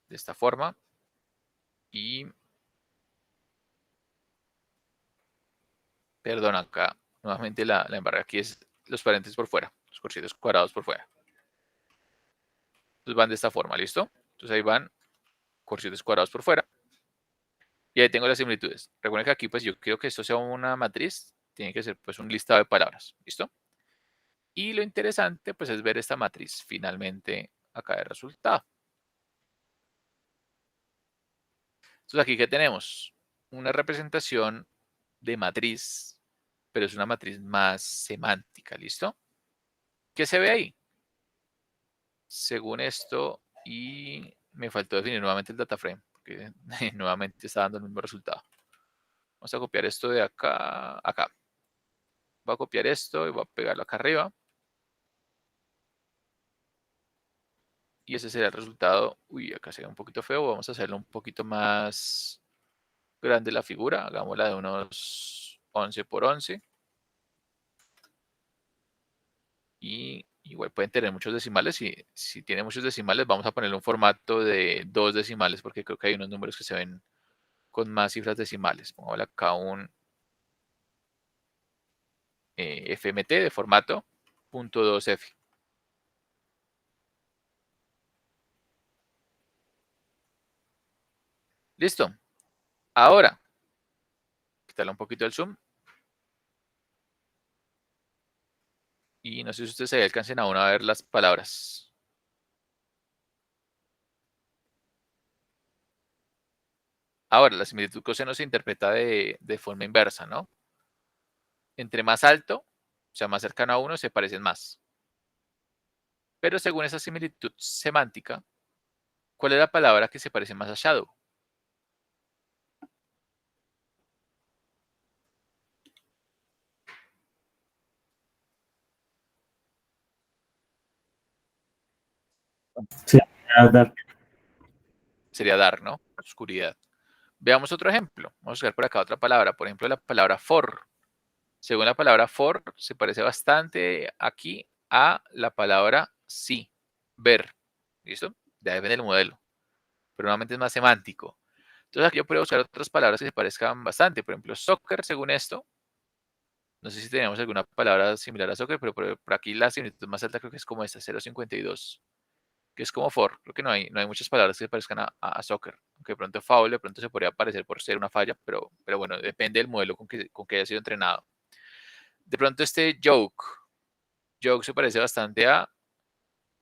de esta forma y, perdón, acá nuevamente la embarré, aquí es los paréntesis por fuera, los corchetes cuadrados por fuera. Entonces van de esta forma, ¿listo? Entonces ahí van corchetes cuadrados por fuera. Y ahí tengo las similitudes. Recuerden que aquí pues yo quiero que esto sea una matriz, tiene que ser pues un listado de palabras, ¿listo? Y lo interesante pues es ver esta matriz finalmente acá de resultado. Entonces aquí, ¿qué tenemos? Una representación de matriz, pero es una matriz más semántica, ¿listo? ¿Qué se ve ahí? Según esto, y me faltó definir nuevamente el data frame, porque nuevamente está dando el mismo resultado. Vamos a copiar esto de acá a acá. Voy a copiar esto y voy a pegarlo acá arriba. Y ese será el resultado. Uy, acá se ve un poquito feo. Vamos a hacerlo un poquito más grande la figura. Hagámosla de unos 11 por 11. Y igual pueden tener muchos decimales. Y si tiene muchos decimales, vamos a ponerle un formato de 2 decimales, porque creo que hay unos números que se ven con más cifras decimales. Pongámosle acá un FMT de formato .2f. Listo. Ahora, quitarle un poquito el zoom. Y no sé si ustedes ahí alcancen aún a ver las palabras. Ahora, la similitud coseno se interpreta de forma inversa, ¿no? Entre más alto, o sea, más cercano a 1, se parecen más. Pero según esa similitud semántica, ¿cuál es la palabra que se parece más a shadow? Dark. Sería dark, ¿no? Oscuridad. Veamos otro ejemplo. Vamos a ver por acá otra palabra. Por ejemplo, la palabra for. Según la palabra for, se parece bastante aquí a la palabra sí, ver. ¿Listo? Ya depende del modelo. Pero normalmente es más semántico. Entonces aquí yo puedo buscar otras palabras que se parezcan bastante. Por ejemplo, soccer, según esto. No sé si tenemos alguna palabra similar a soccer, pero por aquí la similitud más alta creo que es como esta, 0.52, que es como for. Creo que no hay muchas palabras que se parezcan a soccer. Aunque de pronto foul, de pronto se podría parecer por ser una falla, pero bueno, depende del modelo con que haya sido entrenado. De pronto este joke se parece bastante a,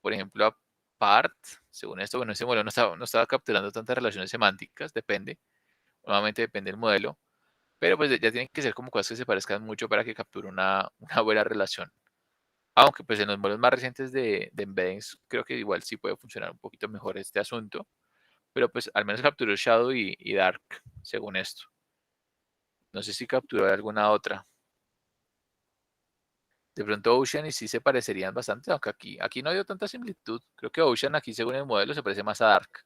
por ejemplo, a part. Según esto, bueno, este modelo no estaba capturando tantas relaciones semánticas, depende. Nuevamente depende del modelo. Pero pues ya tienen que ser como cosas que se parezcan mucho para que capture una buena relación. Aunque pues en los modelos más recientes de embeddings creo que igual sí puede funcionar un poquito mejor este asunto. Pero pues al menos capturó Shadow y Dark, según esto. No sé si capturó alguna otra. De pronto Ocean y sí se parecerían bastante, aunque aquí no dio tanta similitud. Creo que Ocean aquí, según el modelo, se parece más a Dark.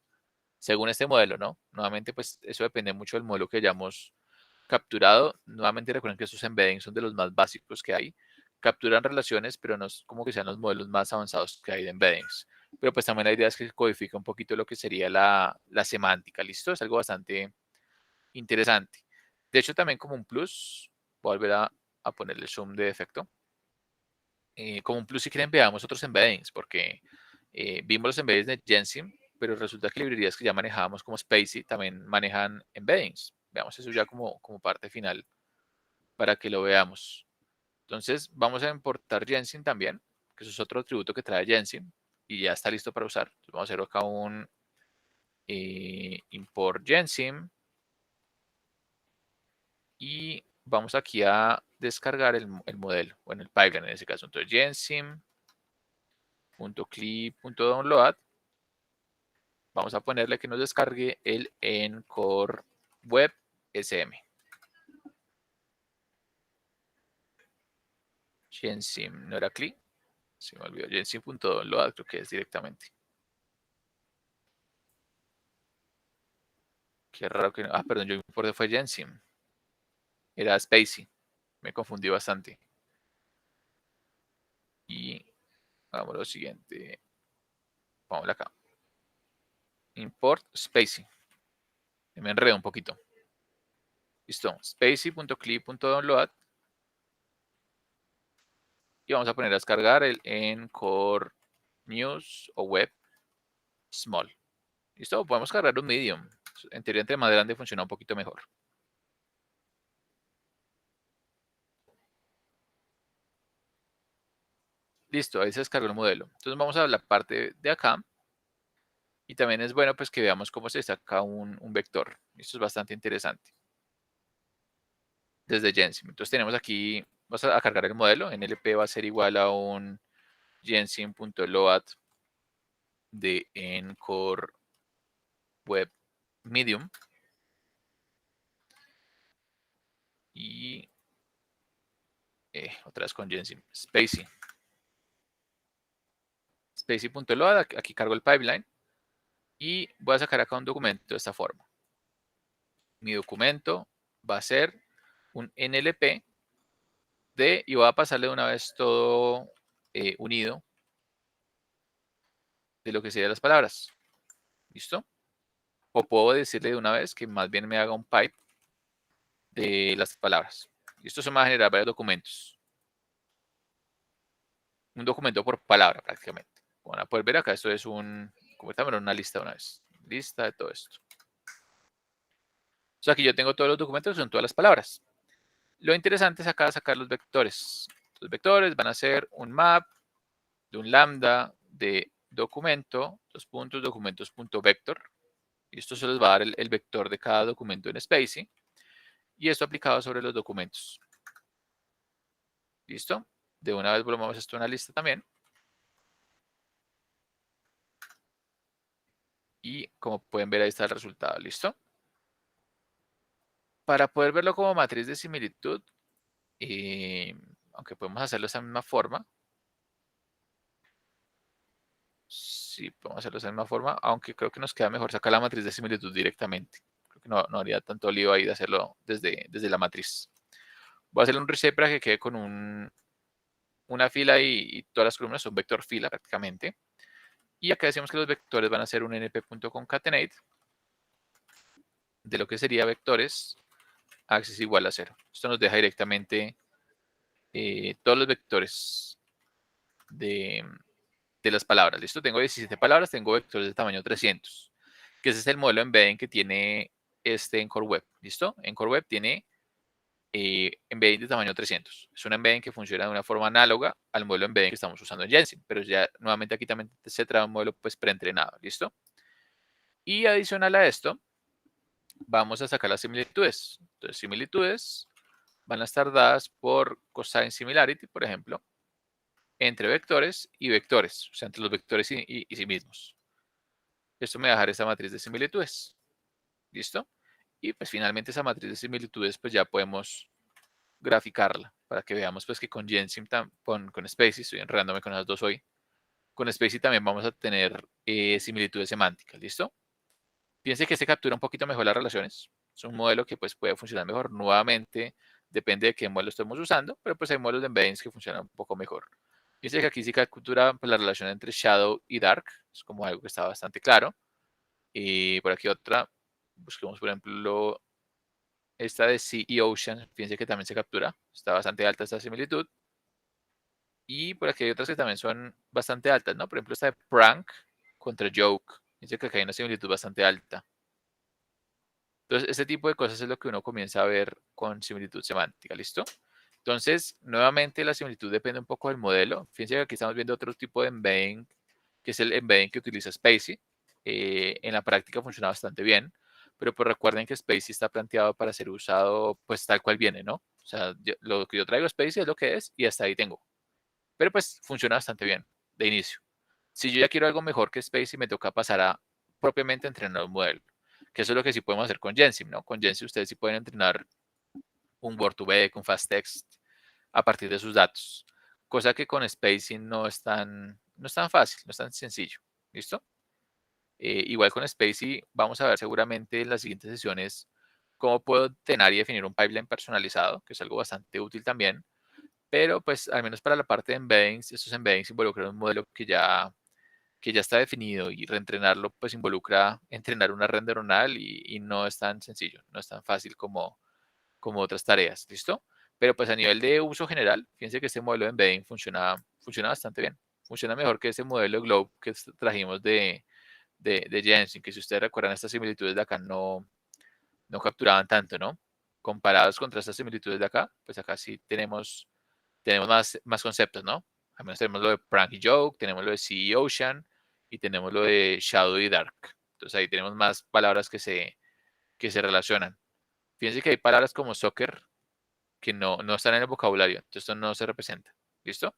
Según este modelo, ¿no? Nuevamente, pues eso depende mucho del modelo que hayamos capturado. Nuevamente recuerden que estos embeddings son de los más básicos que hay. Capturan relaciones, pero no es como que sean los modelos más avanzados que hay de embeddings. Pero pues también la idea es que codifica un poquito lo que sería la semántica, ¿listo? Es algo bastante interesante. De hecho, también como un plus, voy a volver a ponerle zoom de efecto. Como un plus si quieren veamos otros embeddings, porque vimos los embeddings de Gensim, pero resulta que librerías que ya manejábamos como Spacey también manejan embeddings. Veamos eso ya como parte final para que lo veamos. Entonces vamos a importar Gensim también, que eso es otro atributo que trae Gensim y ya está listo para usar. Entonces vamos a hacer acá un import Gensim y vamos aquí a descargar el modelo, o en el pipeline en ese caso. Entonces gensim.clip.download. Vamos a ponerle que nos descargue el Encore Web SM. Gensim, ¿no era CLI? Se me olvidó. Gensim.download creo que es directamente. Qué raro que no. Ah, perdón, yo importé fue Gensim. Era Spacey. Me confundí bastante. Y vamos a lo siguiente. Vamos acá. Import Spacey. Me enredo un poquito. Listo. Spacey.clip.download. Y vamos a poner a descargar el Encore News o Web Small. Listo. Podemos cargar un medium. En teoría, entre más grande funciona un poquito mejor. Listo, ahí se descargó el modelo. Entonces vamos a la parte de acá. Y también es bueno pues que veamos cómo se destaca un vector. Esto es bastante interesante. Desde Gensim. Entonces tenemos aquí, vamos a cargar el modelo. NLP va a ser igual a un gensim.load de Encore Web Medium. Y otra vez con Gensim. Spacey. Spacey.load, aquí cargo el pipeline. Y voy a sacar acá un documento de esta forma. Mi documento va a ser un NLP y voy a pasarle de una vez todo unido de lo que serían las palabras. ¿Listo? O puedo decirle de una vez que más bien me haga un pipe de las palabras. Y esto se me va a generar varios documentos. Un documento por palabra prácticamente. Como van a poder ver acá, esto es convertámoslo en una lista de una vez. Lista de todo esto. O sea, aquí yo tengo todos los documentos, son todas las palabras. Lo interesante es acá sacar los vectores. Los vectores van a ser un map de un lambda de documento, documentos.vector. Y esto se les va a dar el vector de cada documento en Spacy. Y esto aplicado sobre los documentos. ¿Listo? De una vez volvamos esto a una lista también. Y como pueden ver, ahí está el resultado. ¿Listo? Para poder verlo como matriz de similitud, aunque podemos hacerlo de esa misma forma. Sí, podemos hacerlo de esa misma forma, aunque creo que nos queda mejor sacar la matriz de similitud directamente. Creo que no haría tanto lío ahí de hacerlo desde la matriz. Voy a hacerle un reset para que quede con una fila y todas las columnas son vector fila prácticamente. Y acá decimos que los vectores van a ser un np.concatenate de lo que sería vectores axis igual a 0. Esto nos deja directamente todos los vectores de las palabras. ¿Listo? Tengo 17 palabras, tengo vectores de tamaño 300, que ese es el modelo embedding que tiene Encore Web. ¿Listo? Encore Web tiene embedding de tamaño 300. Es un embedding que funciona de una forma análoga al modelo embedding que estamos usando en Gensim, pero ya nuevamente aquí también se trae un modelo pues preentrenado. ¿Listo? Y adicional a esto, vamos a sacar las similitudes. Entonces, similitudes van a estar dadas por cosine similarity, por ejemplo, entre vectores y vectores, o sea, entre los vectores y sí mismos. Esto me va a dejar esa matriz de similitudes. ¿Listo? Y pues finalmente esa matriz de similitudes pues ya podemos graficarla para que veamos pues que con Gensim, con Spacy, estoy enredándome con las dos hoy, con Spacy también vamos a tener similitudes semánticas. ¿Listo? Piense que este captura un poquito mejor las relaciones. Es un modelo que pues puede funcionar mejor. Nuevamente, depende de qué modelo estemos usando, pero pues hay modelos de embeddings que funcionan un poco mejor. Piense que aquí sí captura pues, la relación entre shadow y dark. Es como algo que está bastante claro. Y por aquí otra. Busquemos, por ejemplo, esta de Sea y Ocean. Fíjense que también se captura. Está bastante alta esta similitud. Y por aquí hay otras que también son bastante altas, ¿no? Por ejemplo, esta de prank contra joke. Fíjense que acá hay una similitud bastante alta. Entonces, este tipo de cosas es lo que uno comienza a ver con similitud semántica, ¿listo? Entonces, nuevamente la similitud depende un poco del modelo. Fíjense que aquí estamos viendo otro tipo de embedding, que es el embedding que utiliza Spacy. En la práctica funciona bastante bien, pero pues recuerden que Spacy está planteado para ser usado pues tal cual viene, ¿no? O sea, lo que yo traigo a Spacy es lo que es y hasta ahí tengo. Pero pues funciona bastante bien de inicio. Si yo ya quiero algo mejor que Spacy, me toca pasar a propiamente entrenar un modelo. Que eso es lo que sí podemos hacer con Gensim, ¿no? Con Gensim ustedes sí pueden entrenar un Word2Vec, un FastText a partir de sus datos. Cosa que con Spacing no es tan fácil, no es tan sencillo. ¿Listo? Igual con Spacey vamos a ver seguramente en las siguientes sesiones cómo puedo tener y definir un pipeline personalizado, que es algo bastante útil también. Pero pues al menos para la parte de embeddings, estos embeddings involucran un modelo que ya está definido y reentrenarlo pues involucra entrenar una red neuronal y no es tan sencillo, no es tan fácil como otras tareas, ¿listo? Pero pues a nivel de uso general, fíjense que este modelo de embedding funciona bastante bien. Funciona mejor que ese modelo Globe que trajimos de Jensen, que si ustedes recuerdan estas similitudes de acá no capturaban tanto, ¿no? Comparados contra estas similitudes de acá, pues acá sí tenemos más conceptos, ¿no? Al menos tenemos lo de prank y joke, tenemos lo de sea y ocean y tenemos lo de shadow y dark. Entonces ahí tenemos más palabras que se relacionan. Fíjense que hay palabras como soccer que no están en el vocabulario, entonces esto no se representa. ¿Listo?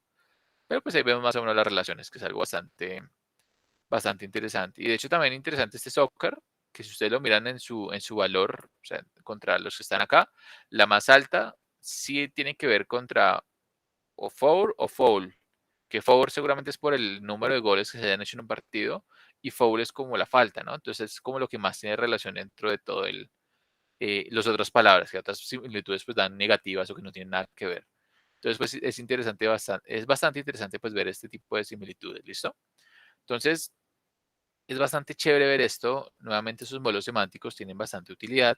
Pero pues ahí vemos más o menos las relaciones, que es algo bastante interesante. Y de hecho también interesante este soccer, que si ustedes lo miran en su valor, o sea, contra los que están acá, la más alta sí tiene que ver contra o foul o foul, que foul seguramente es por el número de goles que se hayan hecho en un partido y foul es como la falta, ¿no? Entonces es como lo que más tiene relación dentro de todo las otras palabras, que otras similitudes pues dan negativas o que no tienen nada que ver. Entonces pues es bastante interesante pues ver este tipo de similitudes, ¿listo? Entonces es bastante chévere ver esto. Nuevamente esos modelos semánticos tienen bastante utilidad.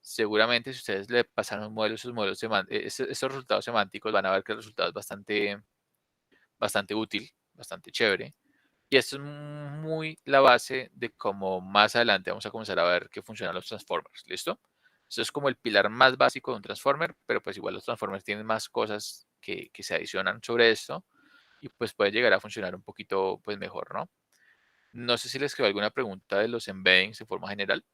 Seguramente si ustedes le pasan un modelo, esos resultados semánticos van a ver que el resultado es bastante útil, bastante chévere. Y esto es muy la base de cómo más adelante vamos a comenzar a ver que funcionan los transformers. ¿Listo? Esto es como el pilar más básico de un transformer, pero pues igual los transformers tienen más cosas que se adicionan sobre esto y pues puede llegar a funcionar un poquito pues mejor, ¿no? No sé si les quedó alguna pregunta de los embeddings de forma general.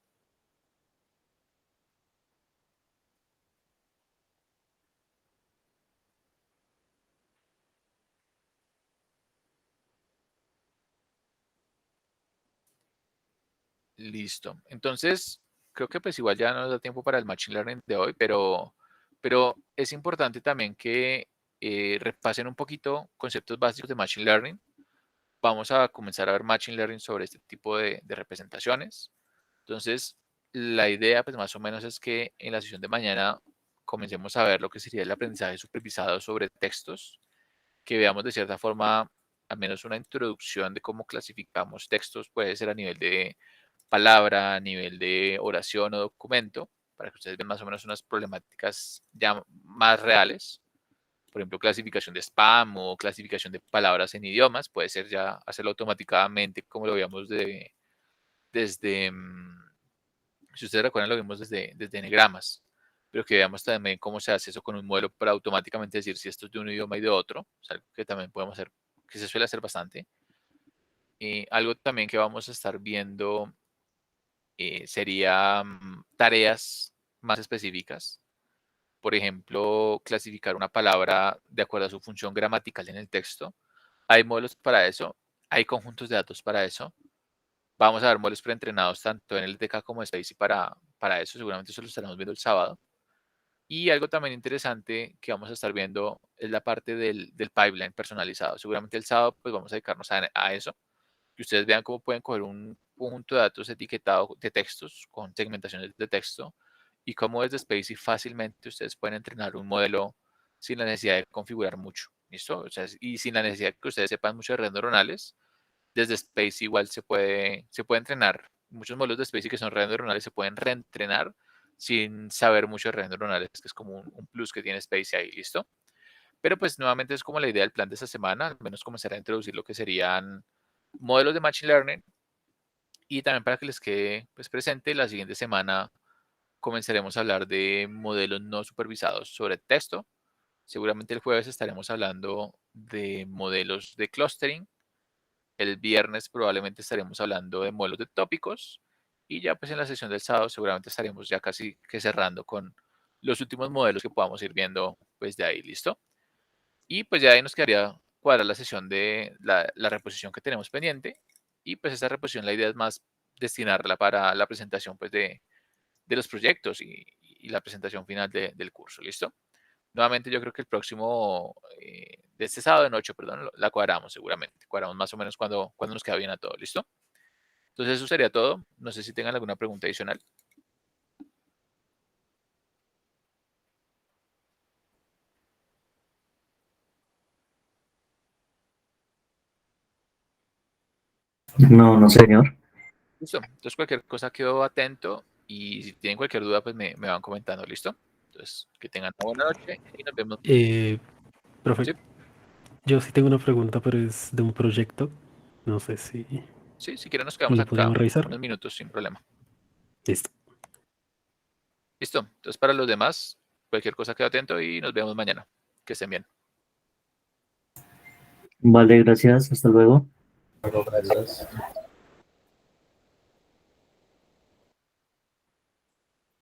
Listo. Entonces, creo que pues igual ya no nos da tiempo para el Machine Learning de hoy, pero es importante también que repasen un poquito conceptos básicos de Machine Learning. Vamos a comenzar a ver Machine Learning sobre este tipo de representaciones. Entonces, la idea pues más o menos es que en la sesión de mañana comencemos a ver lo que sería el aprendizaje supervisado sobre textos, que veamos de cierta forma al menos una introducción de cómo clasificamos textos, puede ser a nivel de palabra, a nivel de oración o documento, para que ustedes vean más o menos unas problemáticas ya más reales. Por ejemplo, clasificación de spam o clasificación de palabras en idiomas, puede ser ya hacerlo automáticamente, como lo veíamos desde, si ustedes recuerdan, lo vimos desde enegramas, pero que veamos también cómo se hace eso con un modelo para automáticamente decir si esto es de un idioma y de otro, o sea, algo que también podemos hacer, que se suele hacer bastante. Algo también que vamos a estar viendo sería tareas más específicas. Por ejemplo, clasificar una palabra de acuerdo a su función gramatical en el texto. Hay modelos para eso, hay conjuntos de datos para eso. Vamos a ver modelos preentrenados tanto en el DK como en Spacey para eso. Seguramente eso lo estaremos viendo el sábado. Y algo también interesante que vamos a estar viendo es la parte del pipeline personalizado. Seguramente el sábado pues vamos a dedicarnos a eso. Que ustedes vean cómo pueden coger un conjunto de datos etiquetado de textos con segmentaciones de texto y cómo desde Spacey fácilmente ustedes pueden entrenar un modelo sin la necesidad de configurar mucho. ¿Listo? O sea, y sin la necesidad de que ustedes sepan mucho de redes neuronales, desde Spacey igual se puede entrenar. Muchos modelos de Spacey que son redes neuronales se pueden reentrenar sin saber mucho de redes neuronales, que es como un plus que tiene Spacey ahí, ¿listo? Pero pues nuevamente es como la idea del plan de esta semana, al menos comenzar a introducir lo que serían modelos de Machine Learning y también para que les quede pues, presente, la siguiente semana comenzaremos a hablar de modelos no supervisados sobre texto. Seguramente el jueves estaremos hablando de modelos de clustering. El viernes probablemente estaremos hablando de modelos de tópicos. Y ya pues en la sesión del sábado seguramente estaremos ya casi que cerrando con los últimos modelos que podamos ir viendo pues de ahí, ¿listo? Y pues ya ahí nos quedaría cuadrar la sesión de la reposición que tenemos pendiente. Y pues esa reposición la idea es más destinarla para la presentación pues de los proyectos y la presentación final del curso, ¿listo? Nuevamente yo creo que el próximo, de este sábado de noche, perdón, la cuadramos seguramente. Cuadramos más o menos cuando nos queda bien a todos, ¿listo? Entonces eso sería todo. No sé si tengan alguna pregunta adicional. No, no, señor. Listo. Entonces cualquier cosa quedo atento y si tienen cualquier duda pues me van comentando, ¿listo? Entonces que tengan una buena noche y nos vemos. Profe, Sí, yo sí tengo una pregunta, pero es de un proyecto. No sé si sí, si quieren nos quedamos lo acá podemos revisar. unos minutos sin problema. Listo. Listo. Entonces para los demás, cualquier cosa quedo atento y nos vemos mañana. Que estén bien. Vale, gracias. Hasta luego. Gracias.